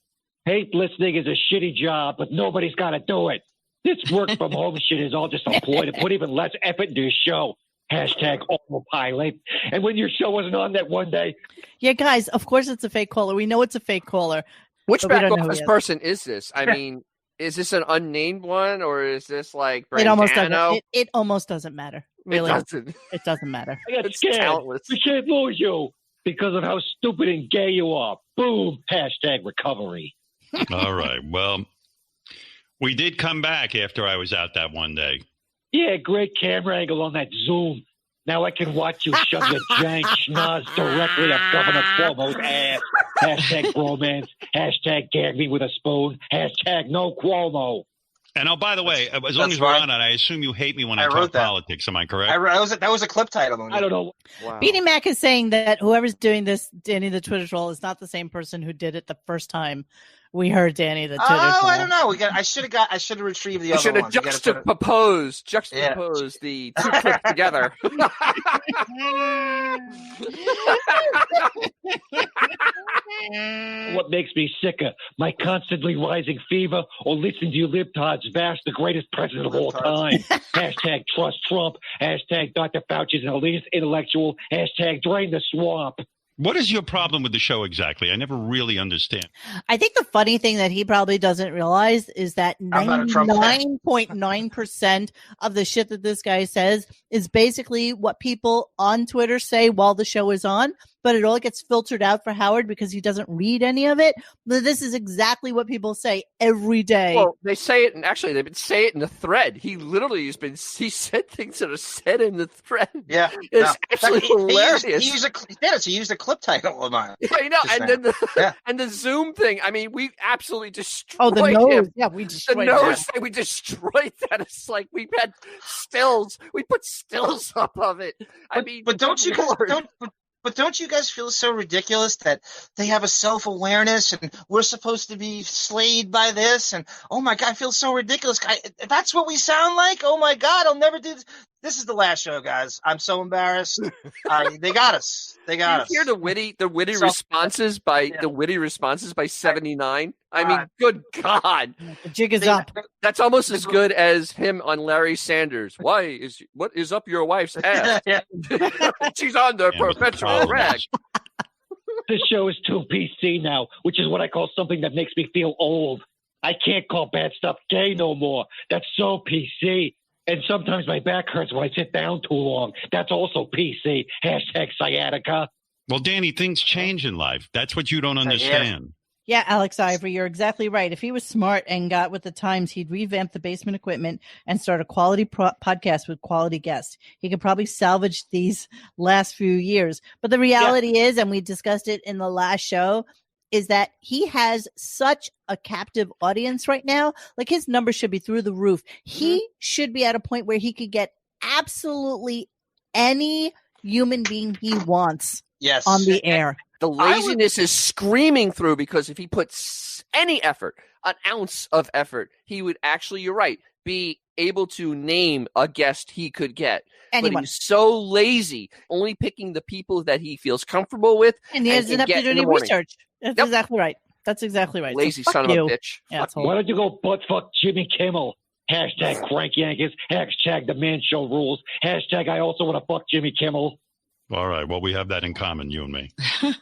Hate listening is a shitty job, but nobody's got to do it. This work from home shit is all just a ploy to put even less effort into your show. Hashtag autopilot. And when your show wasn't on that one day. Yeah, guys, of course it's a fake caller. We know it's a fake caller. Which but we back don't know who office he is. person is this? I mean, is this an unnamed one or is this like It almost Brandano? doesn't. It almost doesn't matter. Really, It doesn't. It doesn't matter. I got It's scared. countless. We can't lose you. because of how stupid and gay you are. Boom. Hashtag recovery. All right. Well, we did come back after I was out that one day. Yeah, great camera angle on that Zoom. Now I can watch you shove your giant schnoz directly up Governor Cuomo's ass. Hashtag bromance. Hashtag gag me with a spoon. Hashtag no Cuomo. And oh, by the way, as long as we're on it, I assume you hate me when I talk politics. Am I correct? That was a clip title. I don't know. Wow. Beanie Mac is saying that whoever's doing this, Danny the Twitter troll, is not the same person who did it the first time we heard Danny the Twitter troll. I don't know. I should have retrieved the other one. Should have juxtaposed the two clips together. What makes me sicker, my constantly rising fever, or listen to you libtards bash the greatest president of all time? Hashtag trust Trump. Hashtag Dr. Fauci's an elitist intellectual. Hashtag drain the swamp. What is your problem with the show exactly? I never really understand. I think the funny thing that he probably doesn't realize is that 99.9% of the shit that this guy says is basically what people on Twitter say while the show is on, but it all gets filtered out for Howard because he doesn't read any of it. But this is exactly what people say every day. Well, they say it, and actually they've been saying it in the thread. He literally he said things that are said in the thread. Yeah, it's absolutely hilarious. He used a clip title of mine. I know, and then and the Zoom thing. I mean, we absolutely destroyed. Oh, the nose. Him. Yeah, we destroyed the nose that. thing. We destroyed that. It's like we had stills. We put stills up of it. But don't you guys But don't you guys feel so ridiculous that they have a self-awareness and we're supposed to be slayed by this? And, oh, my God, I feel so ridiculous. That's what we sound like? Oh, my God, I'll never do this. This is the last show, guys. I'm so embarrassed. They got us. They got us. You hear the witty responses by 79? I mean, good God. The jig is up. That's almost as good as him on Larry Sanders. What is up your wife's ass? She's on the perpetual rag. This show is too PC now, which is what I call something that makes me feel old. I can't call bad stuff gay no more. That's so PC. And sometimes my back hurts when I sit down too long. That's also PC. Hashtag sciatica. Well, Danny, things change in life. That's what you don't understand. Yeah, Alex Ivory, you're exactly right. If he was smart and got with the times, he'd revamp the basement equipment and start a quality podcast with quality guests. He could probably salvage these last few years. But the reality is, and we discussed it in the last show, is that he has such a captive audience right now. Like, his numbers should be through the roof. He should be at a point where he could get absolutely any human being he wants on the air. The laziness is screaming through, because if he puts any effort, an ounce of effort, he would actually, you're right, be able to name a guest he could get. Anyone. But he's so lazy, only picking the people that he feels comfortable with. And he doesn't have to do any research. That's exactly right. That's exactly right. Lazy so son of a bitch. Asshole. Why don't you go butt fuck Jimmy Kimmel? Hashtag crank Yankees. Hashtag the man show rules. Hashtag I also want to fuck Jimmy Kimmel. All right. Well, we have that in common, you and me. All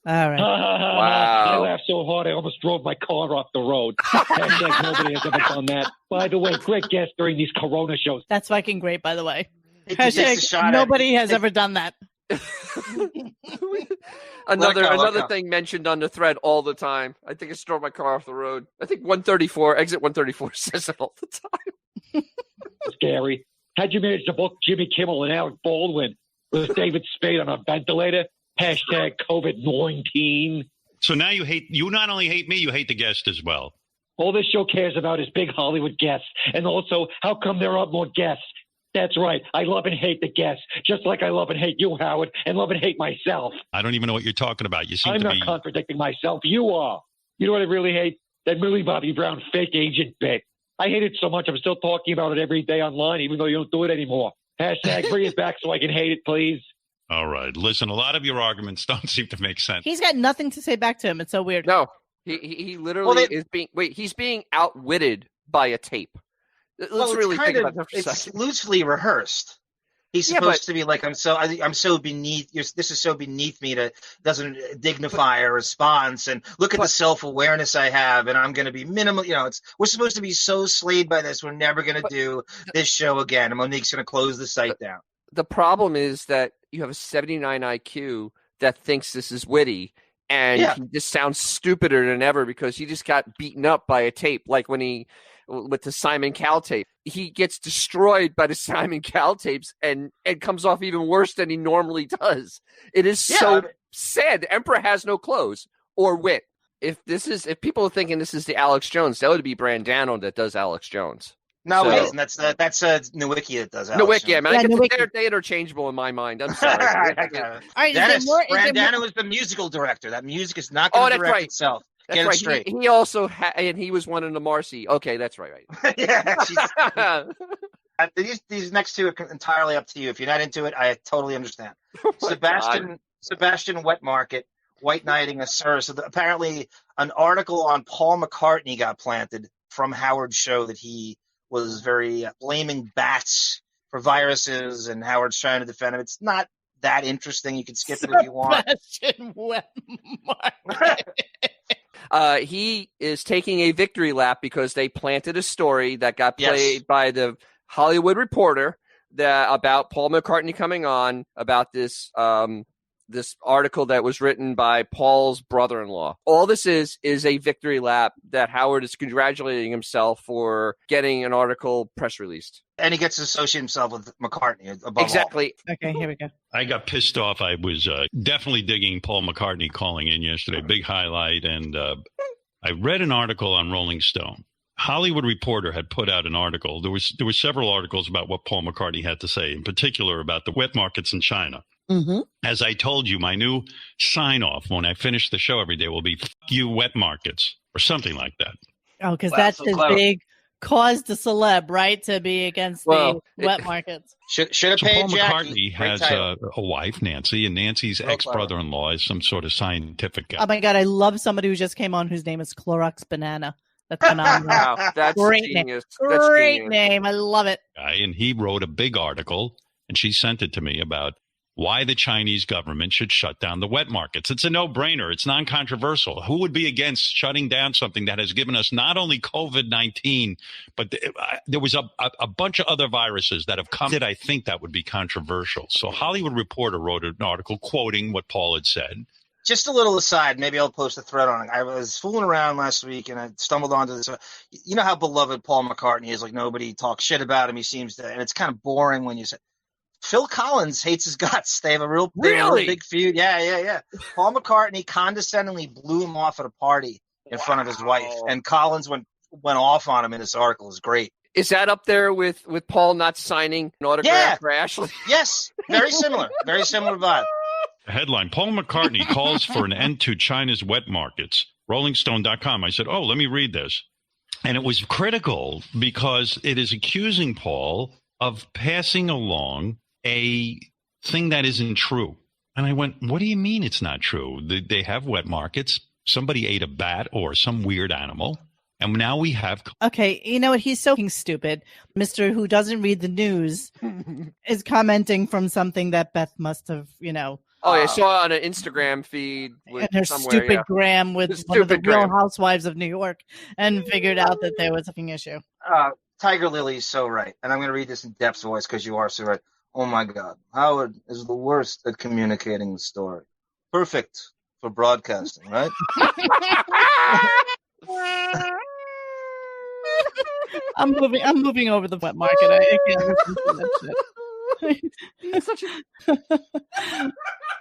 right. Wow. I laughed so hard I almost drove my car off the road. Hashtag nobody has ever done that. By the way, great guest during these Corona shows. That's fucking great, by the way. Hashtag nobody has ever done that. Another thing mentioned on the thread all the time. I think I drove my car off the road. I think exit 134 says it all the time. Scary. How'd you manage to book Jimmy Kimmel and Alec Baldwin with David Spade on a ventilator? Hashtag COVID-19. So now you not only hate me, you hate the guest as well. All this show cares about is big Hollywood guests. And also, how come there aren't more guests? That's right. I love and hate the guests, just like I love and hate you, Howard, and love and hate myself. I don't even know what you're talking about. You seem I'm to not be contradicting myself. You are. You know what I really hate? That Millie Bobby Brown fake agent bit. I hate it so much I'm still talking about it every day online, even though you don't do it anymore. Hashtag bring it back so I can hate it, please. All right. Listen, a lot of your arguments don't seem to make sense. He's got nothing to say back to him. It's so weird. No, he literally is being he's being outwitted by a tape. Let's really think about that for a second. It's loosely rehearsed. He's supposed to be like, I'm so beneath. This is so beneath me that doesn't dignify a response. And look at the self-awareness I have, and I'm going to be minimal. You know, we're supposed to be so slayed by this. We're never going to do this show again. And Monique's going to close the site down. The problem is that you have a 79 IQ that thinks this is witty, and he just sounds stupider than ever because he just got beaten up by a tape, like with the Simon Cowell tape. He gets destroyed by the Simon Cowell tapes and comes off even worse than he normally does. It is so sad. The Emperor has no clothes or wit. If people are thinking this is the Alex Jones, that would be Brandano that does Alex Jones. No, it isn't. That's Nowicki that does Alex Nowicki, Jones. man. They're interchangeable in my mind. I'm sorry. All right, Brandano is the musical director. That music is not going to direct itself. That's Get right. it straight. He also and he was one in the Marcy. Okay, that's right. These next two are entirely up to you. If you're not into it, I totally understand. Sebastian Wet Market, White Knighting a Sir. So apparently an article on Paul McCartney got planted from Howard's show that he was very blaming bats for viruses, and Howard's trying to defend him. It's not that interesting. You can skip it if you want. Sebastian Wet Market. He is taking a victory lap because they planted a story that got played by the Hollywood Reporter about Paul McCartney coming on about this this article that was written by Paul's brother-in-law. All this is a victory lap that Howard is congratulating himself for getting an article press released. And he gets to associate himself with McCartney above exactly. all. Okay, here we go. I got pissed off. I was definitely digging Paul McCartney calling in yesterday. Big highlight. And I read an article on Rolling Stone. Hollywood Reporter had put out an article. There were several articles about what Paul McCartney had to say, in particular about the wet markets in China. Mm-hmm. As I told you, my new sign-off when I finish the show every day will be "F you wet markets" or something like that. Oh, because that's his big cause to celeb, right? To be against the wet markets. Should have paid Paul Jackie. McCartney has a wife, Nancy, and Nancy's ex-brother-in-law is some sort of scientific guy. Oh my God, I love somebody who just came on whose name is Clorox Banana. That's phenomenal. Wow, that's great genius. name. That's Great genius. name. I love it. And he wrote a big article, and she sent it to me about why the Chinese government should shut down the wet markets. It's a no-brainer. It's non-controversial. Who would be against shutting down something that has given us not only COVID-19, but there was a bunch of other viruses that have come that I think that would be controversial. So Hollywood Reporter wrote an article quoting what Paul had said. Just a little aside, maybe I'll post a thread on it. I was fooling around last week and I stumbled onto this. You know how beloved Paul McCartney is? Like, nobody talks shit about him. He seems to, and it's kind of boring when you say, Phil Collins hates his guts. They have a real big feud. Yeah. Paul McCartney condescendingly blew him off at a party in front of his wife, and Collins went off on him in this article. It's great. Is that up there with Paul not signing an autograph for Ashley? Yes, very similar. Very similar vibe. Headline, Paul McCartney calls for an end to China's wet markets. RollingStone.com. I said, let me read this. And it was critical because it is accusing Paul of passing along a thing that isn't true. And I went, what do you mean it's not true? They have wet markets. Somebody ate a bat or some weird animal. And now we have. Okay, you know what? He's so stupid. Mr. Who doesn't read the news is commenting from something that Beth must have, Oh, yeah, I saw on an Instagram feed with and her stupid gram with one of the Real Housewives of New York, and figured out that there was a fucking issue. Tiger Lily is so right. And I'm going to read this in Depp's voice because you are so right. Oh, my God. Howard is the worst at communicating the story. Perfect for broadcasting, right? I'm moving over the wet market. I can't listen to that shit.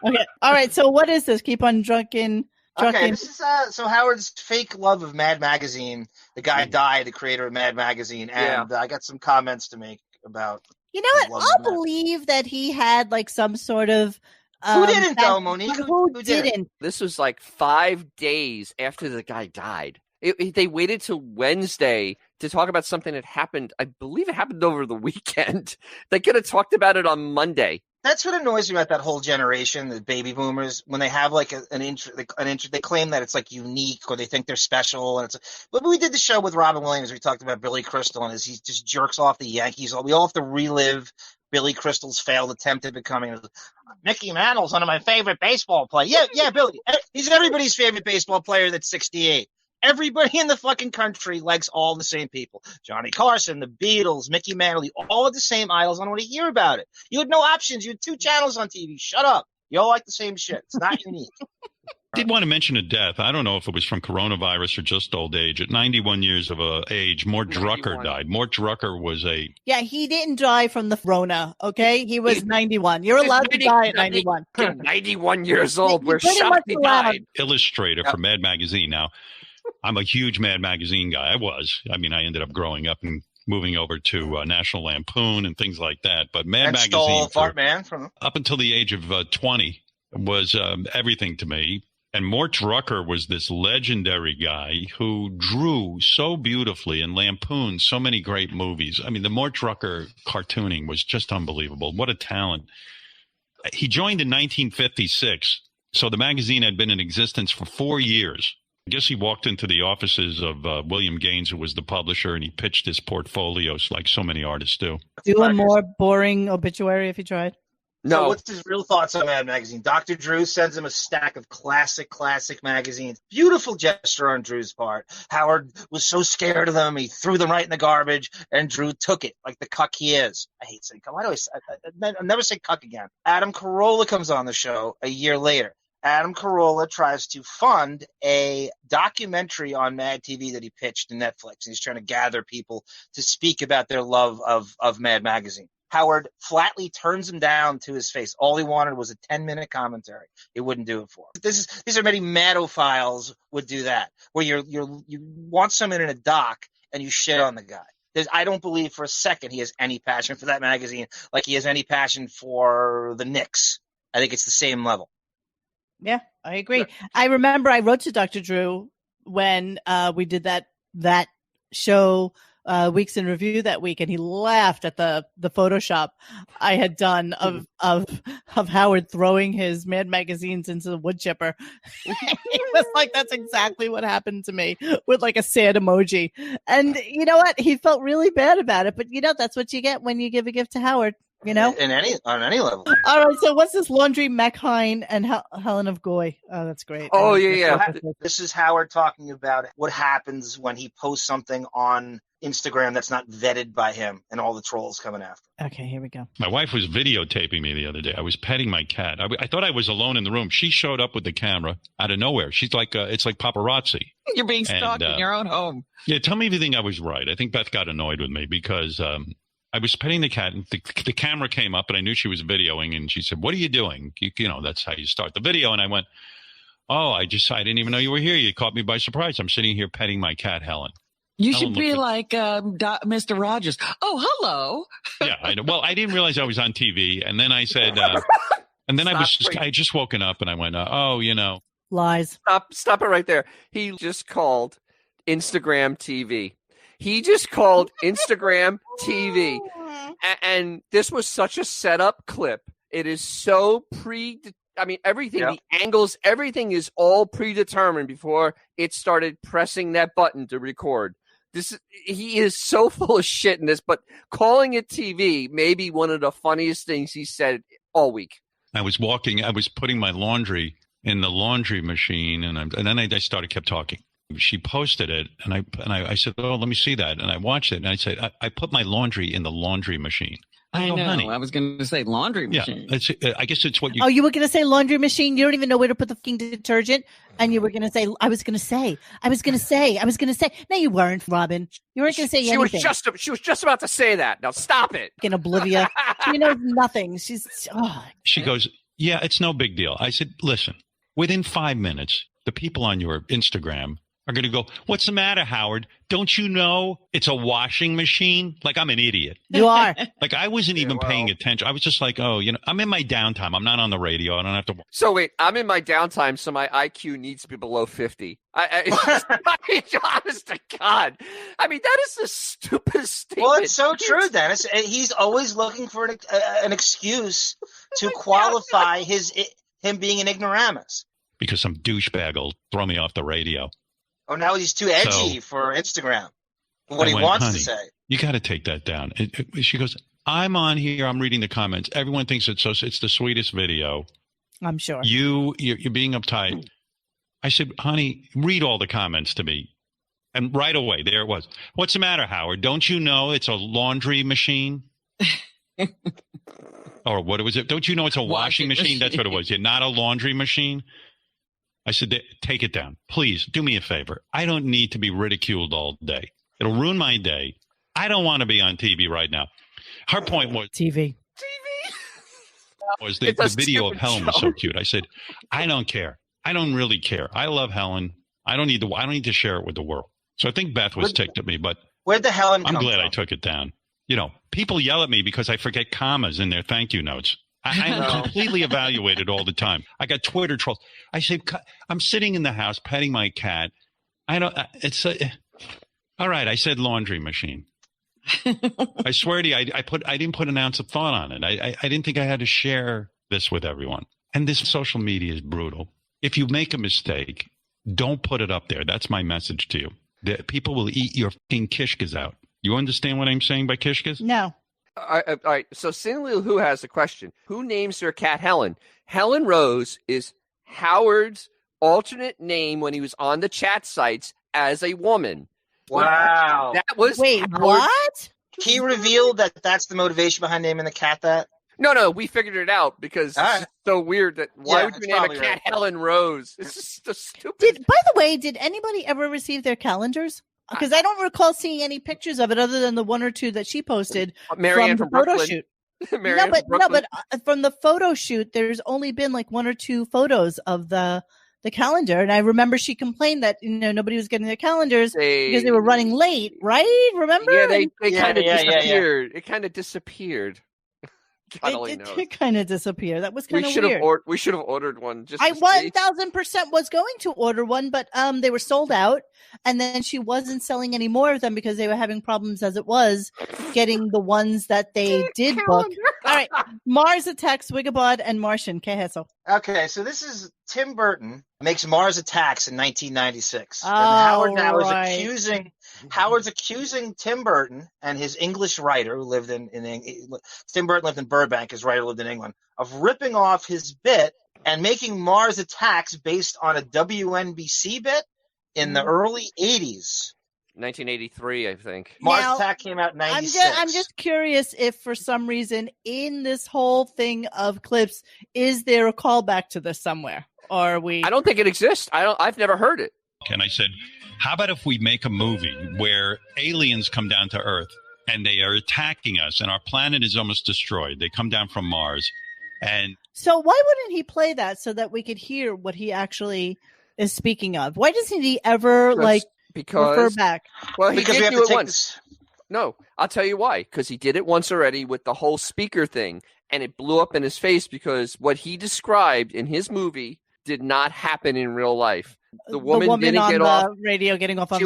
Okay. All right. So what is this? Keep on drunken. Okay. This is so Howard's fake love of Mad Magazine. The guy died, the creator of Mad Magazine, and I got some comments to make about. You know what? I'll believe that he had like some sort of. Who didn't though, Monique? Who didn't? This was like 5 days after the guy died. They waited till Wednesday to talk about something that happened. I believe it happened over the weekend. They could have talked about it on Monday. That's what annoys me about that whole generation, the baby boomers, when they have like an intro, they claim that it's like unique or they think they're special. And but we did the show with Robin Williams. We talked about Billy Crystal and he just jerks off the Yankees. We all have to relive Billy Crystal's failed attempt at becoming Mickey Mantle's one of my favorite baseball players. Yeah, Billy. He's everybody's favorite baseball player that's 68. Everybody in the fucking country likes all the same people. Johnny Carson, the Beatles, Mickey Mantle, all of the same idols. I don't want to hear about it. You had no options. You had 2 channels on TV. Shut up. You all like the same shit. It's not unique. Did want to mention a death. I don't know if it was from coronavirus or just old age. At 91 years of age, Mort Drucker died. Mort Drucker was a... Yeah, he didn't die from the Rona, okay? He was 91. You're allowed to die at 91. 91 years old. We're shocked he died. Illustrator for Mad Magazine. Now, I'm a huge Mad Magazine guy. I ended up growing up and moving over to National Lampoon and things like that. But Mad Magazine, stole Fart Man from him. Up until the age of 20, was everything to me. And Mort Drucker was this legendary guy who drew so beautifully and lampooned so many great movies. I mean, the Mort Drucker cartooning was just unbelievable. What a talent. He joined in 1956, so the magazine had been in existence for 4 years. I guess he walked into the offices of William Gaines, who was the publisher, and he pitched his portfolios like so many artists do. Do a more boring obituary if you tried. No. So what's his real thoughts on Mad Magazine? Dr. Drew sends him a stack of classic magazines. Beautiful gesture on Drew's part. Howard was so scared of them, he threw them right in the garbage, and Drew took it like the cuck he is. I hate saying cuck. Why do I'll never say cuck again. Adam Carolla comes on the show a year later. Adam Carolla tries to fund a documentary on Mad TV that he pitched to Netflix. He's trying to gather people to speak about their love of Mad Magazine. Howard flatly turns him down to his face. All he wanted was a 10-minute commentary. He wouldn't do it for him. These are many madophiles would do that, where you want someone in a doc and you shit on the guy. I don't believe for a second he has any passion for that magazine like he has any passion for the Knicks. I think it's the same level. Yeah, I agree. Sure. I remember I wrote to Dr. Drew when we did that show, Weeks in Review that week, and he laughed at the Photoshop I had done of Howard throwing his Mad magazines into the wood chipper. He was like, that's exactly what happened to me, with like a sad emoji. And you know what? He felt really bad about it, but that's what you get when you give a gift to Howard. On any level. All right. So what's this laundry? Hines and Helen of Goy. Oh, that's great. Oh yeah. This is Howard talking about what happens when he posts something on Instagram that's not vetted by him, and all the trolls coming after. Okay, here we go. My wife was videotaping me the other day. I was petting my cat. I thought I was alone in the room. She showed up with the camera out of nowhere. She's like, it's like paparazzi. You're being stalked in your own home. Yeah, tell me if you think I was right. I think Beth got annoyed with me because I was petting the cat, and the camera came up, and I knew she was videoing, and she said, "What are you doing?" That's how you start the video. And I went, "Oh, I didn't even know you were here. You caught me by surprise. I'm sitting here petting my cat, Helen." You should be like Mr. Rogers. Oh, hello. Yeah, I know. Well, I didn't realize I was on TV, and then I said, and then I just woken up, and I went, lies. Stop it right there. He just called Instagram TV. He just called Instagram TV. And this was such a setup clip. It is so everything, the angles, everything is all predetermined before it started pressing that button to record. He is so full of shit in this, but calling it TV may be one of the funniest things he said all week. I was putting my laundry in the laundry machine, and then I kept talking. She posted it, and I said, "Oh, let me see that." And I watched it, and I said, "I put my laundry in the laundry machine." I know. Honey. I was going to say laundry machine. Yeah, I guess it's what you. Oh, you were going to say laundry machine. You don't even know where to put the fucking detergent, and you were going to say, "I was going to say." No, you weren't, Robin. You weren't going to say anything. She was just about to say that. Now stop it. In oblivion, she knows nothing. She goes, "Yeah, it's no big deal." I said, "Listen, within 5 minutes, the people on your Instagram are going to go, 'What's the matter, Howard? Don't you know it's a washing machine?' Like I'm an idiot." You are. Like I wasn't even paying attention. I was just like, I'm in my downtime. I'm not on the radio. I don't have to. So wait, I'm in my downtime, so my IQ needs to be below 50. Honest to God. I mean, that is the stupidest statement. Well, it's so true, Dennis. He's always looking for an excuse to qualify him being an ignoramus. Because some douchebag will throw me off the radio. Oh, now he's too edgy for Instagram. What he wants to say. You got to take that down. She goes, "I'm on here. I'm reading the comments. Everyone thinks it's the sweetest video. I'm sure. You're being uptight." I said, "Honey, read all the comments to me." And right away, there it was. "What's the matter, Howard? Don't you know it's a laundry machine?" Or what was it? Don't you know it's a washing machine? That's what it was. Yeah, not a laundry machine. I said, take it down. Please, do me a favor. I don't need to be ridiculed all day. It'll ruin my day. I don't want to be on TV right now. Her point was TV. Was the video of Helen was so cute. I said, I don't care. I don't really care. I love Helen. I don't need to share it with the world. So I think Beth was ticked at me, but where'd the Helen I'm come glad from? I took it down. You know, people yell at me because I forget commas in their thank you notes. I am completely evaluated all the time. I got Twitter trolls. I say, I'm sitting in the house petting my cat. All right. I said laundry machine. I swear to you, I didn't put an ounce of thought on it. I didn't think I had to share this with everyone. And this social media is brutal. If you make a mistake, don't put it up there. That's my message to you. People will eat your fucking kishkas out. You understand what I'm saying by kishkas? No. All right. So Cindy Who has a question. Who names their cat Helen? Helen Rose is Howard's alternate name when he was on the chat sites as a woman. Wow. That was what? He revealed that that's the motivation behind naming the cat that? No, we figured it out because it's so weird that why would you name a cat right. Helen Rose? It's just so stupid. By the way, did anybody ever receive their calendars? Because I don't recall seeing any pictures of it other than the one or two that she posted Marianne from the from photo Brooklyn. shoot. Marianne from No, Brooklyn. but from the photo shoot, there's only been like one or two photos of the calendar, and I remember she complained that nobody was getting their calendars because they were running late, right? Remember? Yeah, they kind of yeah. disappeared. It kind of disappeared. God only knows. It kind of disappeared. That was kind of weird. We should have ordered one. Just I 1000% was going to order one, but they were sold out, and then she wasn't selling any more of them because they were having problems as it was getting the ones that they did book. All right, Mars Attacks, Wigabod, and Martian. Keheso. Okay, so this is Tim Burton makes Mars Attacks in 1996. And Howard's accusing Tim Burton and his English writer who lived in Tim Burton lived in Burbank, his writer lived in England, of ripping off his bit and making Mars Attacks based on a WNBC bit in the early 80s. 1983, I think. Mars Attack came out in 96. I'm just curious if for some reason in this whole thing of clips, is there a callback to this somewhere? Or are we? I don't think it exists. I've never heard it. And I said, how about if we make a movie where aliens come down to Earth and they are attacking us and our planet is almost destroyed? They come down from Mars. And so why wouldn't he play that so that we could hear what he actually is speaking of? Why doesn't he ever refer back? Well, he did do it once. No, I'll tell you why. Because he did it once already with the whole speaker thing, and it blew up in his face because what he described in his movie did not happen in real life. The woman didn't on get the off radio, getting off on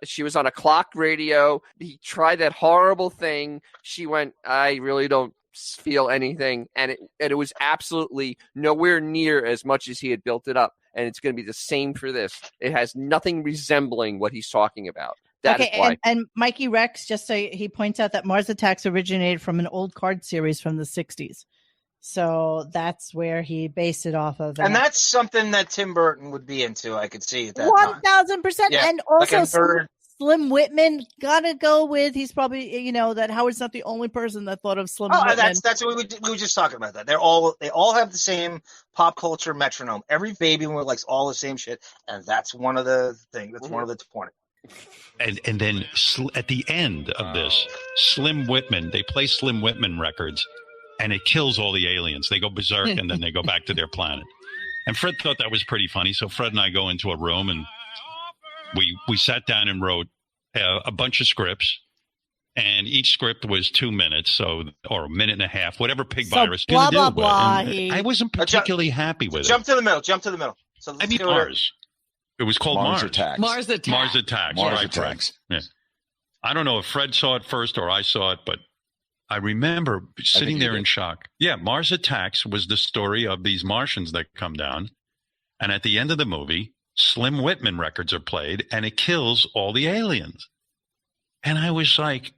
she was on a clock radio. He tried that horrible thing. She went, I really don't feel anything, and it was absolutely nowhere near as much as he had built it up. And it's going to be the same for this. It has nothing resembling what he's talking about. That is why. And Mikey Rex he points out that Mars Attacks originated from an old card series from the 60s. So that's where he based it off of. And that's something that Tim Burton would be into, I could see at that time. 1000%. Yeah, And also like Slim Whitman, gotta go with, he's probably, that Howard's not the only person that thought of Slim Whitman. That's what we were just talking about that. They all have the same pop culture metronome. Every baby likes all the same shit, and that's one of the things. That's one of the 20. And then at the end of this, Slim Whitman, they play Slim Whitman records, and it kills all the aliens. They go berserk, and then they go back to their planet. And Fred thought that was pretty funny, so Fred and I go into a room, and we sat down and wrote a bunch of scripts, and each script was 2 minutes, or a minute and a half, whatever Pig Virus did. I wasn't particularly happy with it. Jump to the middle. So I mean, Mars. It was called Mars Attacks. Mars Attacks. Right. Yeah. I don't know if Fred saw it first or I saw it, but I remember sitting there in shock. Yeah, Mars Attacks was the story of these Martians that come down, and at the end of the movie, Slim Whitman records are played, and it kills all the aliens. And I was like,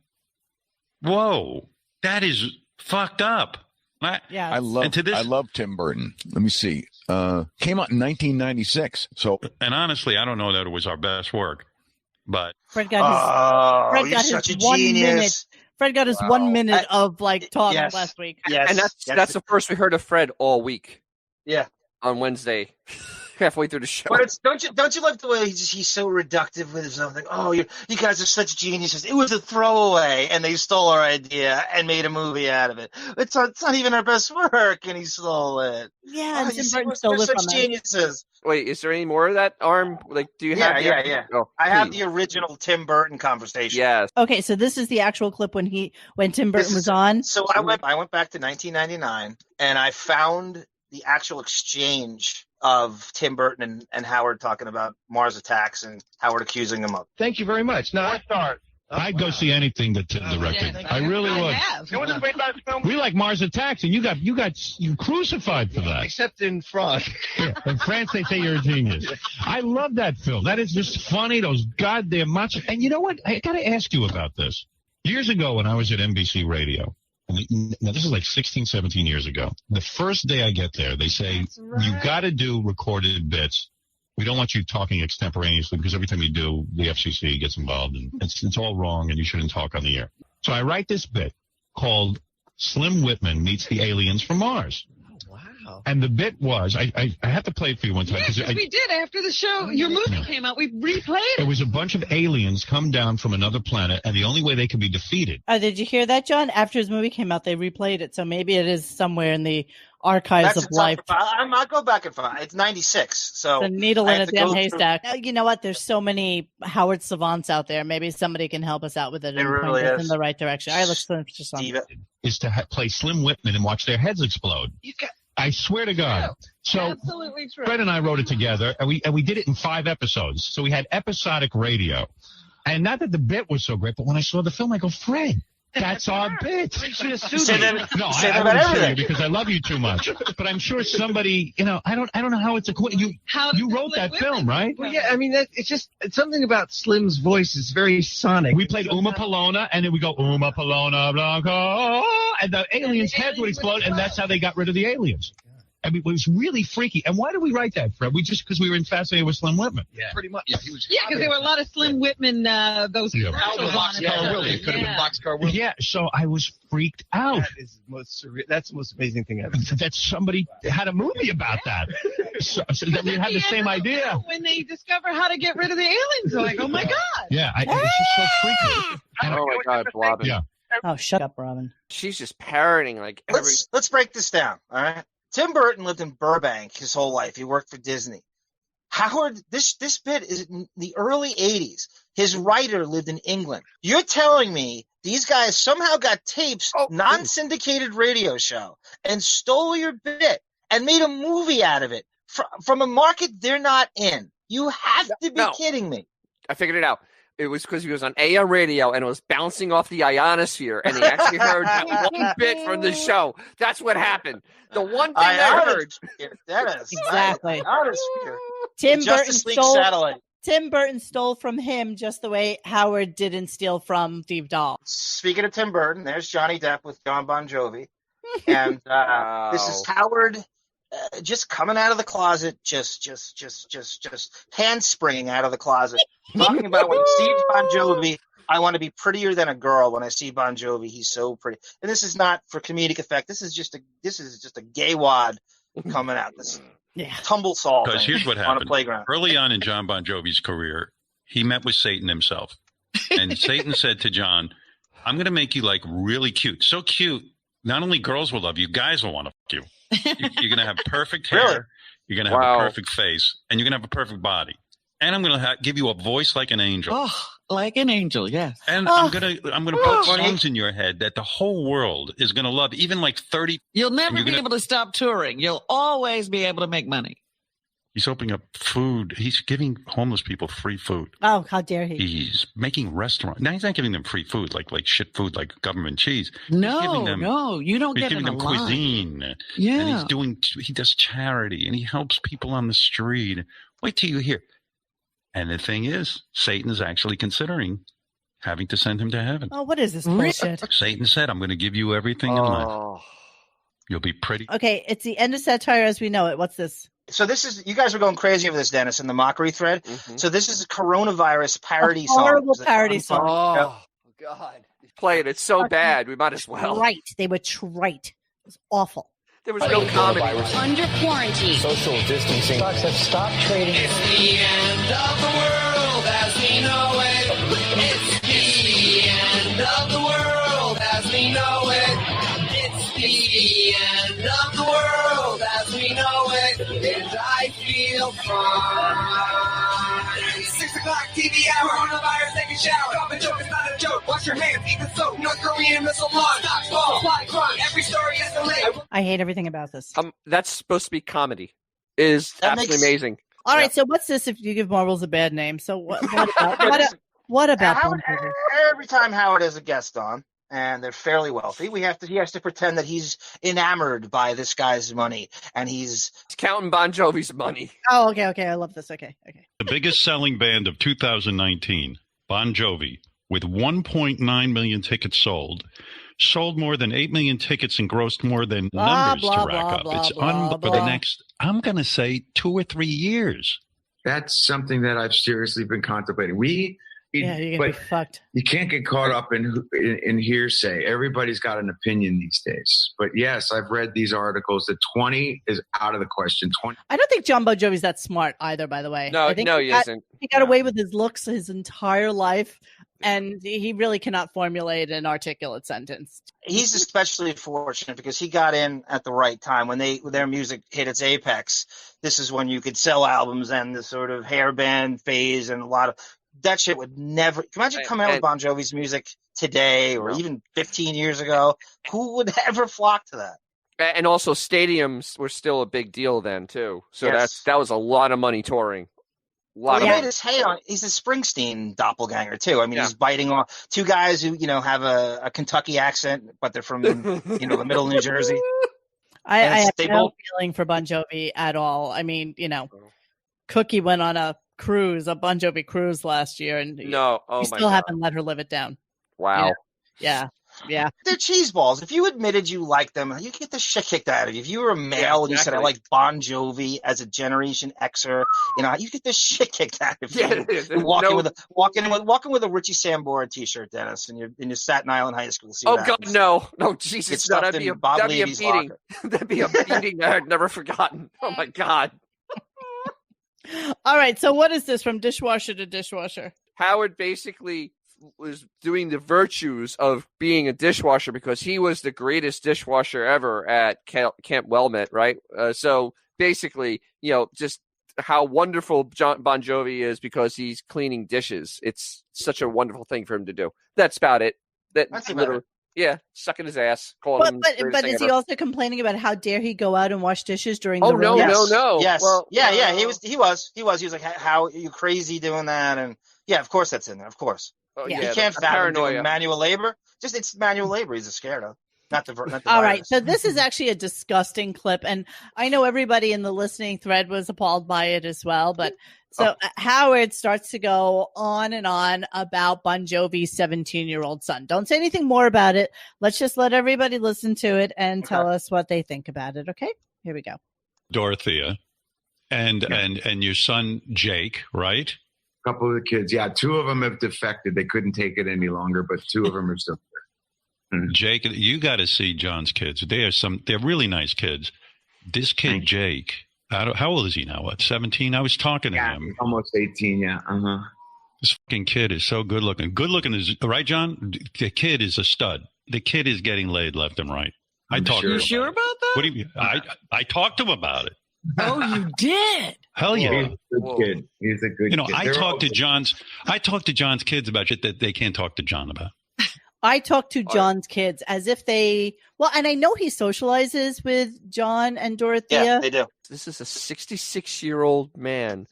whoa, that is fucked up. I love Tim Burton. Let me see. Came out in 1996. And honestly, I don't know that it was our best work, but Fred got his such a genius. Fred got his 1 minute of talk last week. Yes, and that's the first we heard of Fred all week. Yeah, on Wednesday, halfway through the show. But don't you love the way he's so reductive with something? Oh, you guys are such geniuses. It was a throwaway, and they stole our idea and made a movie out of it. It's not even our best work, and he stole it. Yeah, Tim Burton stole it from us. Geniuses. Wait, is there any more of that, Arm? Do you have? Yeah. Oh, I have the original Tim Burton conversation. Yes. Okay, so this is the actual clip when Tim Burton was on. So I went back to 1999, and I found the actual exchange of Tim Burton and Howard talking about Mars Attacks and Howard accusing him of. Thank you very much. Now, What stars? I'd go see anything that Tim directed. I really would. You want to bring back film? We like Mars Attacks, and you crucified for that. Except in France. Yeah, in France, they say you're a genius. I love that film. That is just funny. Those goddamn macho. And you know what? I got to ask you about this. Years ago, when I was at NBC Radio. Now, this is like 16, 17 years ago. The first day I get there, they say, you got to do recorded bits. We don't want you talking extemporaneously because every time you do, the FCC gets involved and it's all wrong and you shouldn't talk on the air. So I write this bit called Slim Whitman Meets the Aliens from Mars. Wow. And the bit was, I have to play it for you one time. Yes, we did after the show. Your movie came out. We replayed it. It was a bunch of aliens come down from another planet, and the only way they could be defeated. Oh, did you hear that, John? After his movie came out, they replayed it. So maybe it is somewhere in the archives of life. I'll go back and find. It's 96. So the needle in a damn haystack. You know what? There's so many Howard savants out there. Maybe somebody can help us out with it and point us in the right direction. All right, let's listen to something. Is to play Slim Whitman and watch their heads explode. I swear to God. So absolutely true. Fred and I wrote it together, and we did it in 5 episodes. So we had episodic radio. And not that the bit was so great, but when I saw the film, I go, Fred, that's our bit. No, I wouldn't sue you because I love you too much. But I'm sure somebody, I don't know how it's you wrote that film, right? Well, yeah, I mean, it's something about Slim's voice is very sonic. We played Uma Palona, and then we go, Uma Palona, Blanco, and the aliens' heads would explode, and that's how they got rid of the aliens. I mean, it was really freaky. And why did we write that, Fred? Because we were fascinated with Slim Whitman. Yeah, pretty much. Yeah, because there were a lot of Slim Whitman, those Boxcar Willie. It could have been Boxcar Willie. Yeah, so I was freaked out. That's the most amazing thing ever. That somebody had a movie about that. So that we had the same idea. When they discover how to get rid of the aliens, they're like, oh my God. Yeah, it's just so freaky. Oh my God, Robin. Yeah. Oh, shut up, Robin. She's just parroting like every... Let's break this down, all right? Tim Burton lived in Burbank his whole life. He worked for Disney. Howard, this bit is in the early 80s. His writer lived in England. You're telling me these guys somehow got tapes, non-syndicated radio show, and stole your bit and made a movie out of it from a market they're not in. You have to be kidding me. I figured it out. It was because he was on AM radio and it was bouncing off the ionosphere, and he actually heard that one bit from the show. That's what happened. The one thing I heard. That is exactly. Ionosphere. Tim Burton stole from him just the way Howard didn't steal from Steve Dahl. Speaking of Tim Burton, there's Johnny Depp with Jon Bon Jovi, and this is Howard. Just coming out of the closet, just handspringing out of the closet, talking about when he sees Bon Jovi, I want to be prettier than a girl. When I see Bon Jovi, he's so pretty. And this is not for comedic effect. This is just a gay wad coming out. This tumble saw. Because here's what happened on a playground. Early on in Jon Bon Jovi's career, he met with Satan himself, and Satan said to John, "I'm going to make you like really cute, so cute. Not only girls will love you, guys will want to fuck you." You're going to have perfect hair. Really? You're going to have a perfect face, and you're going to have a perfect body. And I'm going to give you a voice like an angel. Oh, like an angel, yes. And I'm going to put songs in your head that the whole world is going to love, even like 30. You'll never be able to stop touring. You'll always be able to make money. He's opening up food. He's giving homeless people free food. Oh, how dare he? He's making restaurants. Now, he's not giving them free food, like shit food, like government cheese. No, you don't get in He's giving them line. cuisine. Yeah. And he does charity, and he helps people on the street. Wait till you hear. And the thing is, Satan is actually considering having to send him to heaven. Oh, what is this bullshit? Satan said, I'm going to give you everything in life. You'll be pretty. Okay, it's the end of satire as we know it. What's this? So this is, you guys were going crazy over this, Dennis, in the mockery thread. Mm-hmm. So this is a coronavirus parody song. Horrible parody song. Oh, God. play it. It's so bad. We might as well. Right. They were trite. It was awful. There was no comedy. Under quarantine. Social distancing. Stocks have stopped trading. It's the end of the world as we know it. It's the end of the world as we know it. It's the end of the world as we know it. And I feel fine. 6 o'clock TV hour. Coronavirus, take a shower. Common joke is not a joke. Wash your hands, eat the soap. North Korean missile launch. Stocks fall. Fly crime. Every story has delay. I hate everything about this. That's supposed to be comedy. It is absolutely amazing. All right, so what's this if you give marbles a bad name? So what about Howard, every time Howard has a guest on, and they're fairly wealthy, he has to pretend that he's enamored by this guy's money, and he's counting Bon Jovi's money. Oh, okay. I love this. Okay. The biggest selling band of 2019, Bon Jovi, with 1.9 million tickets sold more than 8 million tickets and grossed more than numbers to rack up. It's for the next, I'm going to say, 2 or 3 years. That's something that I've seriously been contemplating. You're going to be fucked. You can't get caught up in hearsay. Everybody's got an opinion these days. But yes, I've read these articles that 20 is out of the question. 20. I don't think Jon Bon Jovi's that smart either, by the way. No, he isn't. He got away with his looks his entire life, and he really cannot formulate an articulate sentence. He's especially fortunate because he got in at the right time when their music hit its apex. This is when you could sell albums and the sort of hairband phase and a lot of that shit would never. Can you imagine coming out with Bon Jovi's music today or even 15 years ago? Who would ever flock to that? And also, stadiums were still a big deal then too. So that was a lot of money touring. He made his hay on. He's a Springsteen doppelganger too. I mean, he's biting off two guys who have a Kentucky accent, but they're from the middle of New Jersey. I have no feeling for Bon Jovi at all. I mean, Cookie went on a Bon Jovi cruise last year, and we still haven't let her live it down. Wow. Yeah. They're cheese balls. If you admitted you like them, you get the shit kicked out of you. If you were a male and you said I like Bon Jovi as a Generation Xer, you get the shit kicked out of you. Walking with a Richie Sambora t-shirt, Dennis, in your Staten Island high school. See God, no, Jesus, that'd be a beating. That'd be a beating I had never forgotten. Oh my God. All right, so what is this from dishwasher to dishwasher? Howard basically was doing the virtues of being a dishwasher because he was the greatest dishwasher ever at Camp Wilmette, right? So basically, just how wonderful Bon Jovi is because he's cleaning dishes. It's such a wonderful thing for him to do. That's about it. That's literally. Yeah, sucking his ass. But is he also complaining about how dare he go out and wash dishes during the no. Yes. Well, he was like, how are you crazy doing that? And yeah, of course that's in there. Of course. He can't fathom doing manual labor. It's manual labor. He's scared of. Not the All virus. Right. So this is actually a disgusting clip. And I know everybody in the listening thread was appalled by it as well. But Howard starts to go on and on about Bon Jovi's 17-year-old son. Don't say anything more about it. Let's just let everybody listen to it and tell us what they think about it. Okay, here we go. Dorothea and your son, Jake, right? A couple of the kids. Yeah, 2 of them have defected. They couldn't take it any longer, but 2 of them are still there. Mm-hmm. Jake, you got to see John's kids. They're really nice kids. This kid, Jake, how old is he now? What, 17? I was talking to him. Almost 18, yeah. Uh-huh. This fucking kid is so good looking. Good looking is right, John? The kid is a stud. The kid is getting laid left and right. You sure about that? What do you mean? I talked to him about it. Oh, you did? Hell yeah. He's a good kid. He's a good kid. I talked to John's kids about shit that they can't talk to John about. I talk to John's kids as if and I know he socializes with John and Dorothea. Yeah, they do. This is a 66-year-old man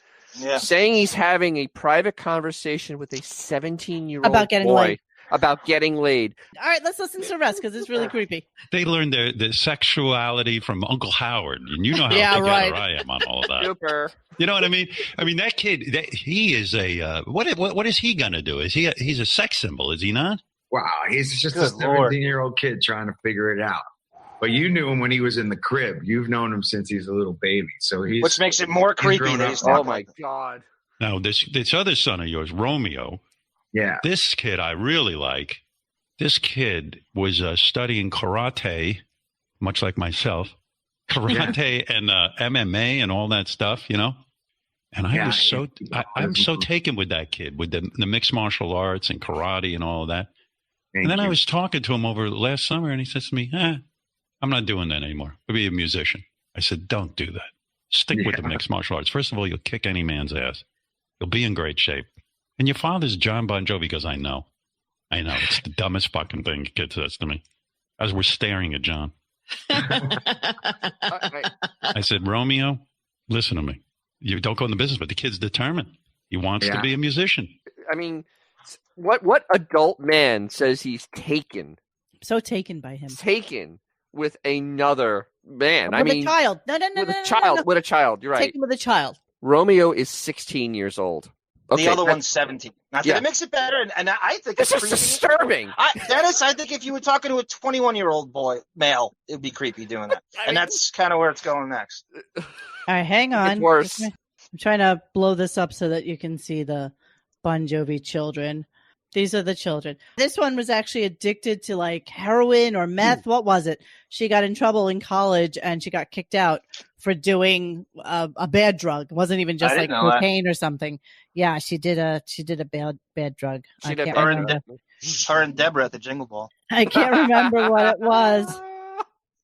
saying he's having a private conversation with a 17-year-old about getting laid. About getting laid. All right, let's listen to the rest because it's really creepy. They learned their sexuality from Uncle Howard, and you know how together I am on all of that. Super. You know what I mean? I mean that kid. He is a what is he gonna do? He's a sex symbol? Is he not? Wow, he's just a 17-year-old kid trying to figure it out. But you knew him when he was in the crib. You've known him since he's a little baby. So which makes it more creepy. Oh my God! Now this other son of yours, Romeo. Yeah. This kid I really like. This kid was studying karate, much like myself, karate and MMA and all that stuff, you know. And I was I'm so taken with that kid, with the mixed martial arts and karate and all of that. And then I was talking to him over last summer, and he says to me, I'm not doing that anymore. I'll be a musician. I said, don't do that. Stick with the mixed martial arts. First of all, you'll kick any man's ass. You'll be in great shape. And your father's Jon Bon Jovi. Because I know. It's the dumbest fucking thing a kid says to me. As we're staring at John. I said, Romeo, listen to me. You don't go in the business, but the kid's determined. He wants to be a musician. I mean, what adult man says he's taken? So taken by him. Taken with another man. With a child. No. With a child. You're right. Taken with a child. Romeo is 16 years old. Okay, the other one's 17. Not that it makes it better, and I think it's just disturbing. Dennis, I think if you were talking to a 21-year-old male, it'd be creepy doing that. And that's kind of where it's going next. All right, hang on. It's worse. I'm trying to blow this up so that you can see the Bon Jovi children. These are the children. This one was actually addicted to like heroin or meth. What was it? She got in trouble in college and she got kicked out for doing a bad drug. It wasn't even just like cocaine or something. Yeah, she did a bad drug. Her and Deborah at the Jingle Ball. I can't remember what it was.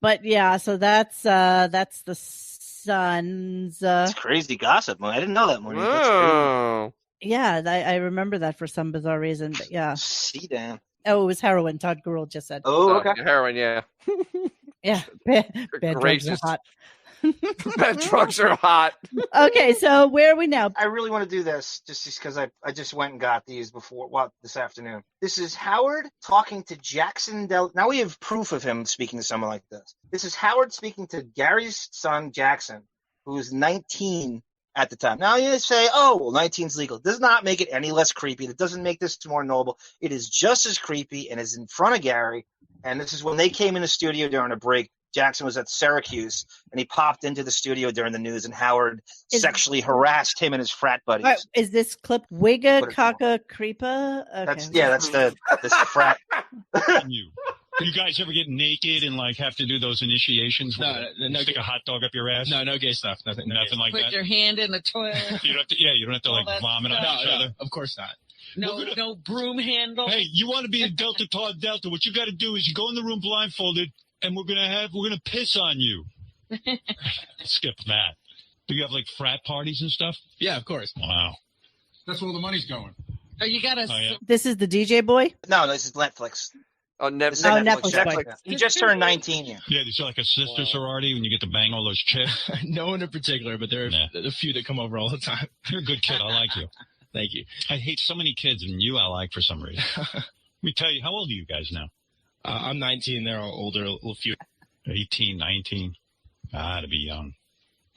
But yeah, so that's the son's. It's crazy gossip. I didn't know that, Monique. Oh. Yeah, I remember that for some bizarre reason, but yeah. See, Dan. Oh, it was heroin. Todd Gurul just said. Oh, okay. Heroin, yeah. Yeah, bad drugs are hot. Bad drugs are hot. Okay, so where are we now? I really want to do this just because I just went and got these this afternoon. This is Howard talking to Jackson. Now we have proof of him speaking to someone like this. This is Howard speaking to Gary's son, Jackson, who is 19 at the time. Now you say, 19's legal. It does not make it any less creepy. It doesn't make this more noble. It is just as creepy and is in front of Gary. And this is when they came in the studio during a break. Jackson was at Syracuse, and he popped into the studio during the news, and Howard sexually harassed him and his frat buddies. Right, is this clip Wigga Kaka Creepa? Okay. That's the frat. You guys ever get naked and like have to do those initiations? No, stick a hot dog up your ass. No gay stuff. Nothing like Put that. Put your hand in the toilet. You don't have to like vomit on each other. Of course not. No broom handle. Hey, you want to be a Delta Todd Delta? What you got to do is you go in the room blindfolded, and we're gonna piss on you. Skip that. Do you have like frat parties and stuff? Yeah, of course. Wow. That's where all the money's going. Oh, you gotta. This is the DJ boy? No, this is Netflix. Oh, Netflix. He just turned 19 here. Yeah, these are like a sister sorority when you get to bang all those chicks. No one in particular, but there are a few that come over all the time. You're a good kid. I like you. Thank you. I hate so many kids, and you I like for some reason. Let me tell you, how old are you guys now? I'm 19. They're all older, a little few. 18, 19. To be young.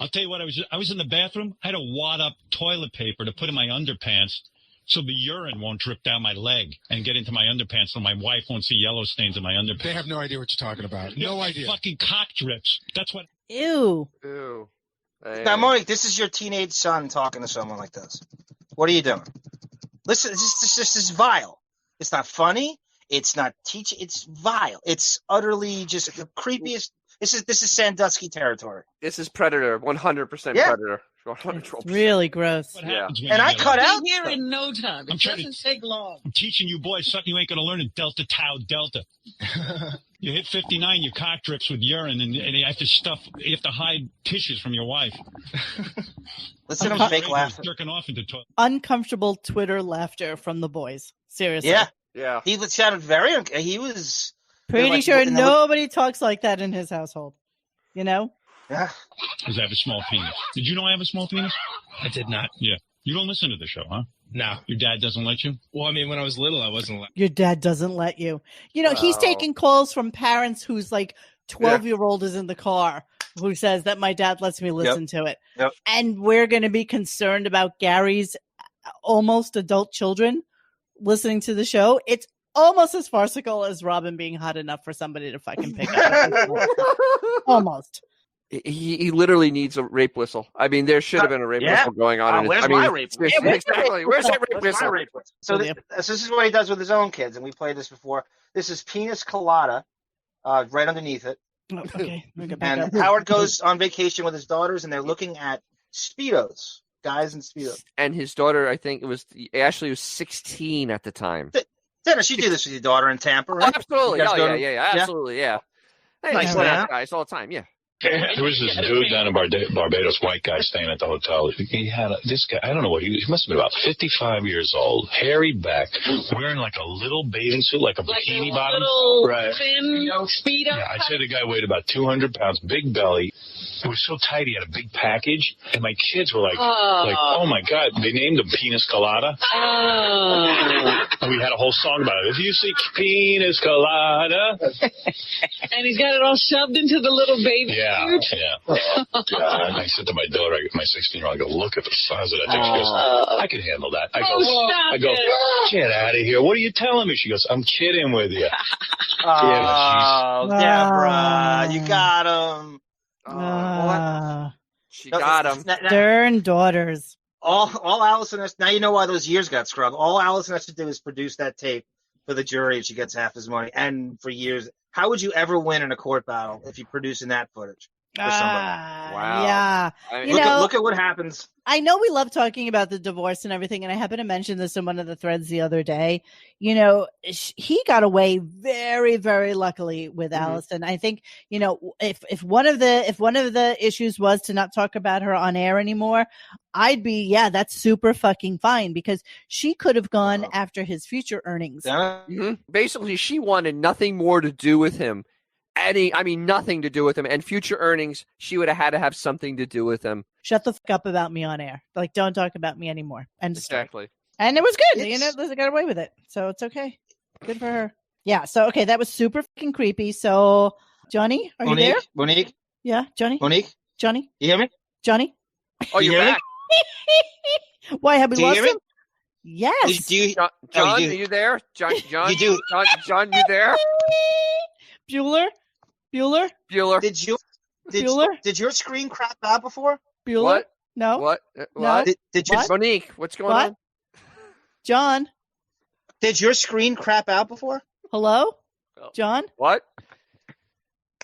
I'll tell you what, I was in the bathroom. I had to wad up toilet paper to put in my underpants so the urine won't drip down my leg and get into my underpants so my wife won't see yellow stains in my underpants. They have no idea what you're talking about. No idea. Fucking cock drips. That's what. Ew. Now, Monique, this is your teenage son talking to someone like this. What are you doing? Listen, this is vile. It's not funny. It's not teaching. It's vile. It's utterly just the creepiest. This is Sandusky territory. This is Predator, 100% Predator. It's really gross. Yeah. And I cut out here in no time. It doesn't take long. I'm teaching you boys something you ain't going to learn in Delta Tau Delta. You hit 59, your cock drips with urine, and you have to hide tissues from your wife. Listen to him fake laughter. Jerking off into toilet. Uncomfortable Twitter laughter from the boys. Seriously. Yeah. He sounded he was pretty sure nobody talks like that in his household. You know? Yeah. Because I have a small penis. Did you know I have a small penis? I did not. Yeah. You don't listen to the show, huh? No. Your dad doesn't let you? Well, I mean, when I was little, I wasn't let. Your dad doesn't let you. You know, he's taking calls from parents whose like 12-year-old is in the car who says that my dad lets me listen to it. Yep. And we're going to be concerned about Gary's almost adult children listening to the show. It's almost as farcical as Robin being hot enough for somebody to fucking pick up. Almost. He literally needs a rape whistle. I mean, there should have been a rape whistle going on. Where's my rape whistle? Exactly. Where's that rape Where's my whistle? rape whistle? So this is what he does with his own kids, and we played this before. This is penis colada, right underneath it. Oh, okay. And Howard goes on vacation with his daughters, and they're looking at Speedos, guys in Speedos. And his daughter, I think Ashley was 16 at the time. Dennis, you do this with your daughter in Tampa, right? Absolutely. You guys Oh, go yeah, absolutely, yeah. Hey, Nice we're layout. guys all the time, yeah. There was this dude down in Barbados, white guy staying at the hotel. He had this guy, I don't know what, he must have been about 55 years old, hairy back, wearing like a little bathing suit, like a bikini bottom. Right. Thin Speedo. Yeah, I'd say the guy weighed about 200 pounds, big belly. It was so tight, he had a big package, and my kids were like, oh my God, they named him Penis Colada. And we had a whole song about it. If you see Penis Colada. And he's got it all shoved into the little baby suit. Yeah. And I said to my daughter, my 16-year-old, I go, look at the size of that thing. She goes, I can handle that. I go, get out of here. What are you telling me? She goes, I'm kidding with you. Oh, Deborah, you got him. What? She got him. Stern daughters. All Allison has, now you know why those years got scrubbed. All Allison has to do is produce that tape for the jury and she gets half his money. And for years, how would you ever win in a court battle if you're producing that footage for somebody? Wow. Yeah. I mean, look at what happens. I know we love talking about the divorce and everything, and I happened to mention this in one of the threads the other day. You know, he got away very, very luckily with Allison. I think, you know, if one of the issues was to not talk about her on air anymore, I'd be, that's super fucking fine, because she could have gone after his future earnings. Basically, she wanted nothing more to do with him. Nothing to do with him. And future earnings, she would have had to have something to do with him. Shut the fuck up about me on air. Like, don't talk about me anymore. Exactly. And it was good. You know, Liz got away with it. So it's okay. Good for her. Yeah. So, okay. That was super fucking creepy. So, Johnny, are you there? Monique? Yeah. Johnny? Monique? Johnny? You hear me? Johnny? Oh, you're back. Why, have we lost hear me? him? Yes. John, are you there? John, you there? Bueller? Did your screen crap out before? Bueller? What? No. What? No. Did you, Monique, what's going on? John? Did your screen crap out before? Hello? John? What?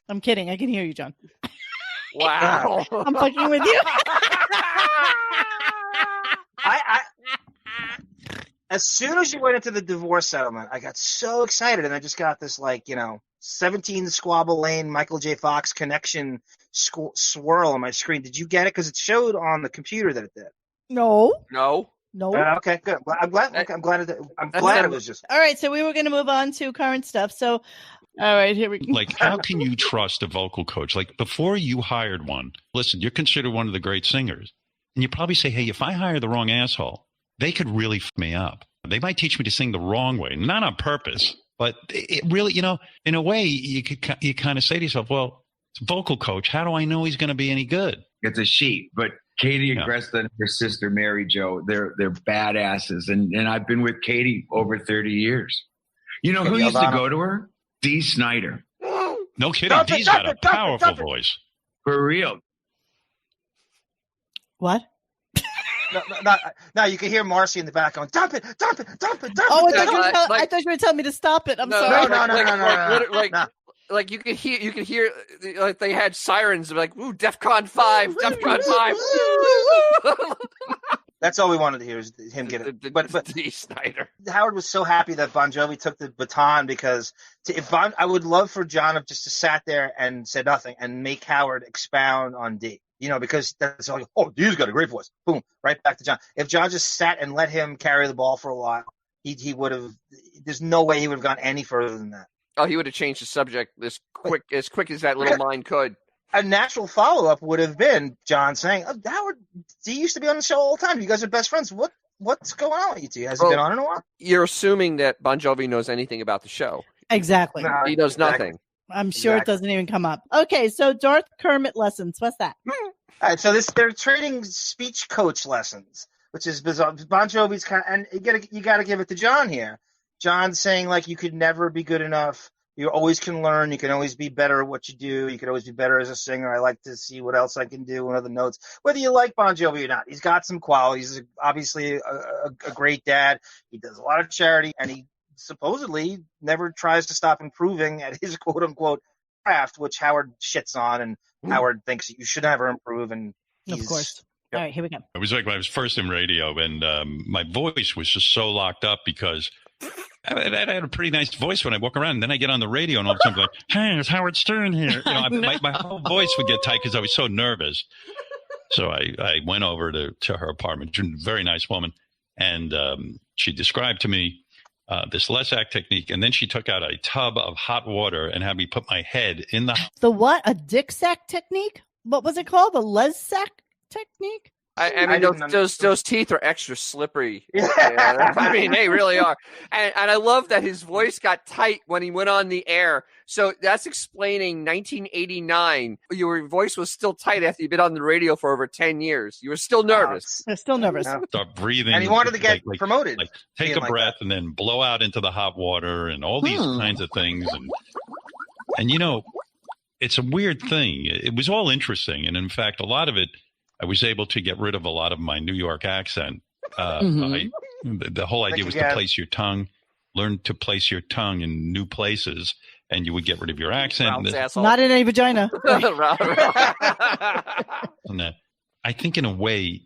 I'm kidding. I can hear you, John. Wow. I'm fucking with you. As soon as you went into the divorce settlement, I got so excited, and I just got this, 17 Squabble Lane Michael J. Fox connection swirl on my screen. Did you get it? Because it showed on the computer that it did. No. Okay, good. I'm glad it was just. All right, so we were going to move on to current stuff. So, all right, here we go. Like, how can you trust a vocal coach? Like, before you hired one, listen, you're considered one of the great singers. And you probably say, hey, if I hire the wrong asshole, they could really f me up. They might teach me to sing the wrong way, not on purpose, but it really, in a way, you kind of say to yourself, well, it's a vocal coach. How do I know he's going to be any good? It's a sheet, but Katie Agresta and her sister Mary Jo, they're badasses, and I've been with Katie over 30 years. You know who used to go to her? Dee Snider. No kidding. Dee's got a powerful voice. For real. What? No, you can hear Marcy in the back going, dump it. Oh, I thought you were telling me to stop it. I'm sorry. No. Like you could hear, like they had sirens, like, ooh, DEFCON 5, DEFCON 5. That's all we wanted to hear is him get it. But Dee Snider. Howard was so happy that Bon Jovi took the baton, because I would love for John just to sat there and said nothing and make Howard expound on Dee. Because that's like, Dee's got a great voice. Boom, right back to John. If John just sat and let him carry the ball for a while, he would have. There's no way he would have gone any further than that. Oh, he would have changed the subject as quick as that little mind could. A natural follow-up would have been John saying, Howard, Dee used to be on the show all the time. You guys are best friends. What's going on with you two? Has he been on in a while? You're assuming that Bon Jovi knows anything about the show. Exactly. No, he knows nothing. I'm sure it doesn't even come up. Okay, so Darth Kermit lessons. What's that? All right, so they're trading speech coach lessons, which is bizarre. Bon Jovi's and you got to give it to John here. John's saying, like, you could never be good enough You always can learn. You can always be better at what you do. You can always be better as a singer. I like to see what else I can do and other notes. Whether you like Bon Jovi or not, he's got some qualities. He's obviously a great dad. He does a lot of charity, and he supposedly never tries to stop improving at his quote-unquote craft, which Howard shits on, and Howard thinks you should never improve. And of course. Yep. All right, here we go. It was like when I was first in radio, and my voice was just so locked up because I had a pretty nice voice when I walk around, and then I get on the radio, and all of a sudden I'm like, hey, it's Howard Stern here. My whole voice would get tight because I was so nervous. So I went over to her apartment. She's a very nice woman, and she described to me this less act technique, and then she took out a tub of hot water and had me put my head in the what? A dick sack technique? What was it called? The les sack technique? I mean, those teeth are extra slippery. I mean, they really are. And I love that his voice got tight when he went on the air. So that's explaining 1989. Your voice was still tight after you've been on the radio for over 10 years. You were still nervous. Still nervous. Start breathing. And he wanted to get promoted. Like take a breath and then blow out into the hot water and all these kinds of things. And it's a weird thing. It was all interesting. And in fact, a lot of it, I was able to get rid of a lot of my New York accent. The whole idea was to place your tongue, learn to place your tongue in new places, and you would get rid of your accent. Not in a vagina. And I think in a way,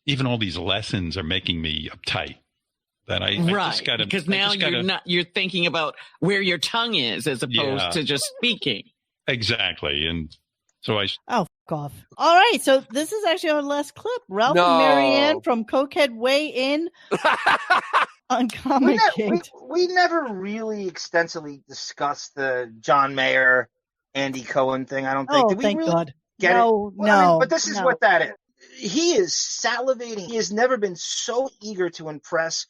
even all these lessons are making me uptight. That I just gotta, because now you're thinking about where your tongue is as opposed to just speaking. Exactly. And so fuck off. All right, so this is actually our last clip. Ralph and Marianne from Cokehead weigh in on Comic Gate. We never really extensively discussed the John Mayer, Andy Cohen thing. I don't think. Did we thank really God. Get no, it? no. But this is what that is. He is salivating. He has never been so eager to impress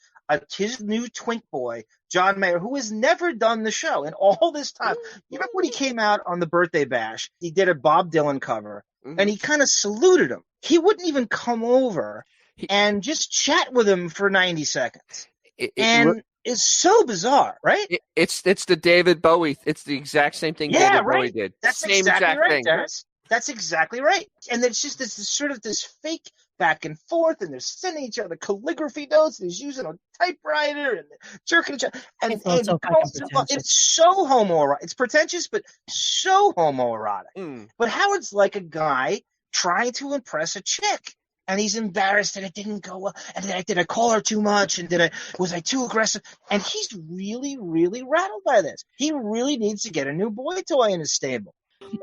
his new twink boy, John Mayer, who has never done the show in all this time. You remember when he came out on the birthday bash? He did a Bob Dylan cover, and he kind of saluted him. He wouldn't even come over and just chat with him for 90 seconds. It's so bizarre, right? It's the David Bowie. It's the exact same thing David Bowie did. That's same exactly exact right, thing. Dennis. That's exactly right. And it's just this sort of this fake back and forth, and they're sending each other calligraphy notes, and he's using a typewriter and jerking each other. And it's so homoerotic. It's pretentious, but so homoerotic. But Howard's like a guy trying to impress a chick. And he's embarrassed that it didn't go well. And did I call her too much? And was I too aggressive? And he's really, really rattled by this. He really needs to get a new boy toy in his stable.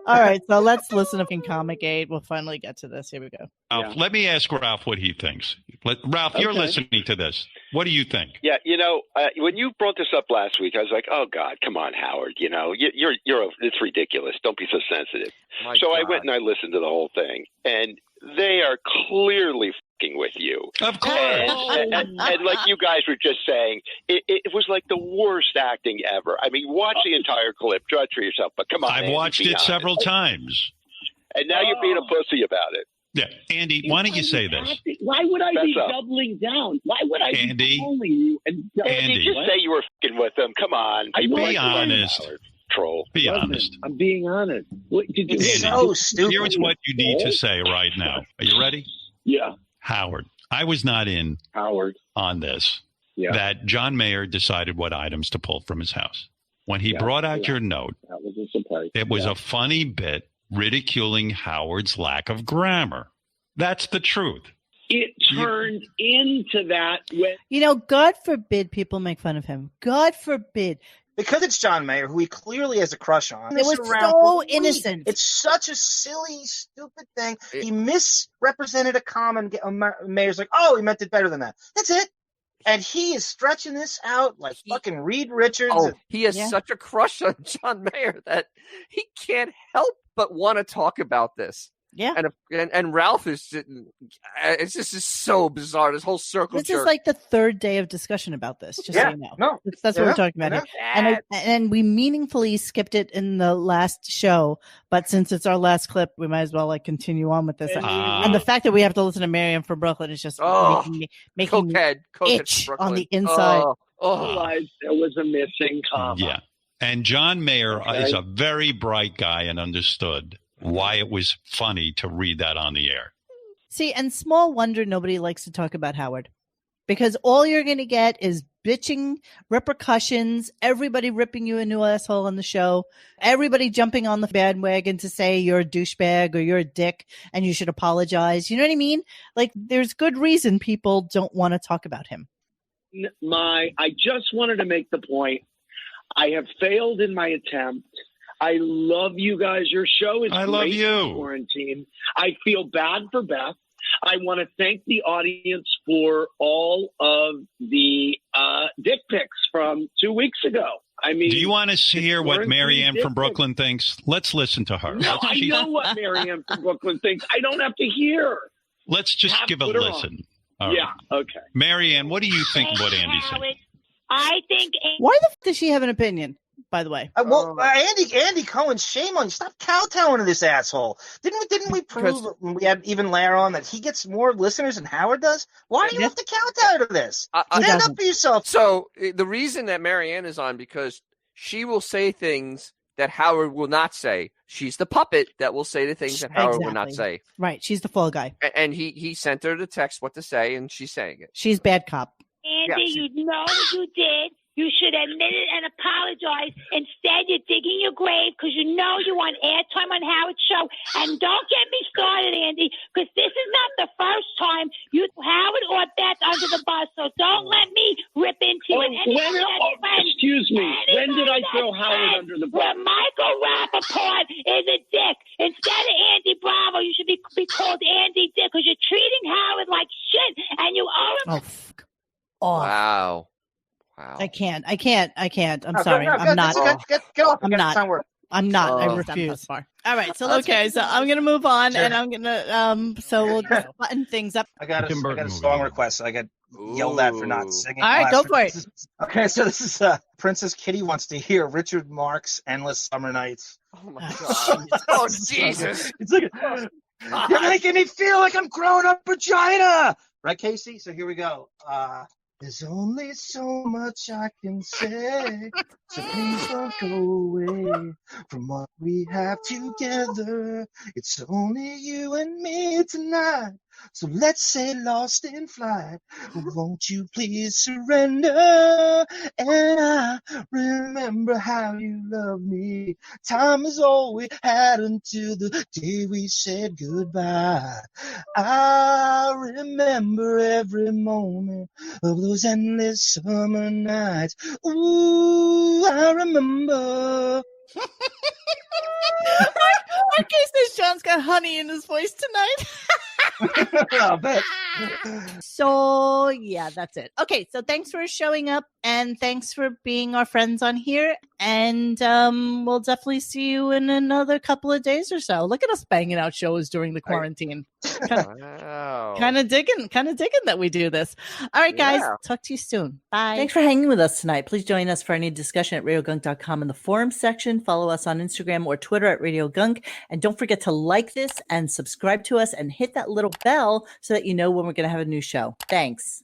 All right, so let's listen to Comic Gate. We'll finally get to this. Here we go. Let me ask Ralph what he thinks. Ralph, you're listening to this. What do you think? Yeah, when you brought this up last week, I was like, "Oh God, come on, Howard! It's ridiculous. Don't be so sensitive." I went and I listened to the whole thing, and they are clearly fucking with you. Of course. And like you guys were just saying, it was like the worst acting ever. I mean, watch the entire clip, judge for yourself. But come on, I've watched it several times. And now you're being a pussy about it. Yeah, Andy, why don't you say this? Why would I be doubling down? Why would I be calling you? Andy, just say you were fucking with them. Come on. Be honest. Troll. Be honest. I'm being honest. It's so stupid. Here's what you need to say right now. Are you ready? Yeah. Howard, I was not in on this. Yeah. That John Mayer decided what items to pull from his house. When he brought out your note, that was a surprise. It was a funny bit ridiculing Howard's lack of grammar. That's the truth. It turned into that when God forbid people make fun of him. God forbid. Because it's John Mayer, who he clearly has a crush on. It was so innocent. It's such a silly, stupid thing. He misrepresented a comment. Mayer's like, oh, he meant it better than that. That's it. And he is stretching this out like fucking Reed Richards. Oh, he has such a crush on John Mayer that he can't help but want to talk about this. Yeah. And Ralph is it's just so bizarre. This whole circle. This is like the third day of discussion about this. Just so you know. No, that's what we're talking about here. And we meaningfully skipped it in the last show, but since it's our last clip, we might as well continue on with this. And the fact that we have to listen to Miriam from Brooklyn is just making me itch on the inside. There was a missing comma. Yeah. And John Mayer is a very bright guy and understood why it was funny to read that on the air. See, and small wonder nobody likes to talk about Howard, because all you're going to get is bitching, repercussions, everybody ripping you a new asshole on the show, everybody jumping on the bandwagon to say you're a douchebag or you're a dick and you should apologize. You know what I mean? Like, there's good reason people don't want to talk about him. I just wanted to make the point. I have failed in my attempt. I love you guys. Your show is I great love in you. quarantine. I feel bad for Beth. I want to thank the audience for all of the dick pics from 2 weeks ago. I mean, do you want to hear what Marianne from Brooklyn thinks? Let's listen to her. No, I know what Marianne from Brooklyn thinks. I don't have to hear. Let's just give a listen. All yeah, right. okay. Marianne, what do you think of what Andy said? I think. Why the f does she have an opinion, by the way? Andy Cohen, shame on you. Stop kowtowing to this asshole. Didn't we prove when we had even Lair on that he gets more listeners than Howard does? Why do you have to kowtow to this? Stand up for yourself. So the reason that Marianne is on, because she will say things that Howard will not say. She's the puppet that will say the things that Howard will not say. Right. She's the fall guy. And he sent her the text what to say, and she's saying it. She's bad cop. Andy, you know what you did. You should admit it and apologize. Instead, you're digging your grave because you know you want airtime on Howard's show. And don't get me started, Andy, because this is not the first time you Howard or Beth under the bus. So don't let me rip into you. Excuse me. When did I throw Howard under the bus? Well, Michael Rappaport is a dick. Instead of Andy Bravo, you should be called Andy Dick because you're treating Howard like shit, and you owe him. Wow. I can't. I'm No, sorry. I'm not. Get off. I'm not. I'm not. I refuse. All right. So let's. Okay. So I'm gonna move on, and I'm gonna. So we'll just button things up. I got a song request. I got yelled at for not singing. All right, go for it. Okay, so this is Princess Kitty wants to hear Richard Marx' "Endless Summer Nights." Oh my god! Oh Jesus! It's like you're making me feel like I'm growing up vagina, right, Casey? So here we go. There's only so much I can say, so please don't go away from what we have together. It's only you and me tonight, so let's say lost in flight. Won't you please surrender? And I remember how you loved me. Time is all we had until the day we said goodbye. I remember every moment of those endless summer nights. Ooh, I remember. Our case is John's got honey in his voice tonight. I'll bet. So yeah, that's it. Okay, so thanks for showing up and thanks for being our friends on here. And we'll definitely see you in another couple of days or so. Look at us banging out shows during the quarantine. Kind of digging that we do this. All right, guys, talk to you soon. Bye. Thanks for hanging with us tonight. Please join us for any discussion at radiogunk.com in the forum section. Follow us on Instagram or Twitter at Radiogunk. And don't forget to like this and subscribe to us and hit that little bell so that you know when we're going to have a new show. Thanks.